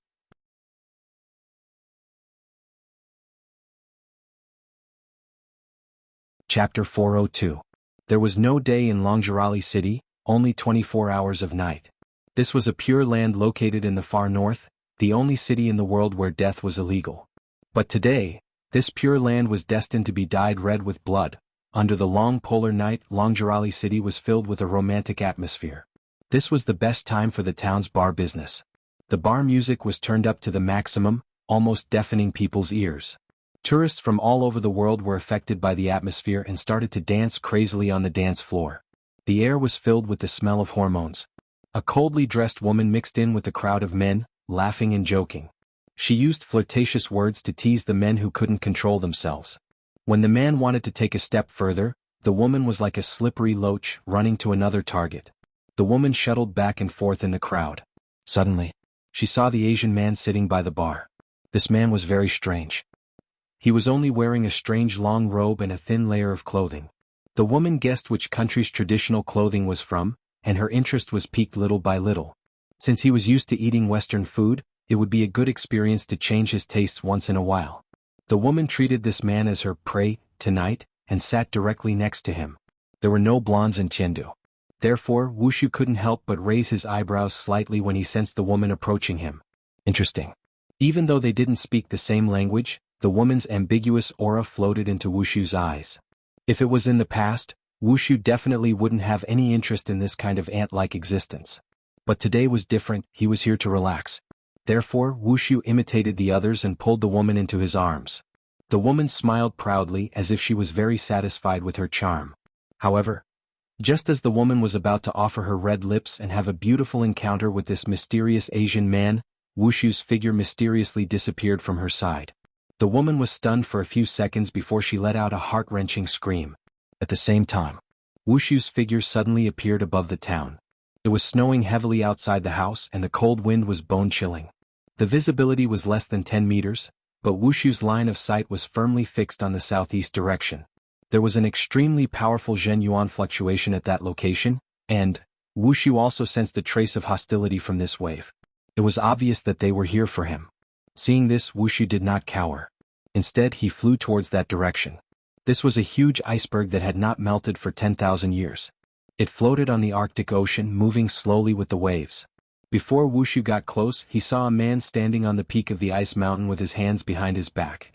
Speaker 1: Chapter 402. There was no day in Longyuan City, only 24 hours of night. This was a pure land located in the far north, the only city in the world where death was illegal. But today, this pure land was destined to be dyed red with blood. Under the long polar night, Longyuan City was filled with a romantic atmosphere. This was the best time for the town's bar business. The bar music was turned up to the maximum, almost deafening people's ears. Tourists from all over the world were affected by the atmosphere and started to dance crazily on the dance floor. The air was filled with the smell of hormones. A coldly dressed woman mixed in with the crowd of men, laughing and joking. She used flirtatious words to tease the men who couldn't control themselves. When the man wanted to take a step further, the woman was like a slippery loach running to another target. The woman shuttled back and forth in the crowd. Suddenly, she saw the Asian man sitting by the bar. This man was very strange. He was only wearing a strange long robe and a thin layer of clothing. The woman guessed which country's traditional clothing was from, and her interest was piqued little by little. Since he was used to eating Western food, it would be a good experience to change his tastes once in a while. The woman treated this man as her prey, tonight, and sat directly next to him. There were no blondes in Jianghu. Therefore, Wuxia couldn't help but raise his eyebrows slightly when he sensed the woman approaching him. Interesting. Even though they didn't speak the same language, the woman's ambiguous aura floated into Wuxia's eyes. If it was in the past, Wuxia definitely wouldn't have any interest in this kind of ant-like existence. But today was different, he was here to relax. Therefore, Wuxia imitated the others and pulled the woman into his arms. The woman smiled proudly as if she was very satisfied with her charm. However, just as the woman was about to offer her red lips and have a beautiful encounter with this mysterious Asian man, Wuxia's figure mysteriously disappeared from her side. The woman was stunned for a few seconds before she let out a heart-wrenching scream. At the same time, Wushu's figure suddenly appeared above the town. It was snowing heavily outside the house and the cold wind was bone-chilling. The visibility was less than 10 meters, but Wushu's line of sight was firmly fixed on the southeast direction. There was an extremely powerful Zhen Yuan fluctuation at that location, and Wushu also sensed a trace of hostility from this wave. It was obvious that they were here for him. Seeing this, Wushu did not cower. Instead, he flew towards that direction. This was a huge iceberg that had not melted for 10,000 years. It floated on the Arctic Ocean, moving slowly with the waves. Before Wushu got close, he saw a man standing on the peak of the ice mountain with his hands behind his back.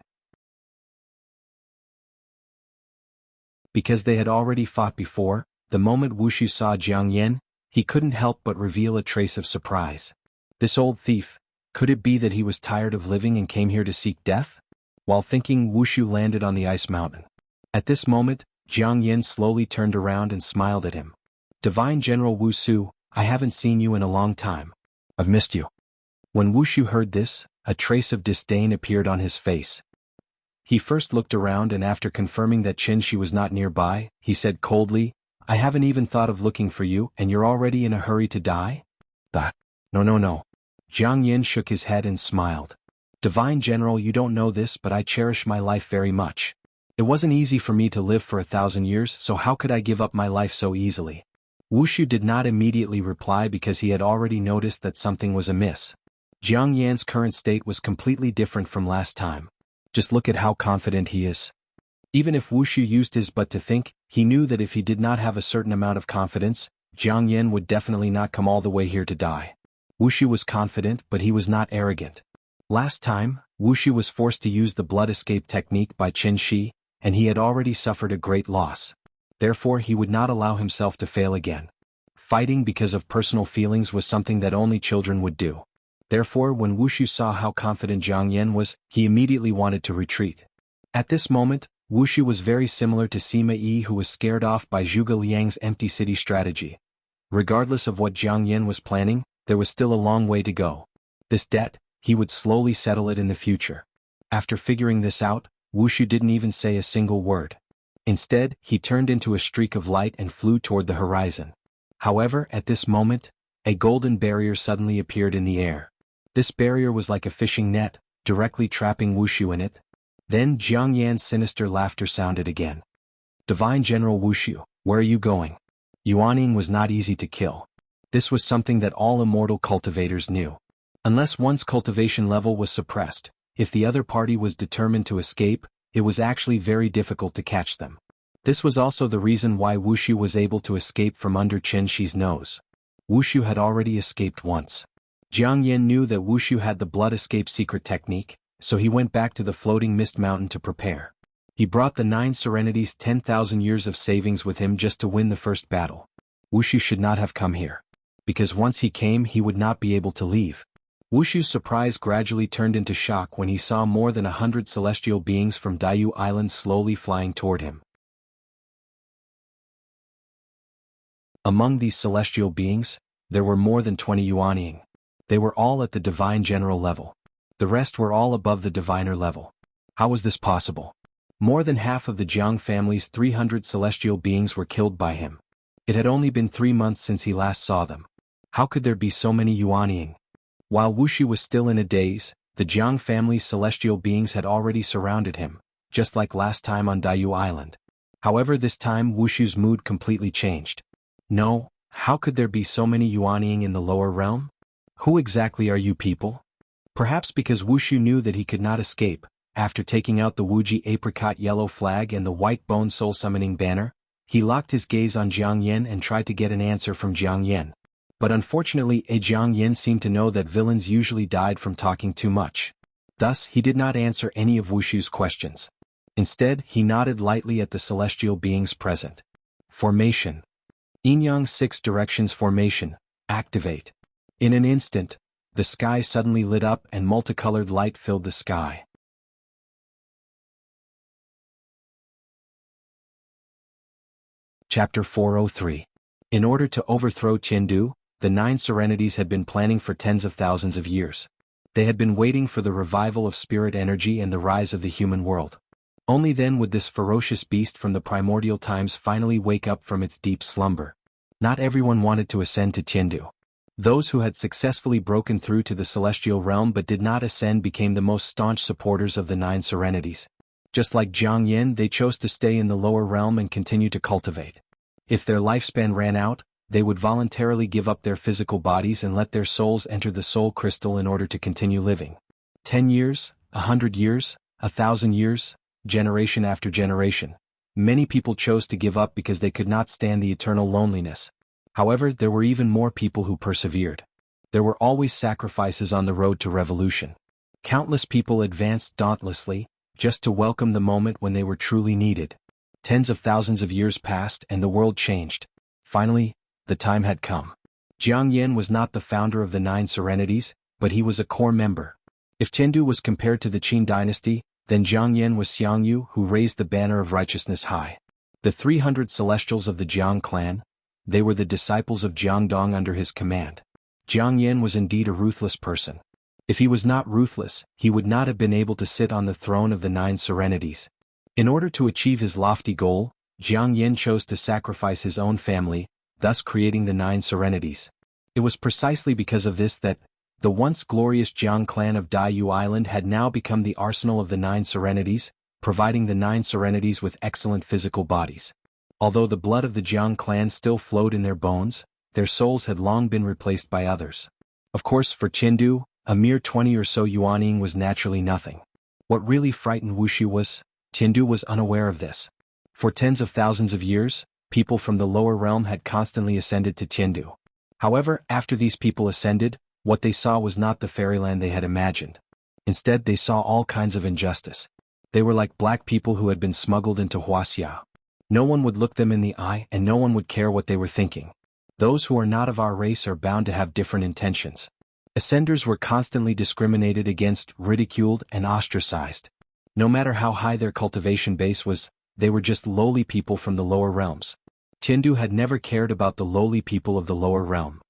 Speaker 1: Because they had already fought before, the moment Wushu saw Jiang Yan, he couldn't help but reveal a trace of surprise. This old thief, could it be that he was tired of living and came here to seek death? While thinking, Wushu landed on the ice mountain. At this moment, Jiang Yan slowly turned around and smiled at him. "Divine General Wu Su, I haven't seen you in a long time. I've missed you." When Wushu heard this, a trace of disdain appeared on his face. He first looked around and after confirming that Qin Shi was not nearby, he said coldly, "I haven't even thought of looking for you and you're already in a hurry to die?" No. Jiang Yan shook his head and smiled. "Divine General, you don't know this, but I cherish my life very much. It wasn't easy for me to live for 1,000 years, so how could I give up my life so easily?" Wushu did not immediately reply because he had already noticed that something was amiss. Jiang Yan's current state was completely different from last time. Just look at how confident he is. Even if Wushu used his butt to think, he knew that if he did not have a certain amount of confidence, Jiang Yan would definitely not come all the way here to die. Wushu was confident, but he was not arrogant. Last time, Wushu was forced to use the blood escape technique by Qin Shi, and he had already suffered a great loss. Therefore he would not allow himself to fail again. Fighting because of personal feelings was something that only children would do. Therefore when Wushu saw how confident Jiang Yan was, he immediately wanted to retreat. At this moment, Wushu was very similar to Sima Yi, who was scared off by Zhuge Liang's empty city strategy. Regardless of what Jiang Yan was planning, there was still a long way to go. This debt, he would slowly settle it in the future. After figuring this out, Wushu didn't even say a single word. Instead, he turned into a streak of light and flew toward the horizon. However, at this moment, a golden barrier suddenly appeared in the air. This barrier was like a fishing net, directly trapping Wushu in it. Then Jiang Yan's sinister laughter sounded again. "Divine General Wushu, where are you going?" Yuaning was not easy to kill. This was something that all immortal cultivators knew. Unless one's cultivation level was suppressed, if the other party was determined to escape, it was actually very difficult to catch them. This was also the reason why Wushu was able to escape from under Qin Shi's nose. Wushu had already escaped once. Jiang Yan knew that Wushu had the blood escape secret technique, so he went back to the floating mist mountain to prepare. He brought the 9 Serenities' 10,000 years of savings with him just to win the first battle. Wushu should not have come here. Because once he came, he would not be able to leave. Wushu's surprise gradually turned into shock when he saw more than 100 celestial beings from Daiyu Island slowly flying toward him. Among these celestial beings, there were more than 20 Yuanying. They were all at the divine general level. The rest were all above the diviner level. How was this possible? More than half of the Jiang family's 300 celestial beings were killed by him. It had only been 3 months since he last saw them. How could there be so many Yuanying? While Wushu was still in a daze, the Jiang family's celestial beings had already surrounded him, just like last time on Daiyu Island. However, this time Wushu's mood completely changed. No, how could there be so many Yuanying in the lower realm? Who exactly are you people? Perhaps because Wushu knew that he could not escape, after taking out the Wuji apricot yellow flag and the white bone soul summoning banner, he locked his gaze on Jiang Yan and tried to get an answer from Jiang Yan. But unfortunately, Jiang Yan seemed to know that villains usually died from talking too much. Thus, he did not answer any of Wushu's questions. Instead, he nodded lightly at the celestial beings present. Formation. Yin-Yang 6 Directions Formation, activate. In an instant, the sky suddenly lit up and multicolored light filled the sky. Chapter 403. In order to overthrow Chengdu, the 9 Serenities had been planning for tens of thousands of years. They had been waiting for the revival of spirit energy and the rise of the human world. Only then would this ferocious beast from the primordial times finally wake up from its deep slumber. Not everyone wanted to ascend to Jianghu. Those who had successfully broken through to the celestial realm but did not ascend became the most staunch supporters of the Nine Serenities. Just like Jiang Yin, they chose to stay in the lower realm and continue to cultivate. If their lifespan ran out, they would voluntarily give up their physical bodies and let their souls enter the soul crystal in order to continue living. 10 years, 100 years, 1,000 years, generation after generation. Many people chose to give up because they could not stand the eternal loneliness. However, there were even more people who persevered. There were always sacrifices on the road to revolution. Countless people advanced dauntlessly, just to welcome the moment when they were truly needed. Tens of thousands of years passed and the world changed. Finally, the time had come. Jiang Yin was not the founder of the Nine Serenities, but he was a core member. If Jianghu was compared to the Qin dynasty, then Jiang Yin was Xiangyu who raised the banner of righteousness high. The 300 celestials of the Jiang clan, they were the disciples of Jiangdong under his command. Jiang Yin was indeed a ruthless person. If he was not ruthless, he would not have been able to sit on the throne of the Nine Serenities. In order to achieve his lofty goal, Jiang Yin chose to sacrifice his own family, thus creating the Nine Serenities. It was precisely because of this that the once glorious Jiang clan of Daiyu Island had now become the arsenal of the Nine Serenities, providing the Nine Serenities with excellent physical bodies. Although the blood of the Jiang clan still flowed in their bones, their souls had long been replaced by others. Of course, for Jianghu, a mere 20 or so yuaning was naturally nothing. What really frightened Wuxia was, Jianghu was unaware of this. For tens of thousands of years, people from the lower realm had constantly ascended to Jianghu. However, after these people ascended, what they saw was not the fairyland they had imagined. Instead, they saw all kinds of injustice. They were like black people who had been smuggled into Wuxia. No one would look them in the eye and no one would care what they were thinking. Those who are not of our race are bound to have different intentions. Ascenders were constantly discriminated against, ridiculed, and ostracized. No matter how high their cultivation base was, they were just lowly people from the lower realms. Jianghu had never cared about the lowly people of the lower realm.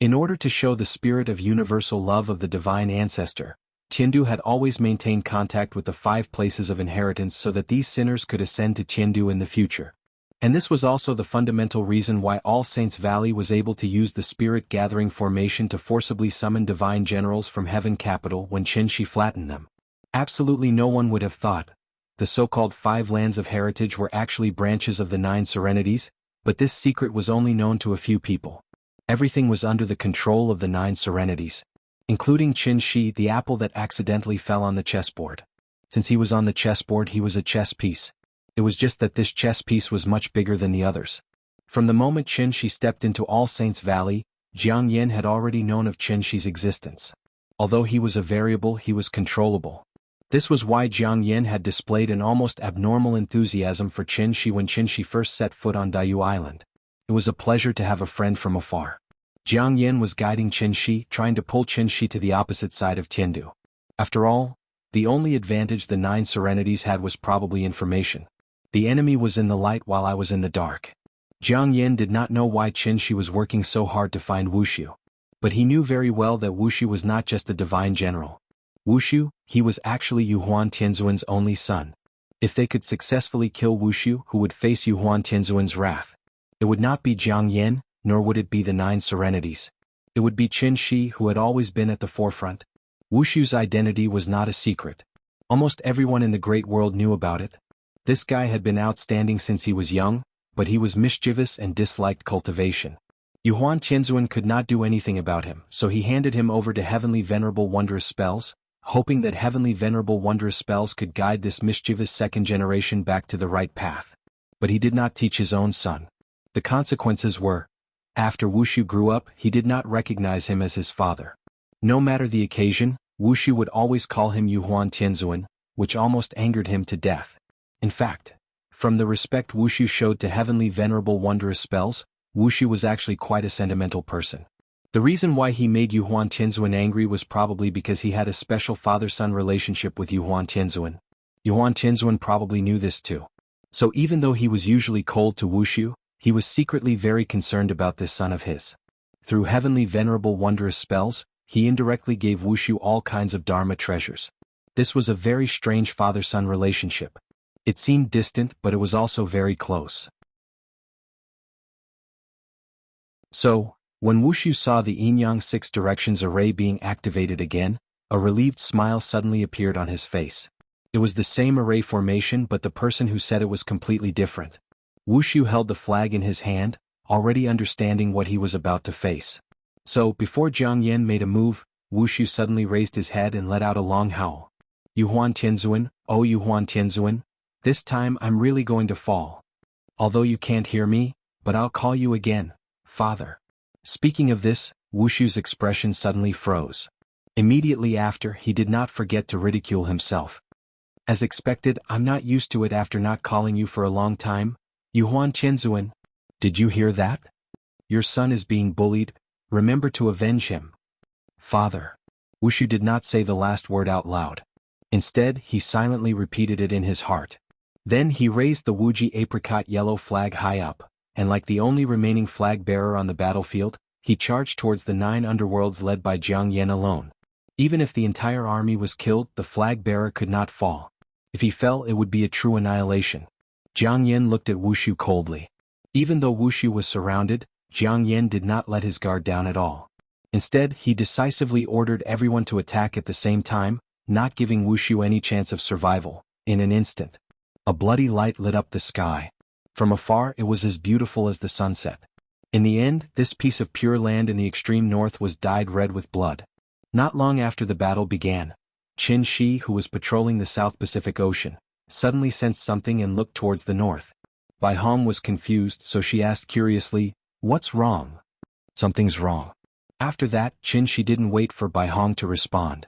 Speaker 1: In order to show the spirit of universal love of the divine ancestor, Jianghu had always maintained contact with the 5 places of inheritance so that these sinners could ascend to Jianghu in the future. And this was also the fundamental reason why All Saints Valley was able to use the spirit gathering formation to forcibly summon divine generals from Heaven Capital when Qinshi flattened them. Absolutely no one would have thought the so-called 5 lands of heritage were actually branches of the 9 Serenities, but this secret was only known to a few people. Everything was under the control of the 9 Serenities, including Qinshi, the apple that accidentally fell on the chessboard. Since he was on the chessboard, he was a chess piece. It was just that this chess piece was much bigger than the others. From the moment Qinshi stepped into All Saints Valley, Jiang Yin had already known of Qinshi's existence. Although he was a variable, he was controllable. This was why Jiang Yin had displayed an almost abnormal enthusiasm for Qinshi when Qinshi first set foot on Daiyu Island. It was a pleasure to have a friend from afar. Jiang Yin was guiding Qinshi, trying to pull Qinshi to the opposite side of Jianghu. After all, the only advantage the 9 Serenities had was probably information. The enemy was in the light while I was in the dark. Jiang Yin did not know why Qinshi was working so hard to find Wuxia. But he knew very well that Wuxia was not just a divine general. Wuxia, he was actually Yuhuan Tianzuan's only son. If they could successfully kill Wuxia, who would face Yuhuan Tianzuan's wrath? It would not be Jiang Yin, nor would it be the 9 Serenities. It would be Qinshi who had always been at the forefront. Wuxia's identity was not a secret. Almost everyone in the great world knew about it. This guy had been outstanding since he was young, but he was mischievous and disliked cultivation. Yuhuan Tianzuan could not do anything about him, so he handed him over to Heavenly Venerable Wondrous Spells, hoping that Heavenly Venerable Wondrous Spells could guide this mischievous second generation back to the right path. But he did not teach his own son. The consequences were, after Wuxia grew up, he did not recognize him as his father. No matter the occasion, Wuxia would always call him Yuhuan Tianzuan, which almost angered him to death. In fact, from the respect Wuxia showed to Heavenly Venerable Wondrous Spells, Wuxia was actually quite a sentimental person. The reason why he made Yuhuan Tianzuan angry was probably because he had a special father-son relationship with Yuhuan Tianzuan. Yuhuan Tianzuan probably knew this too. So even though he was usually cold to Wuxia, he was secretly very concerned about this son of his. Through heavenly venerable wondrous spells, he indirectly gave Wuxia all kinds of Dharma treasures. This was a very strange father-son relationship. It seemed distant, but it was also very close. So, when Wuxia saw the yin-yang 6 directions array being activated again, a relieved smile suddenly appeared on his face. It was the same array formation, but the person who said it was completely different. Wuxia held the flag in his hand, already understanding what he was about to face. So, before Jiang Yan made a move, Wuxia suddenly raised his head and let out a long howl. Yuhuan Tianzuan, oh Yuhuan Tianzuan, this time I'm really going to fall. Although you can't hear me, but I'll call you again, Father. Speaking of this, Wuxia's expression suddenly froze. Immediately after, he did not forget to ridicule himself. As expected, I'm not used to it after not calling you for a long time, Yuhuan Tianzuan. Did you hear that? Your son is being bullied, remember to avenge him. Father. Wuxia did not say the last word out loud. Instead, he silently repeated it in his heart. Then he raised the Wuji apricot yellow flag high up, and like the only remaining flag bearer on the battlefield, he charged towards the 9 underworlds led by Jiang Yan alone. Even if the entire army was killed, the flag bearer could not fall. If he fell, it would be a true annihilation. Jiang Yan looked at Wuxia coldly. Even though Wuxia was surrounded, Jiang Yan did not let his guard down at all. Instead, he decisively ordered everyone to attack at the same time, not giving Wuxia any chance of survival. In an instant, a bloody light lit up the sky. From afar, it was as beautiful as the sunset. In the end, this piece of pure land in the extreme north was dyed red with blood. Not long after the battle began, Qin Shi, who was patrolling the South Pacific Ocean, suddenly sensed something and looked towards the north. Bai Hong was confused, so she asked curiously, "What's wrong?" "Something's wrong." After that, Qin Shi didn't wait for Bai Hong to respond.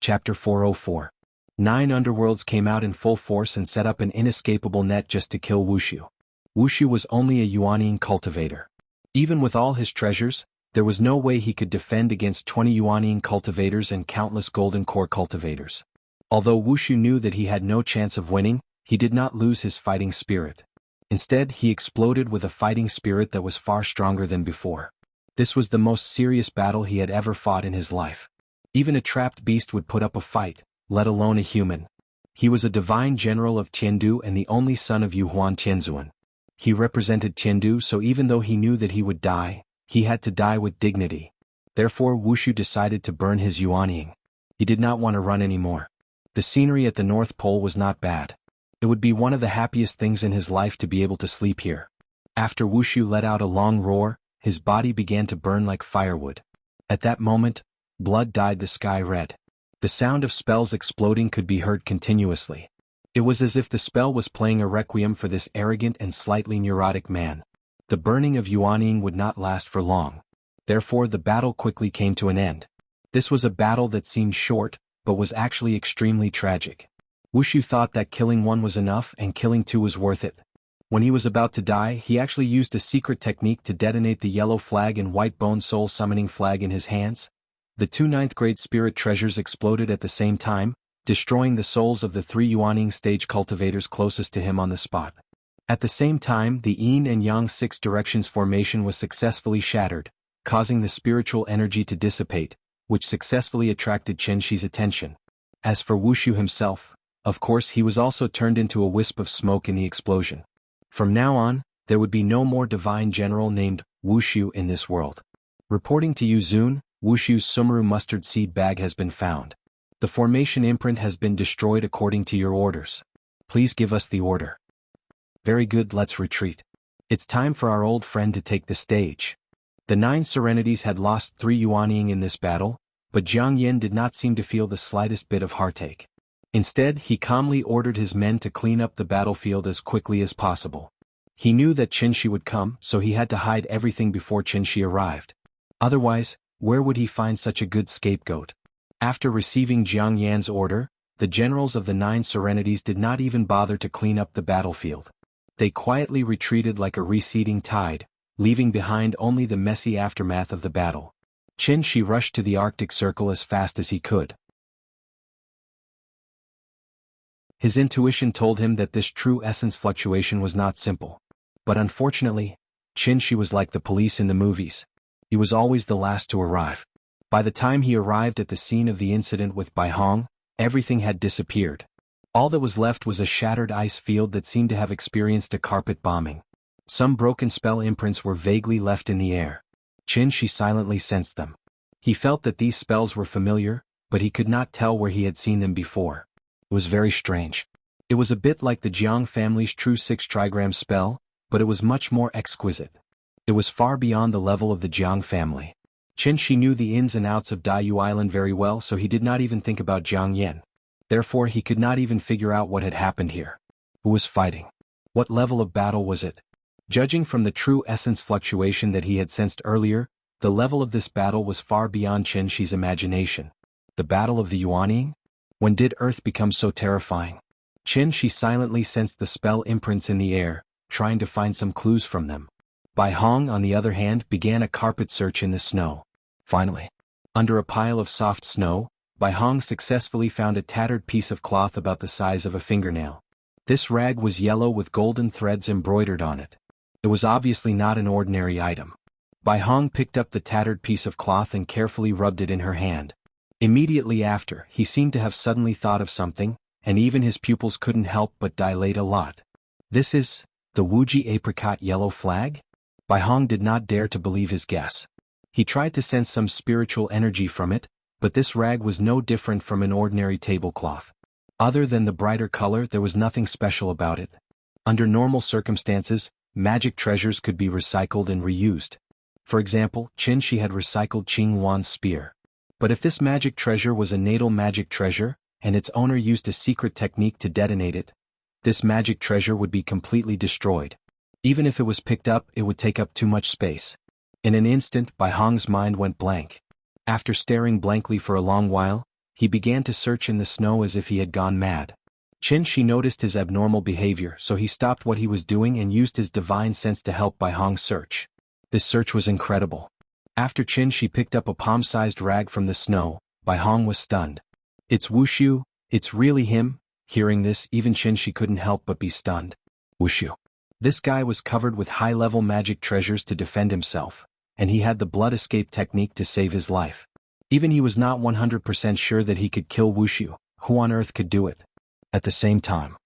Speaker 1: Chapter 404. 9 underworlds came out in full force and set up an inescapable net just to kill Wuxia. Wuxia was only a Yuanyin cultivator. Even with all his treasures, there was no way he could defend against 20 Yuanyin cultivators and countless golden core cultivators. Although Wuxia knew that he had no chance of winning, he did not lose his fighting spirit. Instead, he exploded with a fighting spirit that was far stronger than before. This was the most serious battle he had ever fought in his life. Even a trapped beast would put up a fight, let alone a human. He was a divine general of Tiandu and the only son of Yuhuan Tianzuan. He represented Tiandu, so even though he knew that he would die, he had to die with dignity. Therefore Wuxia decided to burn his Yuanying. He did not want to run anymore. The scenery at the North Pole was not bad. It would be one of the happiest things in his life to be able to sleep here. After Wuxia let out a long roar, his body began to burn like firewood. At that moment, blood dyed the sky red. The sound of spells exploding could be heard continuously. It was as if the spell was playing a requiem for this arrogant and slightly neurotic man. The burning of Yuanying would not last for long. Therefore the battle quickly came to an end. This was a battle that seemed short, but was actually extremely tragic. Wuxia thought that killing one was enough and killing two was worth it. When he was about to die, he actually used a secret technique to detonate the yellow flag and white bone soul summoning flag in his hands. The 2 9th-grade spirit treasures exploded at the same time, destroying the souls of the 3 Yuanying stage cultivators closest to him on the spot. At the same time, the yin and yang 6 directions formation was successfully shattered, causing the spiritual energy to dissipate, which successfully attracted Qin Shi's attention. As for Wuxia himself, of course he was also turned into a wisp of smoke in the explosion. From now on, there would be no more divine general named Wuxia in this world. Reporting to you Zun, Wuxia's Sumeru mustard seed bag has been found. The formation imprint has been destroyed according to your orders. Please give us the order. Very good, let's retreat. It's time for our old friend to take the stage. The 9 Serenities had lost 3 Yuanying in this battle, but Jiang Yan did not seem to feel the slightest bit of heartache. Instead, he calmly ordered his men to clean up the battlefield as quickly as possible. He knew that Qin Shi would come, so he had to hide everything before Qin Shi arrived. Otherwise, where would he find such a good scapegoat? After receiving Jiang Yan's order, the generals of the 9 Serenities did not even bother to clean up the battlefield. They quietly retreated like a receding tide, leaving behind only the messy aftermath of the battle. Qin Shi rushed to the Arctic Circle as fast as he could. His intuition told him that this true essence fluctuation was not simple. But unfortunately, Qin was like the police in the movies. He was always the last to arrive. By the time he arrived at the scene of the incident with Bai Hong, everything had disappeared. All that was left was a shattered ice field that seemed to have experienced a carpet bombing. Some broken spell imprints were vaguely left in the air. Qin silently sensed them. He felt that these spells were familiar, but he could not tell where he had seen them before. It was very strange. It was a bit like the Jianghu family's true 6 trigram spell, but it was much more exquisite. It was far beyond the level of the Jianghu family. Qin knew the ins and outs of Daiyu Island very well, so he did not even think about Jiang Yan. Therefore he could not even figure out what had happened here. Who was fighting? What level of battle was it? Judging from the true essence fluctuation that he had sensed earlier, the level of this battle was far beyond Qin's imagination. The battle of the Yuanying? When did Earth become so terrifying? Qin silently sensed the spell imprints in the air, trying to find some clues from them. Bai Hong, on the other hand, began a carpet search in the snow. Finally, under a pile of soft snow, Bai Hong successfully found a tattered piece of cloth about the size of a fingernail. This rag was yellow with golden threads embroidered on it. It was obviously not an ordinary item. Bai Hong picked up the tattered piece of cloth and carefully rubbed it in her hand. Immediately after, he seemed to have suddenly thought of something, and even his pupils couldn't help but dilate a lot. This is the Wuxia apricot yellow flag? Bai Hong did not dare to believe his guess. He tried to sense some spiritual energy from it, but this rag was no different from an ordinary tablecloth. Other than the brighter color, there was nothing special about it. Under normal circumstances, magic treasures could be recycled and reused. For example, Qin had recycled Qing Wan's spear. But if this magic treasure was a natal magic treasure, and its owner used a secret technique to detonate it, this magic treasure would be completely destroyed. Even if it was picked up, it would take up too much space. In an instant, Bai Hong's mind went blank. After staring blankly for a long while, he began to search in the snow as if he had gone mad. Qin noticed his abnormal behavior, so he stopped what he was doing and used his divine sense to help Bai Hong search. This search was incredible. After Qin picked up a palm-sized rag from the snow, Bai Hong was stunned. It's Wuxia, it's really him. Hearing this, even Qin couldn't help but be stunned. Wuxia. This guy was covered with high-level magic treasures to defend himself, and he had the blood escape technique to save his life. Even he was not 100% sure that he could kill Wuxia. Who on earth could do it? At the same time,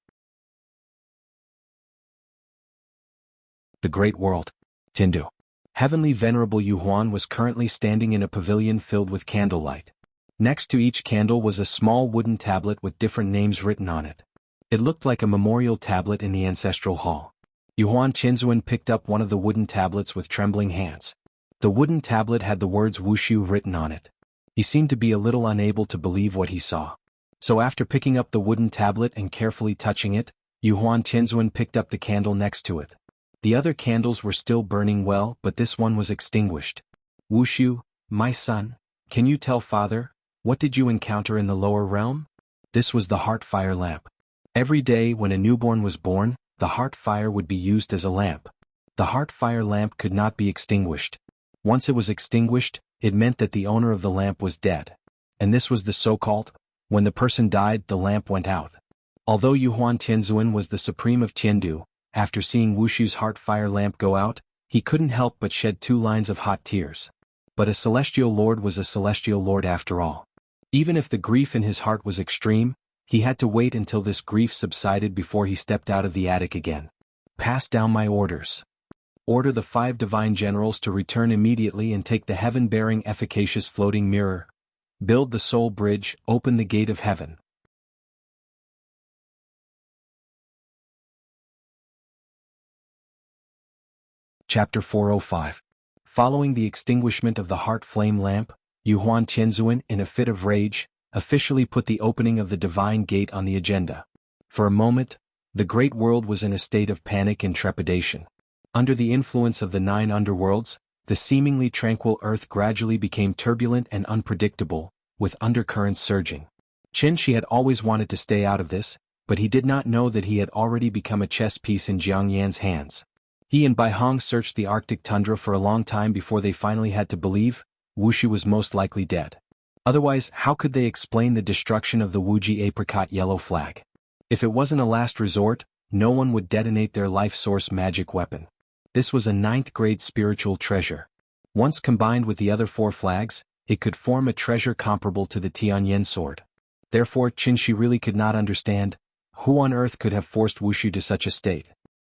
Speaker 1: the Great World, Tindu. Heavenly Venerable Yuhuan was currently standing in a pavilion filled with candlelight. Next to each candle was a small wooden tablet with different names written on it. It looked like a memorial tablet in the ancestral hall. Yuhuan Qinzuan picked up one of the wooden tablets with trembling hands. The wooden tablet had the words Wuxia written on it. He seemed to be a little unable to believe what he saw. So after picking up the wooden tablet and carefully touching it, Yuhuan Qinzuan picked up the candle next to it. The other candles were still burning well, but this one was extinguished. Wuxia, my son, can you tell father, what did you encounter in the lower realm? This was the heart fire lamp. Every day when a newborn was born, the heart fire would be used as a lamp. The heart fire lamp could not be extinguished. Once it was extinguished, it meant that the owner of the lamp was dead. And this was the so-called, when the person died, the lamp went out. Although Yuhuan Tianzuan was the supreme of Tiandu, after seeing Wuxia's heart fire lamp go out, he couldn't help but shed 2 lines of hot tears. But a celestial lord was a celestial lord after all. Even if the grief in his heart was extreme, he had to wait until this grief subsided before he stepped out of the attic again. Pass down my orders. Order the 5 divine generals to return immediately and take the heaven-bearing efficacious floating mirror. Build the soul bridge, open the gate of heaven. Chapter 405. Following the extinguishment of the heart flame lamp, Yuhuan Tianzuan, in a fit of rage, officially put the opening of the divine gate on the agenda. For a moment, the great world was in a state of panic and trepidation. Under the influence of the 9 underworlds, the seemingly tranquil earth gradually became turbulent and unpredictable, with undercurrents surging. Qin had always wanted to stay out of this, but he did not know that he had already become a chess piece in Jiang Yan's hands. He and Bai Hong searched the Arctic tundra for a long time before they finally had to believe Wuxia was most likely dead. Otherwise, how could they explain the destruction of the Wuxia apricot yellow flag? If it wasn't a last resort, no one would detonate their life source magic weapon. This was a ninth-grade spiritual treasure. Once combined with the other 4 flags, it could form a treasure comparable to the Tianyan sword. Therefore Qinshi really could not understand, who on earth could have forced Wuxia to such a state.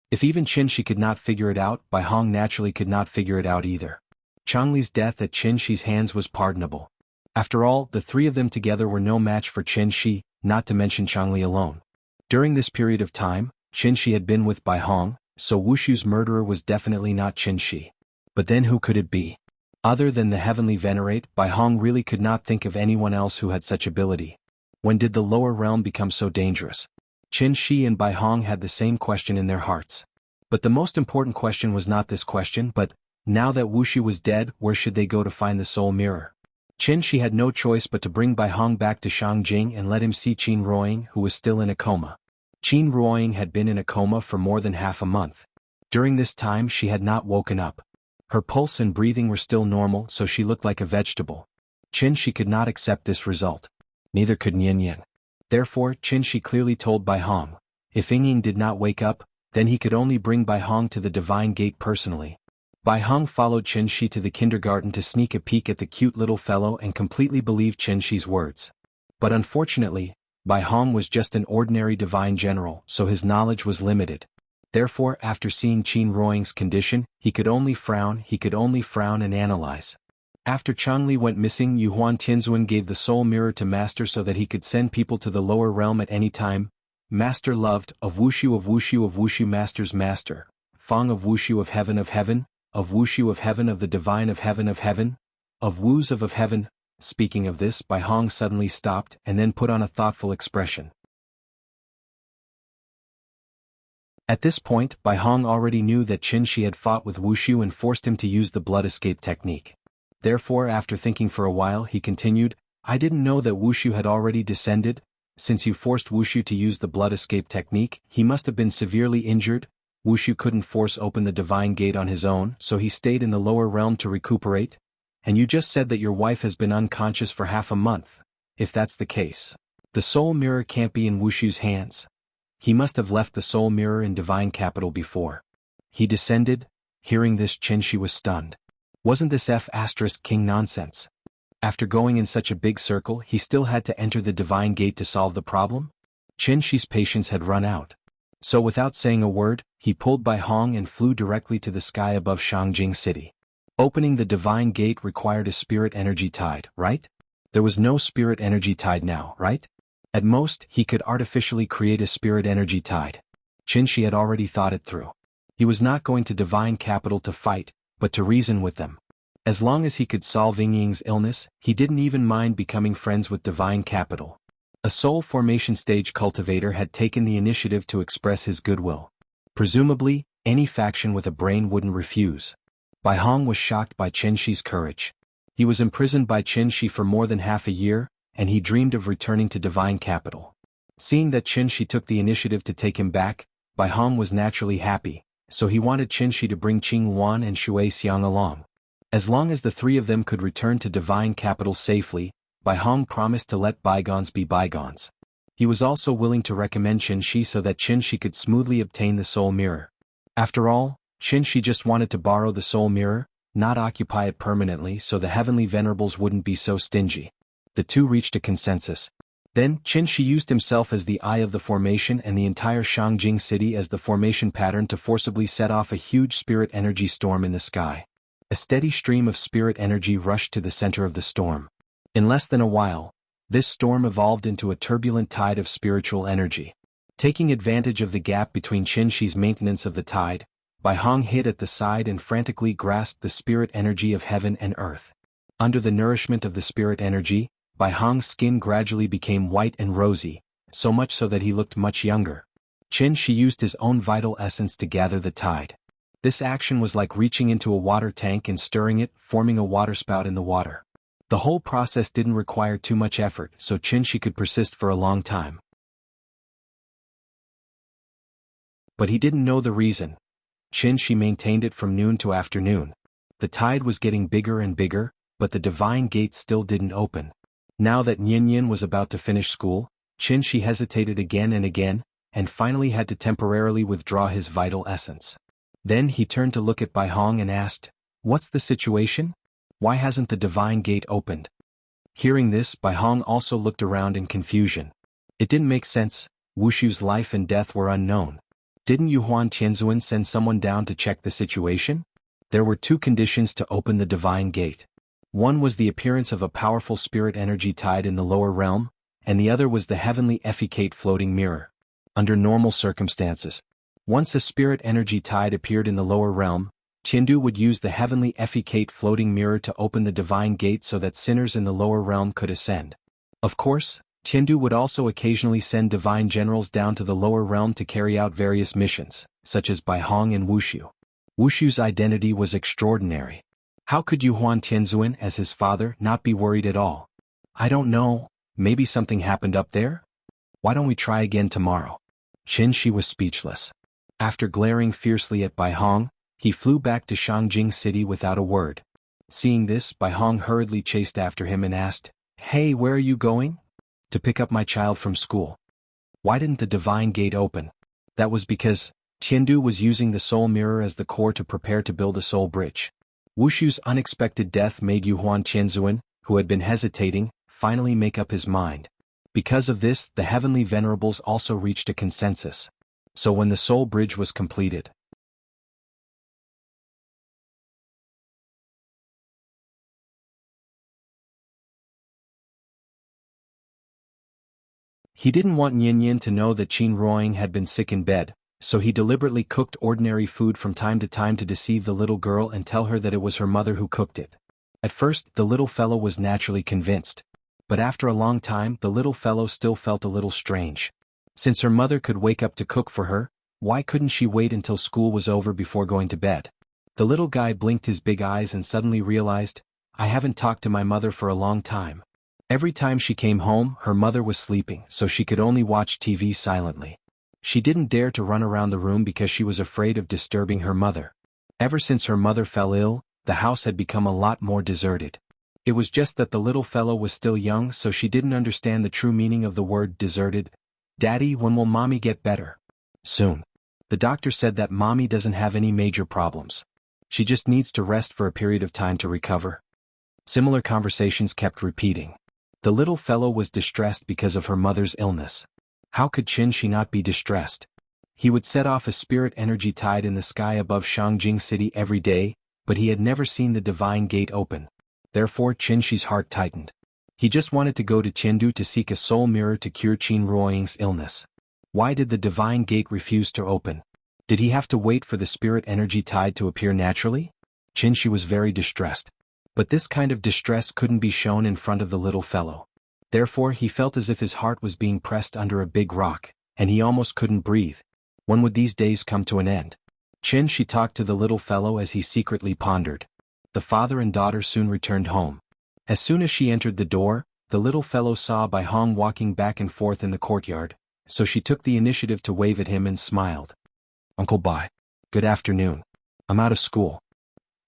Speaker 1: If even Qinshi could not figure it out, Bai Hong naturally could not figure it out either. Changli's death at Qinshi's hands was pardonable. After all, the 3 of them together were no match for Qinshi, not to mention Changli alone. During this period of time, Qinshi had been with Bai Hong, so Wuxia's murderer was definitely not Qinshi. But then who could it be? Other than the heavenly venerate, Bai Hong really could not think of anyone else who had such ability. When did the lower realm become so dangerous? Qinshi and Bai Hong had the same question in their hearts. But the most important question was not this question, but, now that Wuxia was dead, where should they go to find the soul mirror? Qinshi had no choice but to bring Bai Hong back to Shangjing and let him see Qin Ruoying, who was still in a coma. Qin Ruoying had been in a coma for more than half a month. During this time she had not woken up. Her pulse and breathing were still normal, so she looked like a vegetable. Qinshi could not accept this result. Neither could Yin. Therefore Qinshi clearly told Bai Hong, if Ying did not wake up, then he could only bring Bai Hong to the Divine Gate personally. Bai Hong followed Qinshi to the kindergarten to sneak a peek at the cute little fellow and completely believed Qinshi's words. But unfortunately, Bai Hong was just an ordinary divine general, so his knowledge was limited. Therefore, after seeing Qin Ruoying's condition, he could only frown and analyze. After Changli went missing, Yuhuan Tianzuan gave the soul mirror to Master so that he could send people to the lower realm at any time. Master loved, of Wushu Master's Master, Fong of Wushu of Heaven, of Wushu of Heaven of the Divine of Heaven, of Wus of Heaven. Speaking of this, Bai Hong suddenly stopped and then put on a thoughtful expression. At this point, Bai Hong already knew that Qinshi had fought with Wuxia and forced him to use the blood escape technique. Therefore, after thinking for a while, he continued, I didn't know that Wuxia had already descended. Since you forced Wuxia to use the blood escape technique, he must have been severely injured. Wuxia couldn't force open the divine gate on his own, so he stayed in the lower realm to recuperate. And you just said that your wife has been unconscious for half a month. If that's the case, the soul mirror can't be in Wuxia's hands. He must have left the soul mirror in divine capital before he descended. Hearing this, Qinshi was stunned. Wasn't this King nonsense? After going in such a big circle, he still had to enter the divine gate to solve the problem? Qinshi's patience had run out. So without saying a word, he pulled Bai Hong and flew directly to the sky above Shangjing City. Opening the divine gate required a spirit energy tide, right? There was no spirit energy tide now, right? At most, he could artificially create a spirit energy tide. Qinshi had already thought it through. He was not going to divine capital to fight, but to reason with them. As long as he could solve Ying's illness, he didn't even mind becoming friends with divine capital. A soul formation stage cultivator had taken the initiative to express his goodwill. Presumably, any faction with a brain wouldn't refuse. Bai Hong was shocked by Qinshi's courage. He was imprisoned by Qinshi for more than half a year, and he dreamed of returning to divine capital. Seeing that Qinshi took the initiative to take him back, Bai Hong was naturally happy, so he wanted Qinshi to bring Qing Wan and Shui Xiang along. As long as the 3 of them could return to divine capital safely, Bai Hong promised to let bygones be bygones. He was also willing to recommend Qinshi so that Qinshi could smoothly obtain the soul mirror. After all, Qinshi just wanted to borrow the soul mirror, not occupy it permanently, so the heavenly venerables wouldn't be so stingy. The 2 reached a consensus. Then, Qinshi used himself as the eye of the formation and the entire Shangjing city as the formation pattern to forcibly set off a huge spirit energy storm in the sky. A steady stream of spirit energy rushed to the center of the storm. In less than a while, this storm evolved into a turbulent tide of spiritual energy. Taking advantage of the gap between Qinshi's maintenance of the tide, Bai Hong hid at the side and frantically grasped the spirit energy of heaven and earth. Under the nourishment of the spirit energy, Bai Hong's skin gradually became white and rosy, so much so that he looked much younger. Qinshi used his own vital essence to gather the tide. This action was like reaching into a water tank and stirring it, forming a waterspout in the water. The whole process didn't require too much effort, so Qinshi could persist for a long time. But he didn't know the reason. Qinshi maintained it from noon to afternoon. The tide was getting bigger and bigger, but the divine gate still didn't open. Now that Yin was about to finish school, Qinshi hesitated again and again, and finally had to temporarily withdraw his vital essence. Then he turned to look at Bai Hong and asked, "What's the situation? Why hasn't the divine gate opened?" Hearing this, Bai Hong also looked around in confusion. It didn't make sense. Wuxiu's life and death were unknown. Didn't Yuhuan Tianzuan send someone down to check the situation? There were two conditions to open the divine gate. One was the appearance of a powerful spirit energy tide in the lower realm, and the other was the heavenly effecate floating mirror. Under normal circumstances, once a spirit energy tide appeared in the lower realm, Tiandu would use the heavenly effecate floating mirror to open the divine gate so that sinners in the lower realm could ascend. Of course, Tiandu would also occasionally send divine generals down to the lower realm to carry out various missions, such as Bai Hong and Wuxiu. Wuxiu's identity was extraordinary. How could Yuhuan Tianzuan, as his father, not be worried at all? "I don't know, maybe something happened up there? Why don't we try again tomorrow?" Qin Shi was speechless. After glaring fiercely at Bai Hong, he flew back to Shangjing City without a word. Seeing this, Bai Hong hurriedly chased after him and asked, "Hey, where are you going?" "To pick up my child from school." "Why didn't the divine gate open?" "That was because Tiandu was using the soul mirror as the core to prepare to build a soul bridge." Wuxiu's unexpected death made Yuhuan Tianzuan, who had been hesitating, finally make up his mind. Because of this, the heavenly venerables also reached a consensus. So when the soul bridge was completed, he didn't want Yin Yin to know that Qin Ruoying had been sick in bed, so he deliberately cooked ordinary food from time to time to deceive the little girl and tell her that it was her mother who cooked it. At first, the little fellow was naturally convinced. But after a long time, the little fellow still felt a little strange. Since her mother could wake up to cook for her, why couldn't she wait until school was over before going to bed? The little guy blinked his big eyes and suddenly realized, "I haven't talked to my mother for a long time." Every time she came home, her mother was sleeping, so she could only watch TV silently. She didn't dare to run around the room because she was afraid of disturbing her mother. Ever since her mother fell ill, the house had become a lot more deserted. It was just that the little fellow was still young, so she didn't understand the true meaning of the word deserted. "Daddy, when will mommy get better?" "Soon. The doctor said that mommy doesn't have any major problems. She just needs to rest for a period of time to recover." Similar conversations kept repeating. The little fellow was distressed because of her mother's illness. How could Qin Shi not be distressed? He would set off a spirit energy tide in the sky above Shangjing City every day, but he had never seen the divine gate open. Therefore Qin Shi's heart tightened. He just wanted to go to Tiandu to seek a soul mirror to cure Qin Ruoying's illness. Why did the divine gate refuse to open? Did he have to wait for the spirit energy tide to appear naturally? Qin Shi was very distressed. But this kind of distress couldn't be shown in front of the little fellow. Therefore he felt as if his heart was being pressed under a big rock, and he almost couldn't breathe. When would these days come to an end? Qin Shi talked to the little fellow as he secretly pondered. The father and daughter soon returned home. As soon as she entered the door, the little fellow saw Bai Hong walking back and forth in the courtyard, so she took the initiative to wave at him and smiled. "Uncle Bai. Good afternoon. I'm out of school."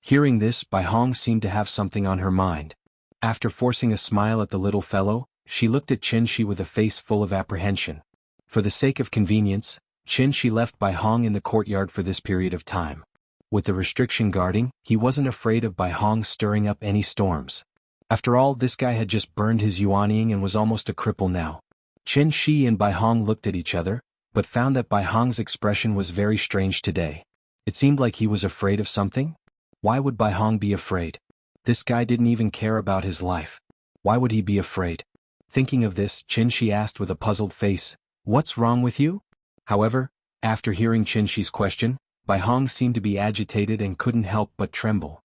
Speaker 1: Hearing this, Bai Hong seemed to have something on her mind. After forcing a smile at the little fellow, she looked at Qin Shi with a face full of apprehension. For the sake of convenience, Qin Shi left Bai Hong in the courtyard for this period of time. With the restriction guarding, he wasn't afraid of Bai Hong stirring up any storms. After all, this guy had just burned his yuanying and was almost a cripple now. Qin Shi and Bai Hong looked at each other, but found that Bai Hong's expression was very strange today. It seemed like he was afraid of something. Why would Bai Hong be afraid? This guy didn't even care about his life. Why would he be afraid? Thinking of this, Qin Shi asked with a puzzled face, "What's wrong with you?" However, after hearing Qin Shi's question, Bai Hong seemed to be agitated and couldn't help but tremble.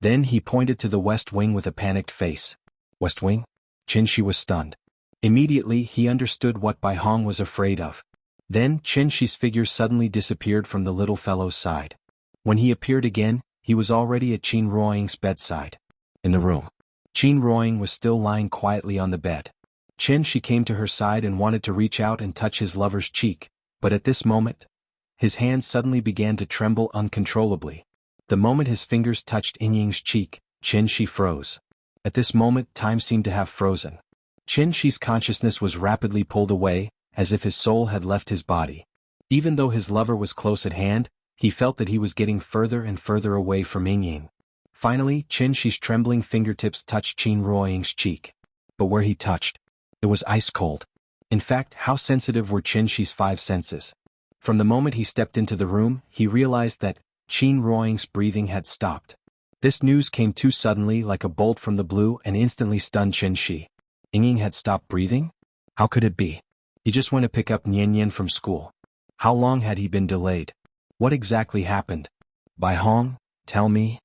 Speaker 1: Then he pointed to the west wing with a panicked face. "West wing?" Qin Shi was stunned. Immediately he understood what Bai Hong was afraid of. Then Qin Shi's figure suddenly disappeared from the little fellow's side. When he appeared again, he was already at Qin Ruoying's bedside. In the room, Qin Ruoying was still lying quietly on the bed. Qin Shi came to her side and wanted to reach out and touch his lover's cheek, but at this moment, his hands suddenly began to tremble uncontrollably. The moment his fingers touched Yingying's cheek, Qin Shi froze. At this moment, time seemed to have frozen. Qin Shi's consciousness was rapidly pulled away, as if his soul had left his body. Even though his lover was close at hand, he felt that he was getting further and further away from Ying. Finally, Qin Shi's trembling fingertips touched Qin Ruoying's cheek. But where he touched, it was ice cold. In fact, how sensitive were Qin Shi's 5 senses? From the moment he stepped into the room, he realized that Qin Ruoying's breathing had stopped. This news came too suddenly, like a bolt from the blue, and instantly stunned Qin Shi. Ying had stopped breathing? How could it be? He just went to pick up Nian from school. How long had he been delayed? What exactly happened? Bai Hong, tell me.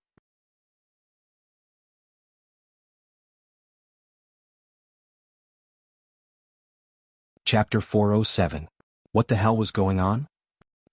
Speaker 1: Chapter 407. What the hell was going on?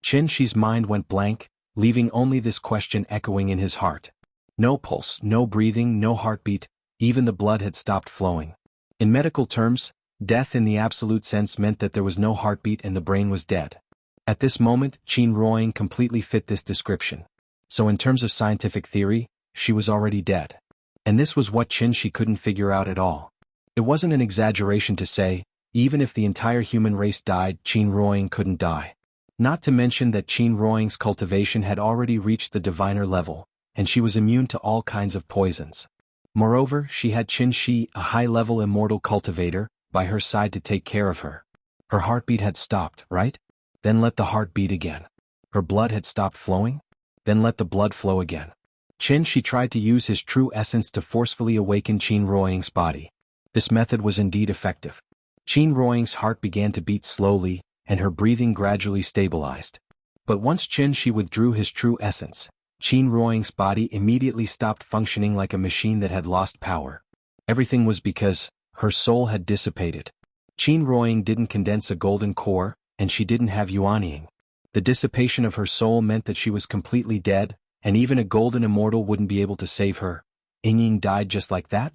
Speaker 1: Qin Shi's mind went blank, leaving only this question echoing in his heart. No pulse, no breathing, no heartbeat, even the blood had stopped flowing. In medical terms, death in the absolute sense meant that there was no heartbeat and the brain was dead. At this moment, Qin Ruoying completely fit this description. So in terms of scientific theory, she was already dead. And this was what Qin Shi couldn't figure out at all. It wasn't an exaggeration to say, even if the entire human race died, Qin Ruoying couldn't die. Not to mention that Qin Ruoying's cultivation had already reached the diviner level, and she was immune to all kinds of poisons. Moreover, she had Qin Shi, a high-level immortal cultivator, by her side to take care of her. Her heartbeat had stopped, right? Then let the heart beat again. Her blood had stopped flowing? Then let the blood flow again. Qin Shi tried to use his true essence to forcefully awaken Qin Ruoying's body. This method was indeed effective. Qin Ruoying's heart began to beat slowly, and her breathing gradually stabilized. But once Qin Shi withdrew his true essence, Qin Ruoying's body immediately stopped functioning like a machine that had lost power. Everything was because her soul had dissipated. Qin Ruoying didn't condense a golden core, and she didn't have Yuanying. The dissipation of her soul meant that she was completely dead, and even a golden immortal wouldn't be able to save her. Ying died just like that?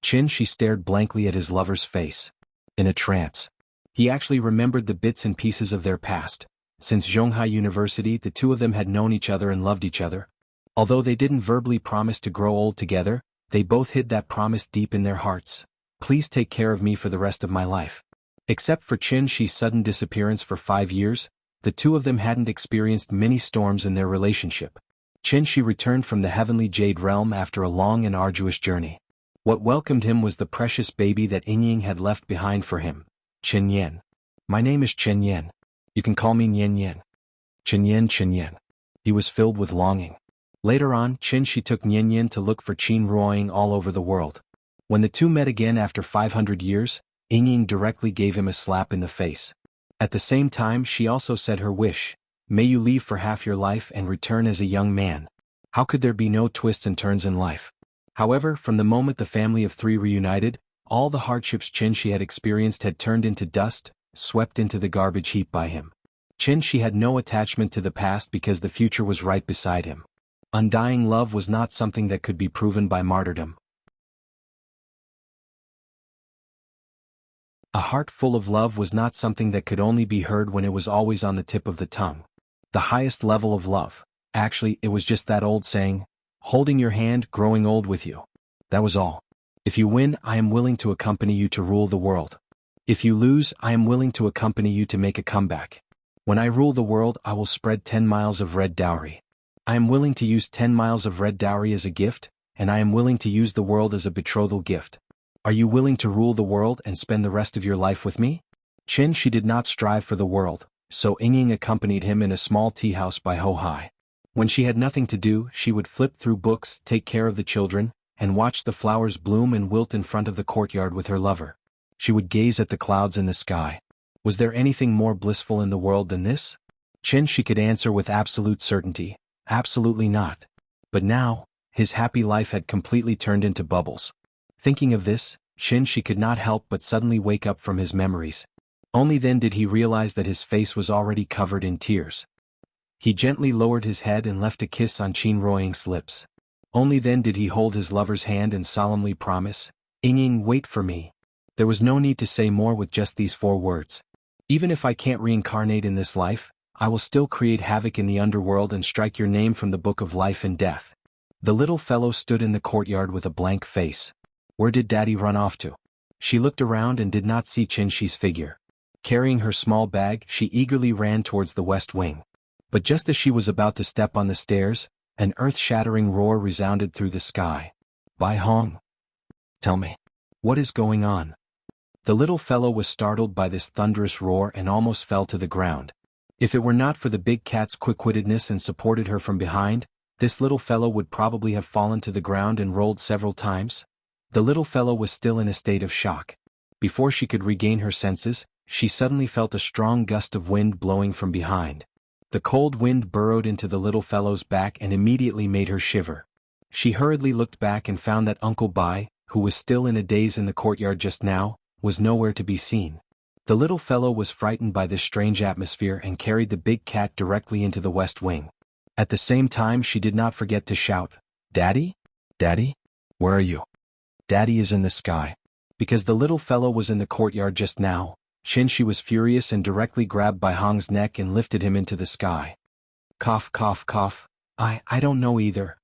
Speaker 1: Qin Shi stared blankly at his lover's face. In a trance. He actually remembered the bits and pieces of their past. Since Zhonghai University, the two of them had known each other and loved each other. Although they didn't verbally promise to grow old together, they both hid that promise deep in their hearts. Please take care of me for the rest of my life. Except for Qin Shi's sudden disappearance for 5 years, the two of them hadn't experienced many storms in their relationship. Qin Shi returned from the heavenly Jade Realm after a long and arduous journey. What welcomed him was the precious baby that Ying had left behind for him, Chen Yan. My name is Chen Yan. You can call me Nian Yan. Chen Yan, Chen Yan. He was filled with longing. Later on, Qin Shi took Nian Yan to look for Qin Ruoying all over the world. When the two met again after 500 years, Ying directly gave him a slap in the face. At the same time, she also said her wish, may you leave for half your life and return as a young man. How could there be no twists and turns in life? However, from the moment the family of 3 reunited, all the hardships Qin Shi had experienced had turned into dust, swept into the garbage heap by him. Qin Shi had no attachment to the past because the future was right beside him. Undying love was not something that could be proven by martyrdom. A heart full of love was not something that could only be heard when it was always on the tip of the tongue. The highest level of love. Actually, it was just that old saying, holding your hand, growing old with you. That was all. If you win, I am willing to accompany you to rule the world. If you lose, I am willing to accompany you to make a comeback. When I rule the world, I will spread 10 miles of red dowry. I am willing to use 10 miles of red dowry as a gift, and I am willing to use the world as a betrothal gift. Are you willing to rule the world and spend the rest of your life with me? Qin Shi did not strive for the world, so Ying accompanied him in a small tea house by Ho-Hai. When she had nothing to do, she would flip through books, take care of the children, and watch the flowers bloom and wilt in front of the courtyard with her lover. She would gaze at the clouds in the sky. Was there anything more blissful in the world than this? Qin Shi could answer with absolute certainty, absolutely not. But now, his happy life had completely turned into bubbles. Thinking of this, Qin Shi could not help but suddenly wake up from his memories. Only then did he realize that his face was already covered in tears. He gently lowered his head and left a kiss on Qin Ruoying's lips. Only then did he hold his lover's hand and solemnly promise, Ying, wait for me. There was no need to say more with just these 4 words. Even if I can't reincarnate in this life, I will still create havoc in the underworld and strike your name from the book of life and death. The little fellow stood in the courtyard with a blank face. Where did Daddy run off to? She looked around and did not see Qinshi's figure. Carrying her small bag, she eagerly ran towards the west wing. But just as she was about to step on the stairs, an earth-shattering roar resounded through the sky. Bai Hong. Tell me. What is going on? The little fellow was startled by this thunderous roar and almost fell to the ground. If it were not for the big cat's quick-wittedness and supported her from behind, this little fellow would probably have fallen to the ground and rolled several times. The little fellow was still in a state of shock. Before she could regain her senses, she suddenly felt a strong gust of wind blowing from behind. The cold wind burrowed into the little fellow's back and immediately made her shiver. She hurriedly looked back and found that Uncle Bai, who was still in a daze in the courtyard just now, was nowhere to be seen. The little fellow was frightened by this strange atmosphere and carried the big cat directly into the west wing. At the same time she did not forget to shout, "Daddy? Daddy? Where are you?" "Daddy is in the sky." Because the little fellow was in the courtyard just now, Qinshi was furious and directly grabbed Bai Hong's neck and lifted him into the sky. Cough, cough, cough. I don't know either.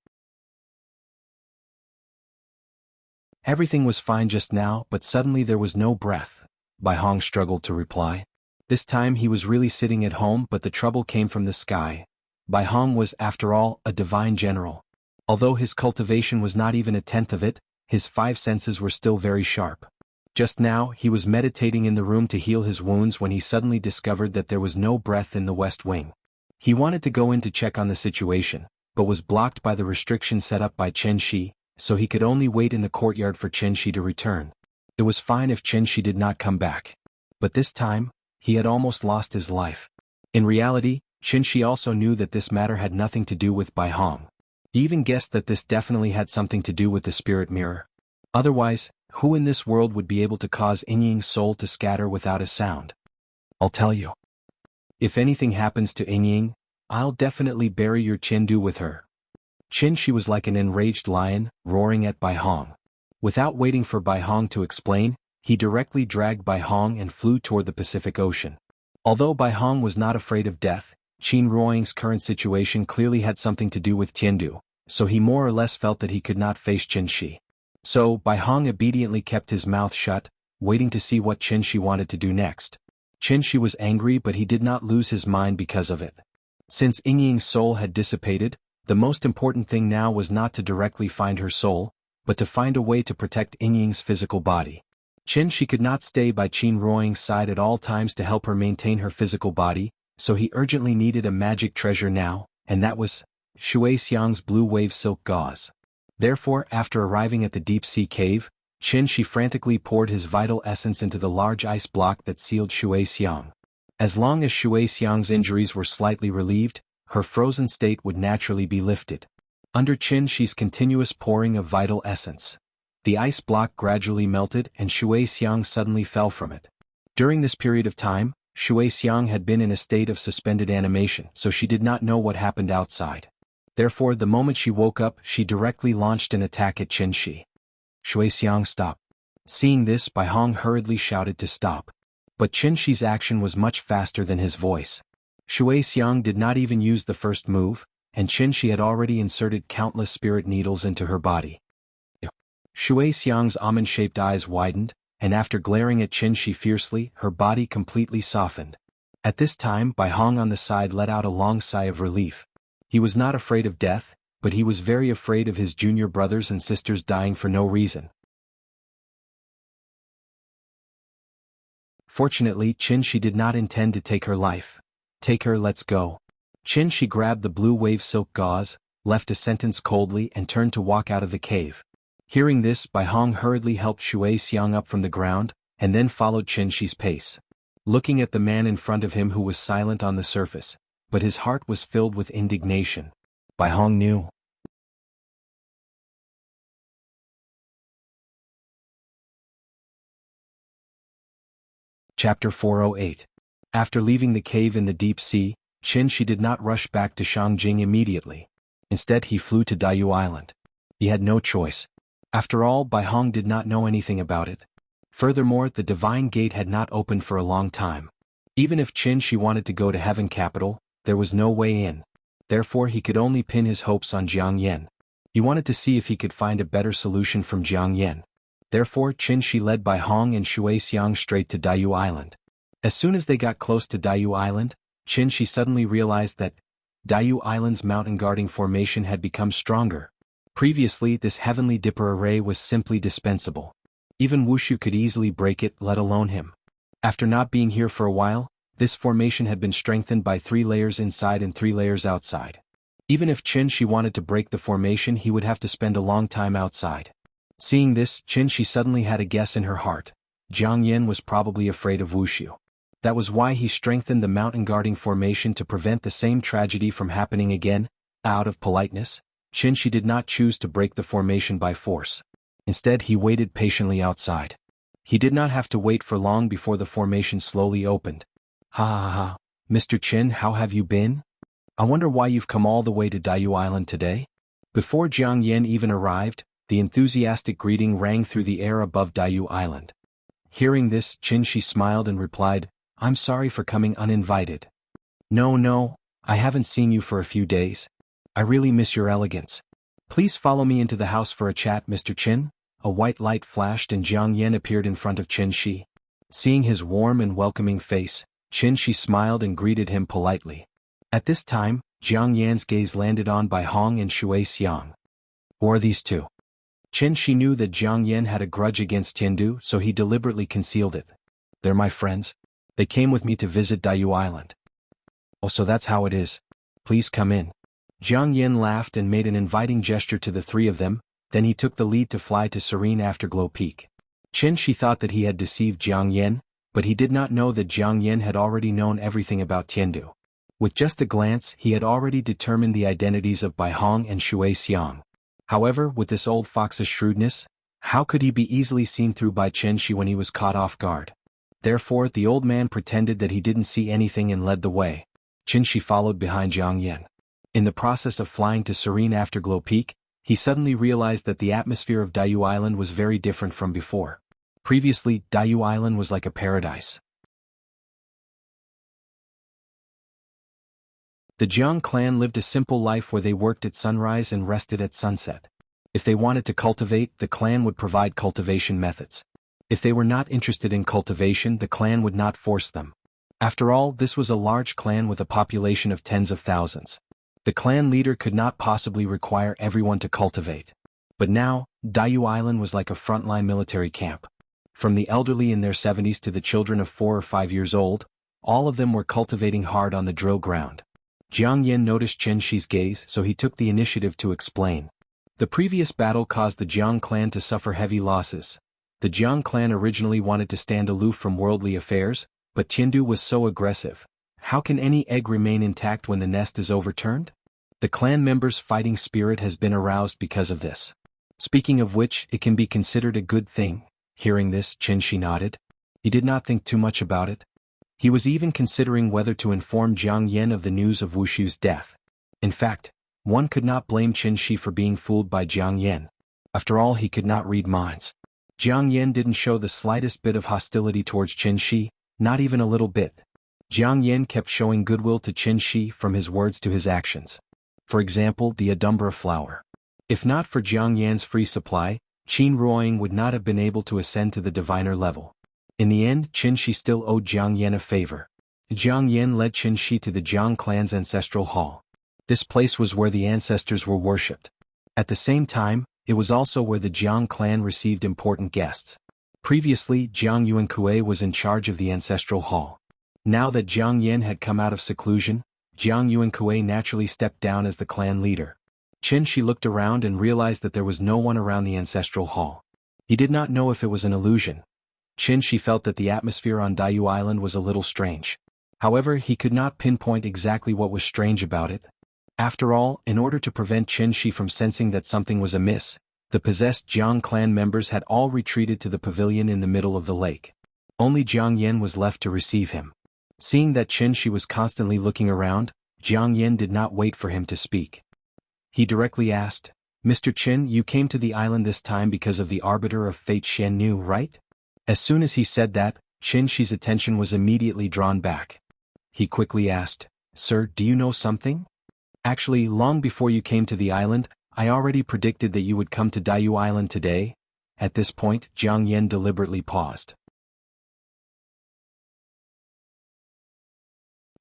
Speaker 1: Everything was fine just now, but suddenly there was no breath. Bai Hong struggled to reply. This time he was really sitting at home, but the trouble came from the sky. Bai Hong was, after all, a divine general. Although his cultivation was not even a tenth of it, his 5 senses were still very sharp. Just now he was meditating in the room to heal his wounds when he suddenly discovered that there was no breath in the west wing. He wanted to go in to check on the situation, but was blocked by the restriction set up by Qinshi, so he could only wait in the courtyard for Qinshi to return. It was fine if Qinshi did not come back. But this time, he had almost lost his life. In reality, Qinshi also knew that this matter had nothing to do with Bai Hong. He even guessed that this definitely had something to do with the spirit mirror. Otherwise, who in this world would be able to cause Yingying's soul to scatter without a sound? I'll tell you. If anything happens to Yingying, I'll definitely bury your Qindu with her. Qinshi was like an enraged lion, roaring at Bai Hong. Without waiting for Bai Hong to explain, he directly dragged Bai Hong and flew toward the Pacific Ocean. Although Bai Hong was not afraid of death, Qin Ruoying's current situation clearly had something to do with Tiandu, so he more or less felt that he could not face Qinshi. So, Bai Hong obediently kept his mouth shut, waiting to see what Qinshi wanted to do next. Qinshi was angry, but he did not lose his mind because of it. Since Yingying's soul had dissipated, the most important thing now was not to directly find her soul, but to find a way to protect Yingying's physical body. Qinshi could not stay by Qin Ruoying's side at all times to help her maintain her physical body, so he urgently needed a magic treasure now, and that was Shui Xiang's blue wave silk gauze. Therefore, after arriving at the deep-sea cave, Qinshi frantically poured his vital essence into the large ice block that sealed Shui Xiang. As long as Shui Xiang's injuries were slightly relieved, her frozen state would naturally be lifted. Under Qinshi's continuous pouring of vital essence, the ice block gradually melted and Shui Xiang suddenly fell from it. During this period of time, Shui Xiang had been in a state of suspended animation, so she did not know what happened outside. Therefore, the moment she woke up, she directly launched an attack at Qinshi. Shui Xiang, stop. Seeing this, Bai Hong hurriedly shouted to stop. But Qinshi's action was much faster than his voice. Shui Xiang did not even use the first move, and Qinshi had already inserted countless spirit needles into her body. Shui Xiang's almond-shaped eyes widened, and after glaring at Qinshi fiercely, her body completely softened. At this time, Bai Hong on the side let out a long sigh of relief. He was not afraid of death, but he was very afraid of his junior brothers and sisters dying for no reason. Fortunately, Qinshi did not intend to take her life. Take her, let's go. Qinshi grabbed the blue wave silk gauze, left a sentence coldly and turned to walk out of the cave. Hearing this, Bai Hong hurriedly helped Shui Xiang up from the ground, and then followed Qinshi's pace. Looking at the man in front of him who was silent on the surface, but his heart was filled with indignation, Bai Hong knew. Chapter 408. After leaving the cave in the deep sea, Qinshi did not rush back to Shangjing immediately. Instead he flew to Daiyu Island. He had no choice. After all, Bai Hong did not know anything about it. Furthermore, the Divine Gate had not opened for a long time. Even if Qinshi wanted to go to Heaven Capital, there was no way in. Therefore he could only pin his hopes on Jiang Yan. He wanted to see if he could find a better solution from Jiang Yan. Therefore Qin Shi led by Hong and Shui Xiang straight to Daiyu Island. As soon as they got close to Daiyu Island, Qin Shi suddenly realized that Daiyu Island's mountain guarding formation had become stronger. Previously this heavenly dipper array was simply dispensable. Even Wuxia could easily break it, let alone him. After not being here for a while, this formation had been strengthened by 3 layers inside and 3 layers outside. Even if Qin Shi wanted to break the formation, he would have to spend a long time outside. Seeing this, Qin Shi suddenly had a guess in her heart. Jiang Yan was probably afraid of Wuxia. That was why he strengthened the mountain guarding formation to prevent the same tragedy from happening again. Out of politeness, Qin Shi did not choose to break the formation by force. Instead, he waited patiently outside. He did not have to wait for long before the formation slowly opened. Ha ha ha, Mr. Qin, how have you been? I wonder why you've come all the way to Daiyu Island today? Before Jiang Yan even arrived, the enthusiastic greeting rang through the air above Daiyu Island. Hearing this, Qin Shi smiled and replied, I'm sorry for coming uninvited. No, I haven't seen you for a few days. I really miss your elegance. Please follow me into the house for a chat, Mr. Qin. A white light flashed and Jiang Yan appeared in front of Qin Shi. Seeing his warm and welcoming face, Qin Shi smiled and greeted him politely. At this time, Jiang Yan's gaze landed on by Hong and Shui Xiang. Who are these two? Qin Shi knew that Jiang Yan had a grudge against Tiandu, so he deliberately concealed it. They're my friends. They came with me to visit Daiyu Island. Oh, so that's how it is. Please come in. Jiang Yan laughed and made an inviting gesture to the 3 of them, then he took the lead to fly to Serene Afterglow Peak. Qin Shi thought that he had deceived Jiang Yan, but he did not know that Jiang Yan had already known everything about Tiandu. With just a glance, he had already determined the identities of Bai Hong and Shui Xiang. However, with this old fox's shrewdness, how could he be easily seen through by Qin Shi when he was caught off guard? Therefore, the old man pretended that he didn't see anything and led the way. Qin Shi followed behind Jiang Yan. In the process of flying to Serene Afterglow Peak, he suddenly realized that the atmosphere of Daiyu Island was very different from before. Previously, Daiyu Island was like a paradise. The Jiang clan lived a simple life where they worked at sunrise and rested at sunset. If they wanted to cultivate, the clan would provide cultivation methods. If they were not interested in cultivation, the clan would not force them. After all, this was a large clan with a population of tens of thousands. The clan leader could not possibly require everyone to cultivate. But now, Daiyu Island was like a frontline military camp. From the elderly in their 70s to the children of 4 or 5 years old, all of them were cultivating hard on the drill ground. Jiang Yan noticed Qin Shi's gaze, so he took the initiative to explain. The previous battle caused the Jiang clan to suffer heavy losses. The Jiang clan originally wanted to stand aloof from worldly affairs, but Tiandu was so aggressive. How can any egg remain intact when the nest is overturned? The clan members' fighting spirit has been aroused because of this. Speaking of which, it can be considered a good thing. Hearing this, Qin Shi nodded. He did not think too much about it. He was even considering whether to inform Jiang Yan of the news of Wuxia's death. In fact, one could not blame Qin Shi for being fooled by Jiang Yan. After all, he could not read minds. Jiang Yan didn't show the slightest bit of hostility towards Qin Shi, not even a little bit. Jiang Yan kept showing goodwill to Qin Shi from his words to his actions. For example, the Adumbra flower. If not for Jiang Yan's free supply, Qin Ruoying would not have been able to ascend to the diviner level. In the end, Qin Shi still owed Jiang Yan a favor. Jiang Yan led Qin Shi to the Jiang clan's ancestral hall. This place was where the ancestors were worshipped. At the same time, it was also where the Jiang clan received important guests. Previously, Jiang Yuankue was in charge of the ancestral hall. Now that Jiang Yan had come out of seclusion, Jiang Yuankue naturally stepped down as the clan leader. Qin Shi looked around and realized that there was no one around the ancestral hall. He did not know if it was an illusion. Qin Shi felt that the atmosphere on Daiyu Island was a little strange. However, he could not pinpoint exactly what was strange about it. After all, in order to prevent Qin Shi from sensing that something was amiss, the possessed Jiang clan members had all retreated to the pavilion in the middle of the lake. Only Jiang Yan was left to receive him. Seeing that Qin Shi was constantly looking around, Jiang Yan did not wait for him to speak. He directly asked, Mr. Qin, you came to the island this time because of the Arbiter of Fate Shen Nu, right? As soon as he said that, Qin Shi's attention was immediately drawn back. He quickly asked, Sir, do you know something? Actually, long before you came to the island, I already predicted that you would come to Daiyu Island today, At this point, Jiang Yen deliberately paused.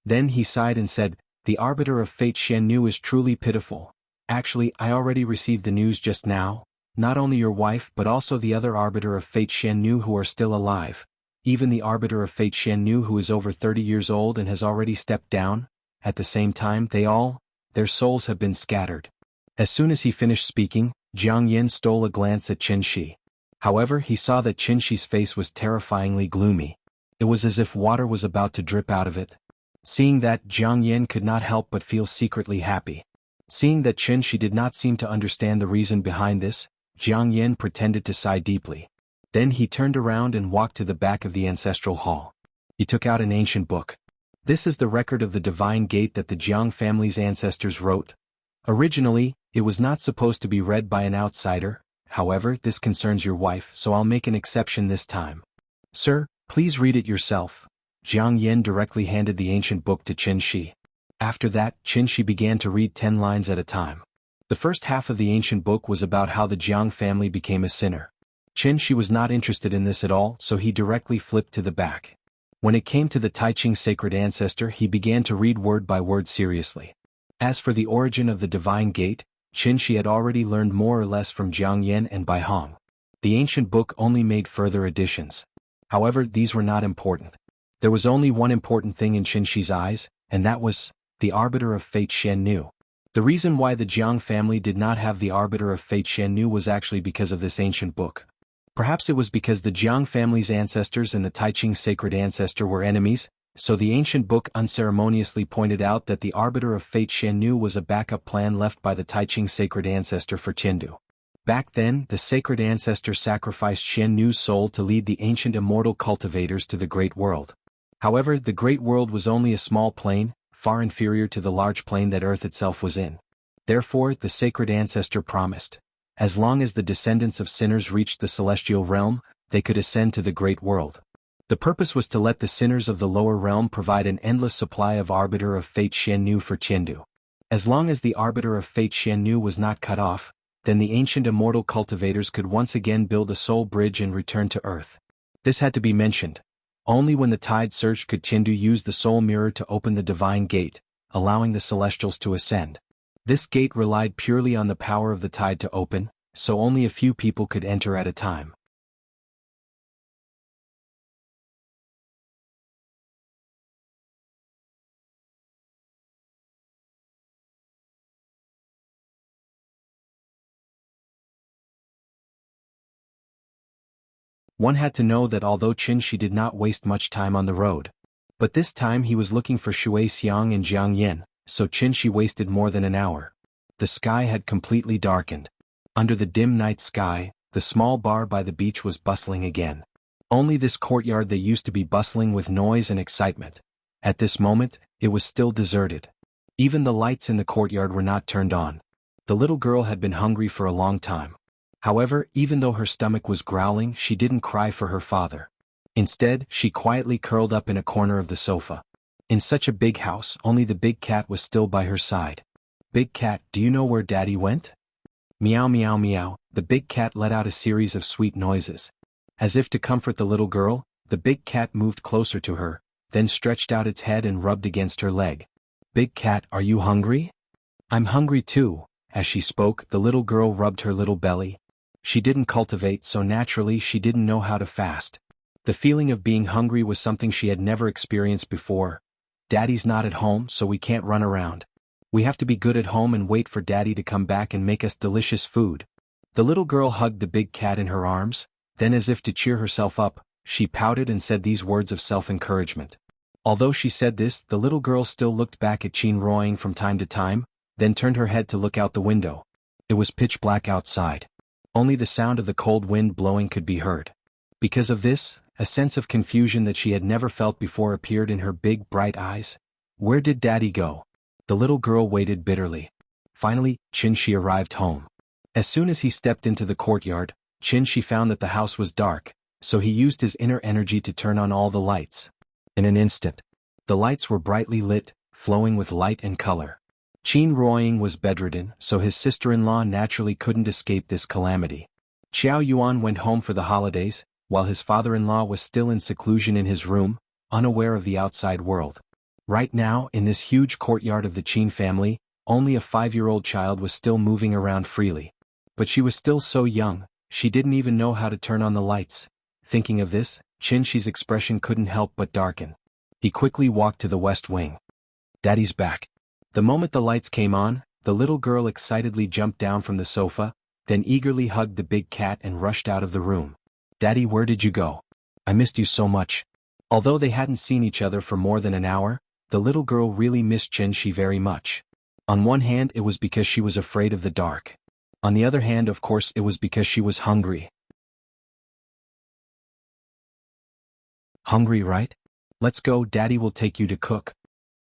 Speaker 1: Then he sighed and said, "The arbiter of fate Xian Nu is truly pitiful. Actually, I already received the news just now. Not only your wife but also the other arbiter of fate Xian Nu who are still alive. Even the arbiter of fate Xian Nu who is over 30 years old and has already stepped down. At the same time their souls have been scattered." As soon as he finished speaking, Jiang Yen stole a glance at Qin Shi. However, he saw that Qin Shi's face was terrifyingly gloomy. It was as if water was about to drip out of it. Seeing that, Jiang Yen could not help but feel secretly happy. Seeing that Qin Shi did not seem to understand the reason behind this, Jiang Yen pretended to sigh deeply. Then he turned around and walked to the back of the ancestral hall. He took out an ancient book. This is the record of the divine gate that the Jiang family's ancestors wrote. Originally, it was not supposed to be read by an outsider. However, this concerns your wife, so I'll make an exception this time. Sir, please read it yourself. Jiang Yen directly handed the ancient book to Qin Shi. After that, Qin Shi began to read 10 lines at a time. The first half of the ancient book was about how the Jiang family became a sinner. Qin Shi was not interested in this at all, so he directly flipped to the back. When it came to the Taiqing sacred ancestor, he began to read word by word seriously. As for the origin of the divine gate, Qin Shi had already learned more or less from Jiang Yen and Bai Hong. The ancient book only made further additions. However, these were not important. There was only one important thing in Qin Shi's eyes, and that was the arbiter of fate Xian Nu. The reason why the Jiang family did not have the arbiter of fate Xian Nu was actually because of this ancient book. Perhaps it was because the Jiang family's ancestors and the Taiqing sacred ancestor were enemies, so the ancient book unceremoniously pointed out that the arbiter of fate Xian Nu was a backup plan left by the Taiqing sacred ancestor for Qindu. Back then, the sacred ancestor sacrificed Xian Nu's soul to lead the ancient immortal cultivators to the great world. However, the great world was only a small plane, far inferior to the large plane that Earth itself was in. Therefore, the sacred ancestor promised, as long as the descendants of sinners reached the celestial realm, they could ascend to the great world. The purpose was to let the sinners of the lower realm provide an endless supply of arbiter of fate Xian Nu for Qindu. As long as the arbiter of fate Xian Nu was not cut off, then the ancient immortal cultivators could once again build a soul bridge and return to Earth. This had to be mentioned. Only when the tide surged could Qindu use the soul mirror to open the divine gate, allowing the celestials to ascend. This gate relied purely on the power of the tide to open, so only a few people could enter at a time. One had to know that although Qin Shi did not waste much time on the road, but this time he was looking for Shui Xiang and Jiang Yen, so Qin Shi wasted more than an hour. The sky had completely darkened. Under the dim night sky, the small bar by the beach was bustling again. Only this courtyard that used to be bustling with noise and excitement. At this moment, it was still deserted. Even the lights in the courtyard were not turned on. The little girl had been hungry for a long time. However, even though her stomach was growling, she didn't cry for her father. Instead, she quietly curled up in a corner of the sofa. In such a big house, only the big cat was still by her side. "Big cat, do you know where Daddy went?" Meow meow meow, the big cat let out a series of sweet noises. As if to comfort the little girl, the big cat moved closer to her, then stretched out its head and rubbed against her leg. "Big cat, are you hungry?" "I'm hungry too." As she spoke, the little girl rubbed her little belly. She didn't cultivate, so naturally she didn't know how to fast. The feeling of being hungry was something she had never experienced before. "Daddy's not at home, so we can't run around. We have to be good at home and wait for Daddy to come back and make us delicious food." The little girl hugged the big cat in her arms, then as if to cheer herself up, she pouted and said these words of self-encouragement. Although she said this, the little girl still looked back at Qin Roying from time to time, then turned her head to look out the window. It was pitch black outside. Only the sound of the cold wind blowing could be heard. Because of this, a sense of confusion that she had never felt before appeared in her big bright eyes. Where did Daddy go? The little girl waited bitterly. Finally, Qin Shi arrived home. As soon as he stepped into the courtyard, Qin Shi found that the house was dark, so he used his inner energy to turn on all the lights. In an instant, the lights were brightly lit, flowing with light and color. Qin Roying was bedridden, so his sister-in-law naturally couldn't escape this calamity. Xiao Yuan went home for the holidays, while his father-in-law was still in seclusion in his room, unaware of the outside world. Right now, in this huge courtyard of the Qin family, only a 5-year-old child was still moving around freely. But she was still so young, she didn't even know how to turn on the lights. Thinking of this, Qin Shi's expression couldn't help but darken. He quickly walked to the west wing. Daddy's back. The moment the lights came on, the little girl excitedly jumped down from the sofa, then eagerly hugged the big cat and rushed out of the room. Daddy, where did you go? I missed you so much. Although they hadn't seen each other for more than an hour, the little girl really missed Qin Shi very much. On one hand, it was because she was afraid of the dark. On the other hand, of course, it was because she was hungry. Hungry, right? Let's go, Daddy will take you to cook.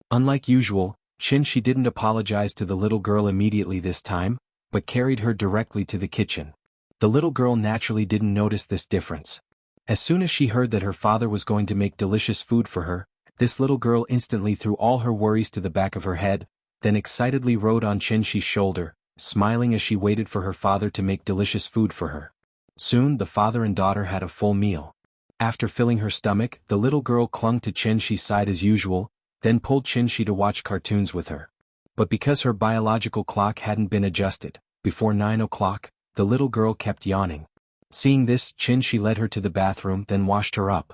Speaker 1: Unlike usual, Qin Shi didn't apologize to the little girl immediately this time, but carried her directly to the kitchen. The little girl naturally didn't notice this difference. As soon as she heard that her father was going to make delicious food for her, this little girl instantly threw all her worries to the back of her head, then excitedly rode on Qin Shi's shoulder, smiling as she waited for her father to make delicious food for her. Soon the father and daughter had a full meal. After filling her stomach, the little girl clung to Qin Shi's side as usual, then pulled Qin Shi to watch cartoons with her. But because her biological clock hadn't been adjusted, before 9 o'clock, the little girl kept yawning. Seeing this, Qin Shi led her to the bathroom, then washed her up.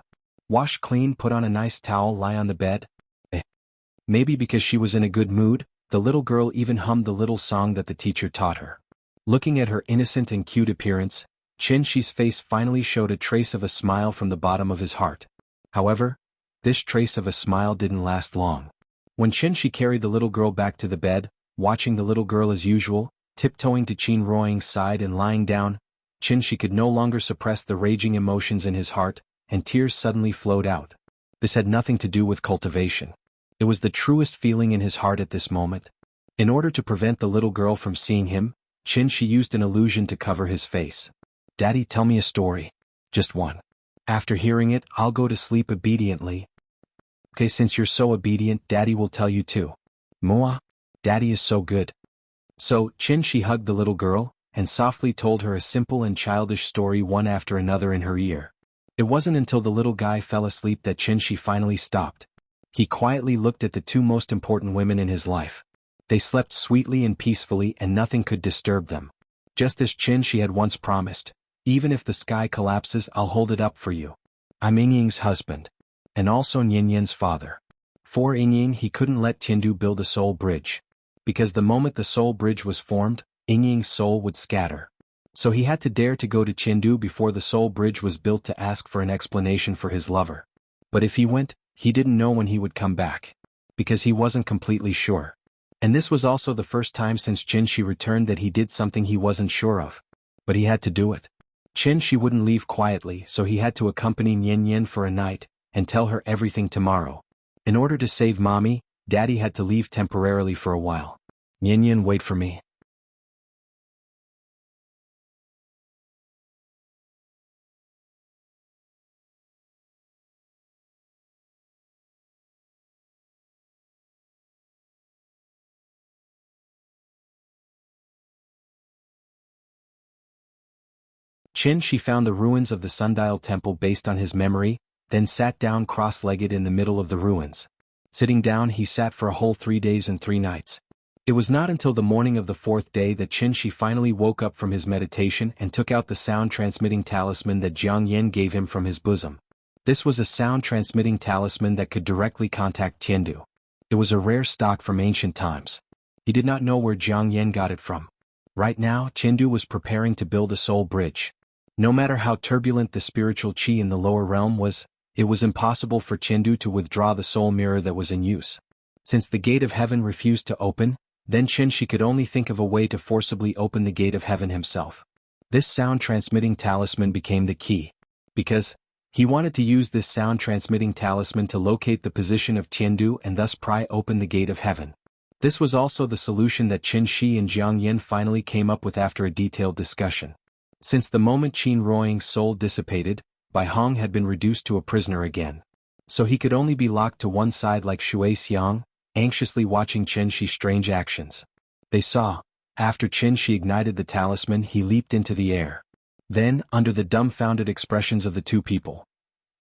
Speaker 1: Wash clean, put on a nice towel, lie on the bed. Maybe because she was in a good mood, the little girl even hummed the little song that the teacher taught her. Looking at her innocent and cute appearance, Qin Shi's face finally showed a trace of a smile from the bottom of his heart. However, this trace of a smile didn't last long. When Qin Shi carried the little girl back to the bed, watching the little girl as usual, tiptoeing to Qin Ruoying's side and lying down, Qin Shi could no longer suppress the raging emotions in his heart, and tears suddenly flowed out. This had nothing to do with cultivation. It was the truest feeling in his heart at this moment. In order to prevent the little girl from seeing him, Qin Shi used an illusion to cover his face. Daddy, tell me a story. Just one. After hearing it, I'll go to sleep obediently. Okay, since you're so obedient, Daddy will tell you too. Moa, Daddy is so good. So, Qin Shi hugged the little girl, and softly told her a simple and childish story one after another in her ear. It wasn't until the little guy fell asleep that Qin Shi finally stopped. He quietly looked at the two most important women in his life. They slept sweetly and peacefully, and nothing could disturb them. Just as Qin Shi had once promised, even if the sky collapses, I'll hold it up for you. I'm Yingying's husband. And also Nianyan's father. For Yingying, he couldn't let Tiandu build a soul bridge. Because the moment the soul bridge was formed, Yingying's soul would scatter. So he had to dare to go to Tiandu before the soul bridge was built to ask for an explanation for his lover. But if he went, he didn't know when he would come back. Because he wasn't completely sure. And this was also the first time since Qin Shi returned that he did something he wasn't sure of. But he had to do it. Qin Shi wouldn't leave quietly, so he had to accompany Nianyan for a night, and tell her everything tomorrow. In order to save Mommy, Daddy had to leave temporarily for a while. Nianyan, wait for me. Qin Shi found the ruins of the sundial temple based on his memory, then sat down cross-legged in the middle of the ruins. Sitting down, he sat for a whole 3 days and 3 nights. It was not until the morning of the 4th day that Qin Shi finally woke up from his meditation and took out the sound-transmitting talisman that Jiang Yen gave him from his bosom. This was a sound-transmitting talisman that could directly contact Tiandu. It was a rare stock from ancient times. He did not know where Jiang Yen got it from. Right now, Tiandu was preparing to build a soul bridge. No matter how turbulent the spiritual qi in the lower realm was, it was impossible for Tiandu to withdraw the soul mirror that was in use. Since the gate of heaven refused to open, then Qin Shi could only think of a way to forcibly open the gate of heaven himself. This sound-transmitting talisman became the key. Because he wanted to use this sound-transmitting talisman to locate the position of Tiandu and thus pry open the gate of heaven. This was also the solution that Qin Shi and Jiang Yen finally came up with after a detailed discussion. Since the moment Qin Ruoying's soul dissipated, Bai Hong had been reduced to a prisoner again. So he could only be locked to one side like Shui Xiang, anxiously watching Qin Shi's strange actions. They saw, after Qin Shi ignited the talisman, he leaped into the air. Then, under the dumbfounded expressions of the two people,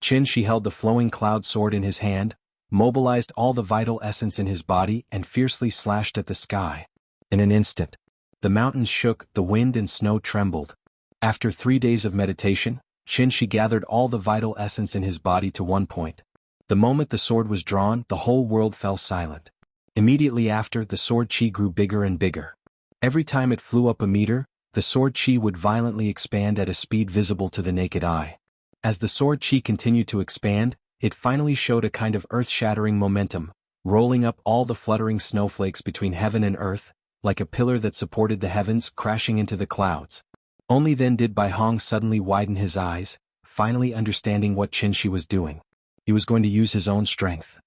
Speaker 1: Qin Shi held the flowing cloud sword in his hand, mobilized all the vital essence in his body and fiercely slashed at the sky. In an instant, the mountains shook, the wind and snow trembled. After 3 days of meditation, Qin Shi gathered all the vital essence in his body to one point. The moment the sword was drawn, the whole world fell silent. Immediately after, the sword qi grew bigger and bigger. Every time it flew up a meter, the sword qi would violently expand at a speed visible to the naked eye. As the sword qi continued to expand, it finally showed a kind of earth-shattering momentum, rolling up all the fluttering snowflakes between heaven and earth, like a pillar that supported the heavens crashing into the clouds. Only then did Bai Hong suddenly widen his eyes, finally understanding what Qin Shi was doing. He was going to use his own strength.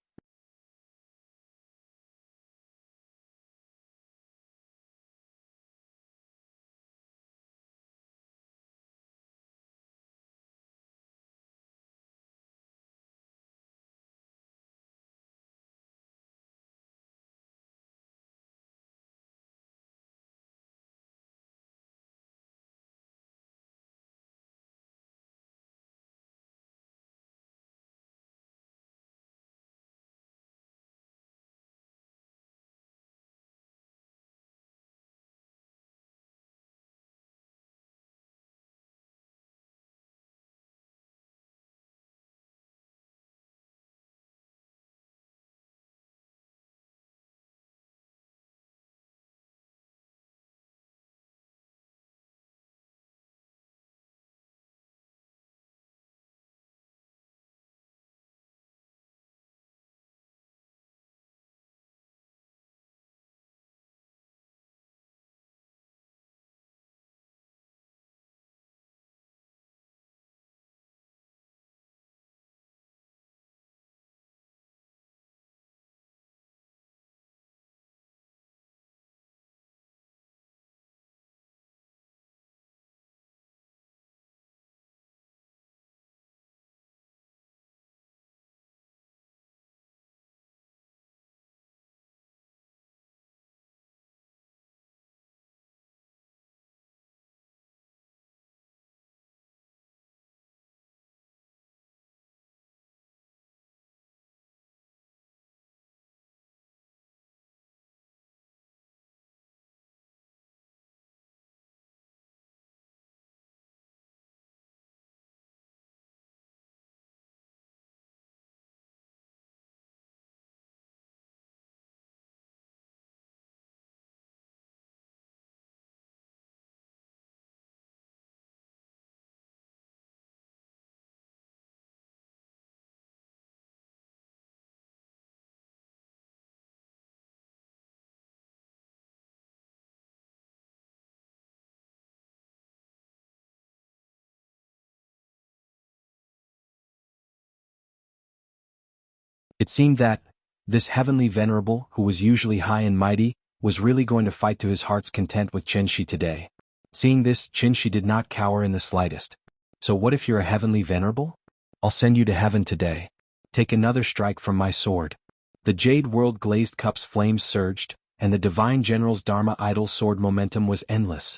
Speaker 1: It seemed that this heavenly venerable, who was usually high and mighty, was really going to fight to his heart's content with Qin Shi today. Seeing this, Qin Shi did not cower in the slightest. So what if you're a heavenly venerable? I'll send you to heaven today. Take another strike from my sword. The jade world glazed cup's flames surged, and the divine general's Dharma idol sword momentum was endless.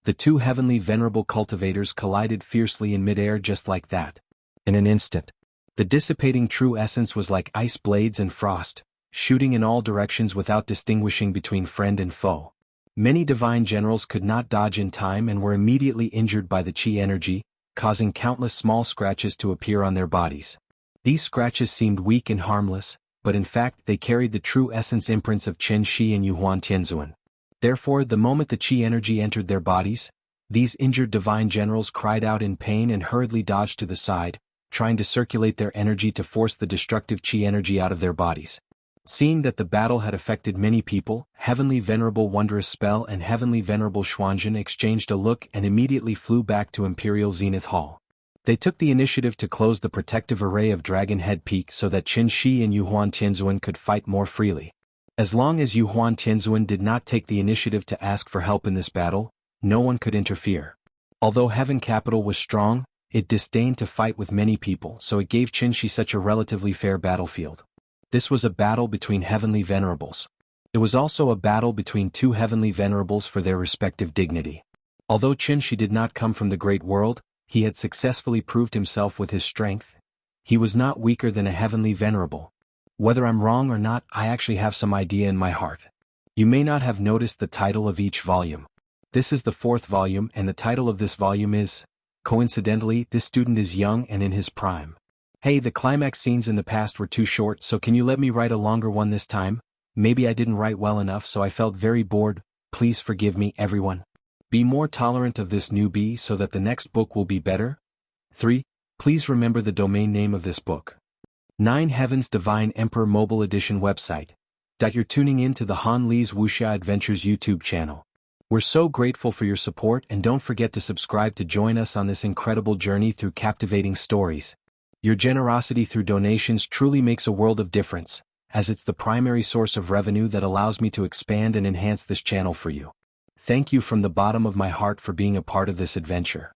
Speaker 1: The two heavenly venerable cultivators collided fiercely in midair just like that. In an instant, the dissipating true essence was like ice blades and frost, shooting in all directions without distinguishing between friend and foe. Many divine generals could not dodge in time and were immediately injured by the qi energy, causing countless small scratches to appear on their bodies. These scratches seemed weak and harmless, but in fact they carried the true essence imprints of Qin Shi and Yuhuan Tianzuan. Therefore, the moment the qi energy entered their bodies, these injured divine generals cried out in pain and hurriedly dodged to the side, trying to circulate their energy to force the destructive qi energy out of their bodies. Seeing that the battle had affected many people, Heavenly Venerable Wondrous Spell and Heavenly Venerable Xuanzhen exchanged a look and immediately flew back to Imperial Zenith Hall. They took the initiative to close the protective array of Dragon Head Peak so that Qin Shi and Yuhuan Tianzuan could fight more freely. As long as Yuhuan Tianzuan did not take the initiative to ask for help in this battle, no one could interfere. Although Heaven Capital was strong, it disdained to fight with many people, so it gave Qin Shi such a relatively fair battlefield. This was a battle between heavenly venerables. It was also a battle between two heavenly venerables for their respective dignity. Although Qinshi did not come from the great world, he had successfully proved himself with his strength. He was not weaker than a heavenly venerable. Whether I'm wrong or not, I actually have some idea in my heart. You may not have noticed the title of each volume. This is the 4th volume, and the title of this volume is, coincidentally, This Student is Young and in His Prime. Hey, the climax scenes in the past were too short, so can you let me write a longer one this time? Maybe I didn't write well enough, so I felt very bored. Please forgive me, everyone. Be more tolerant of this newbie so that the next book will be better. 3. Please remember the domain name of this book. 9 Heaven's Divine Emperor Mobile Edition website. You're tuning in to the Han Li's Wuxia Adventures YouTube channel. We're so grateful for your support, and don't forget to subscribe to join us on this incredible journey through captivating stories. Your generosity through donations truly makes a world of difference, as it's the primary source of revenue that allows me to expand and enhance this channel for you. Thank you from the bottom of my heart for being a part of this adventure.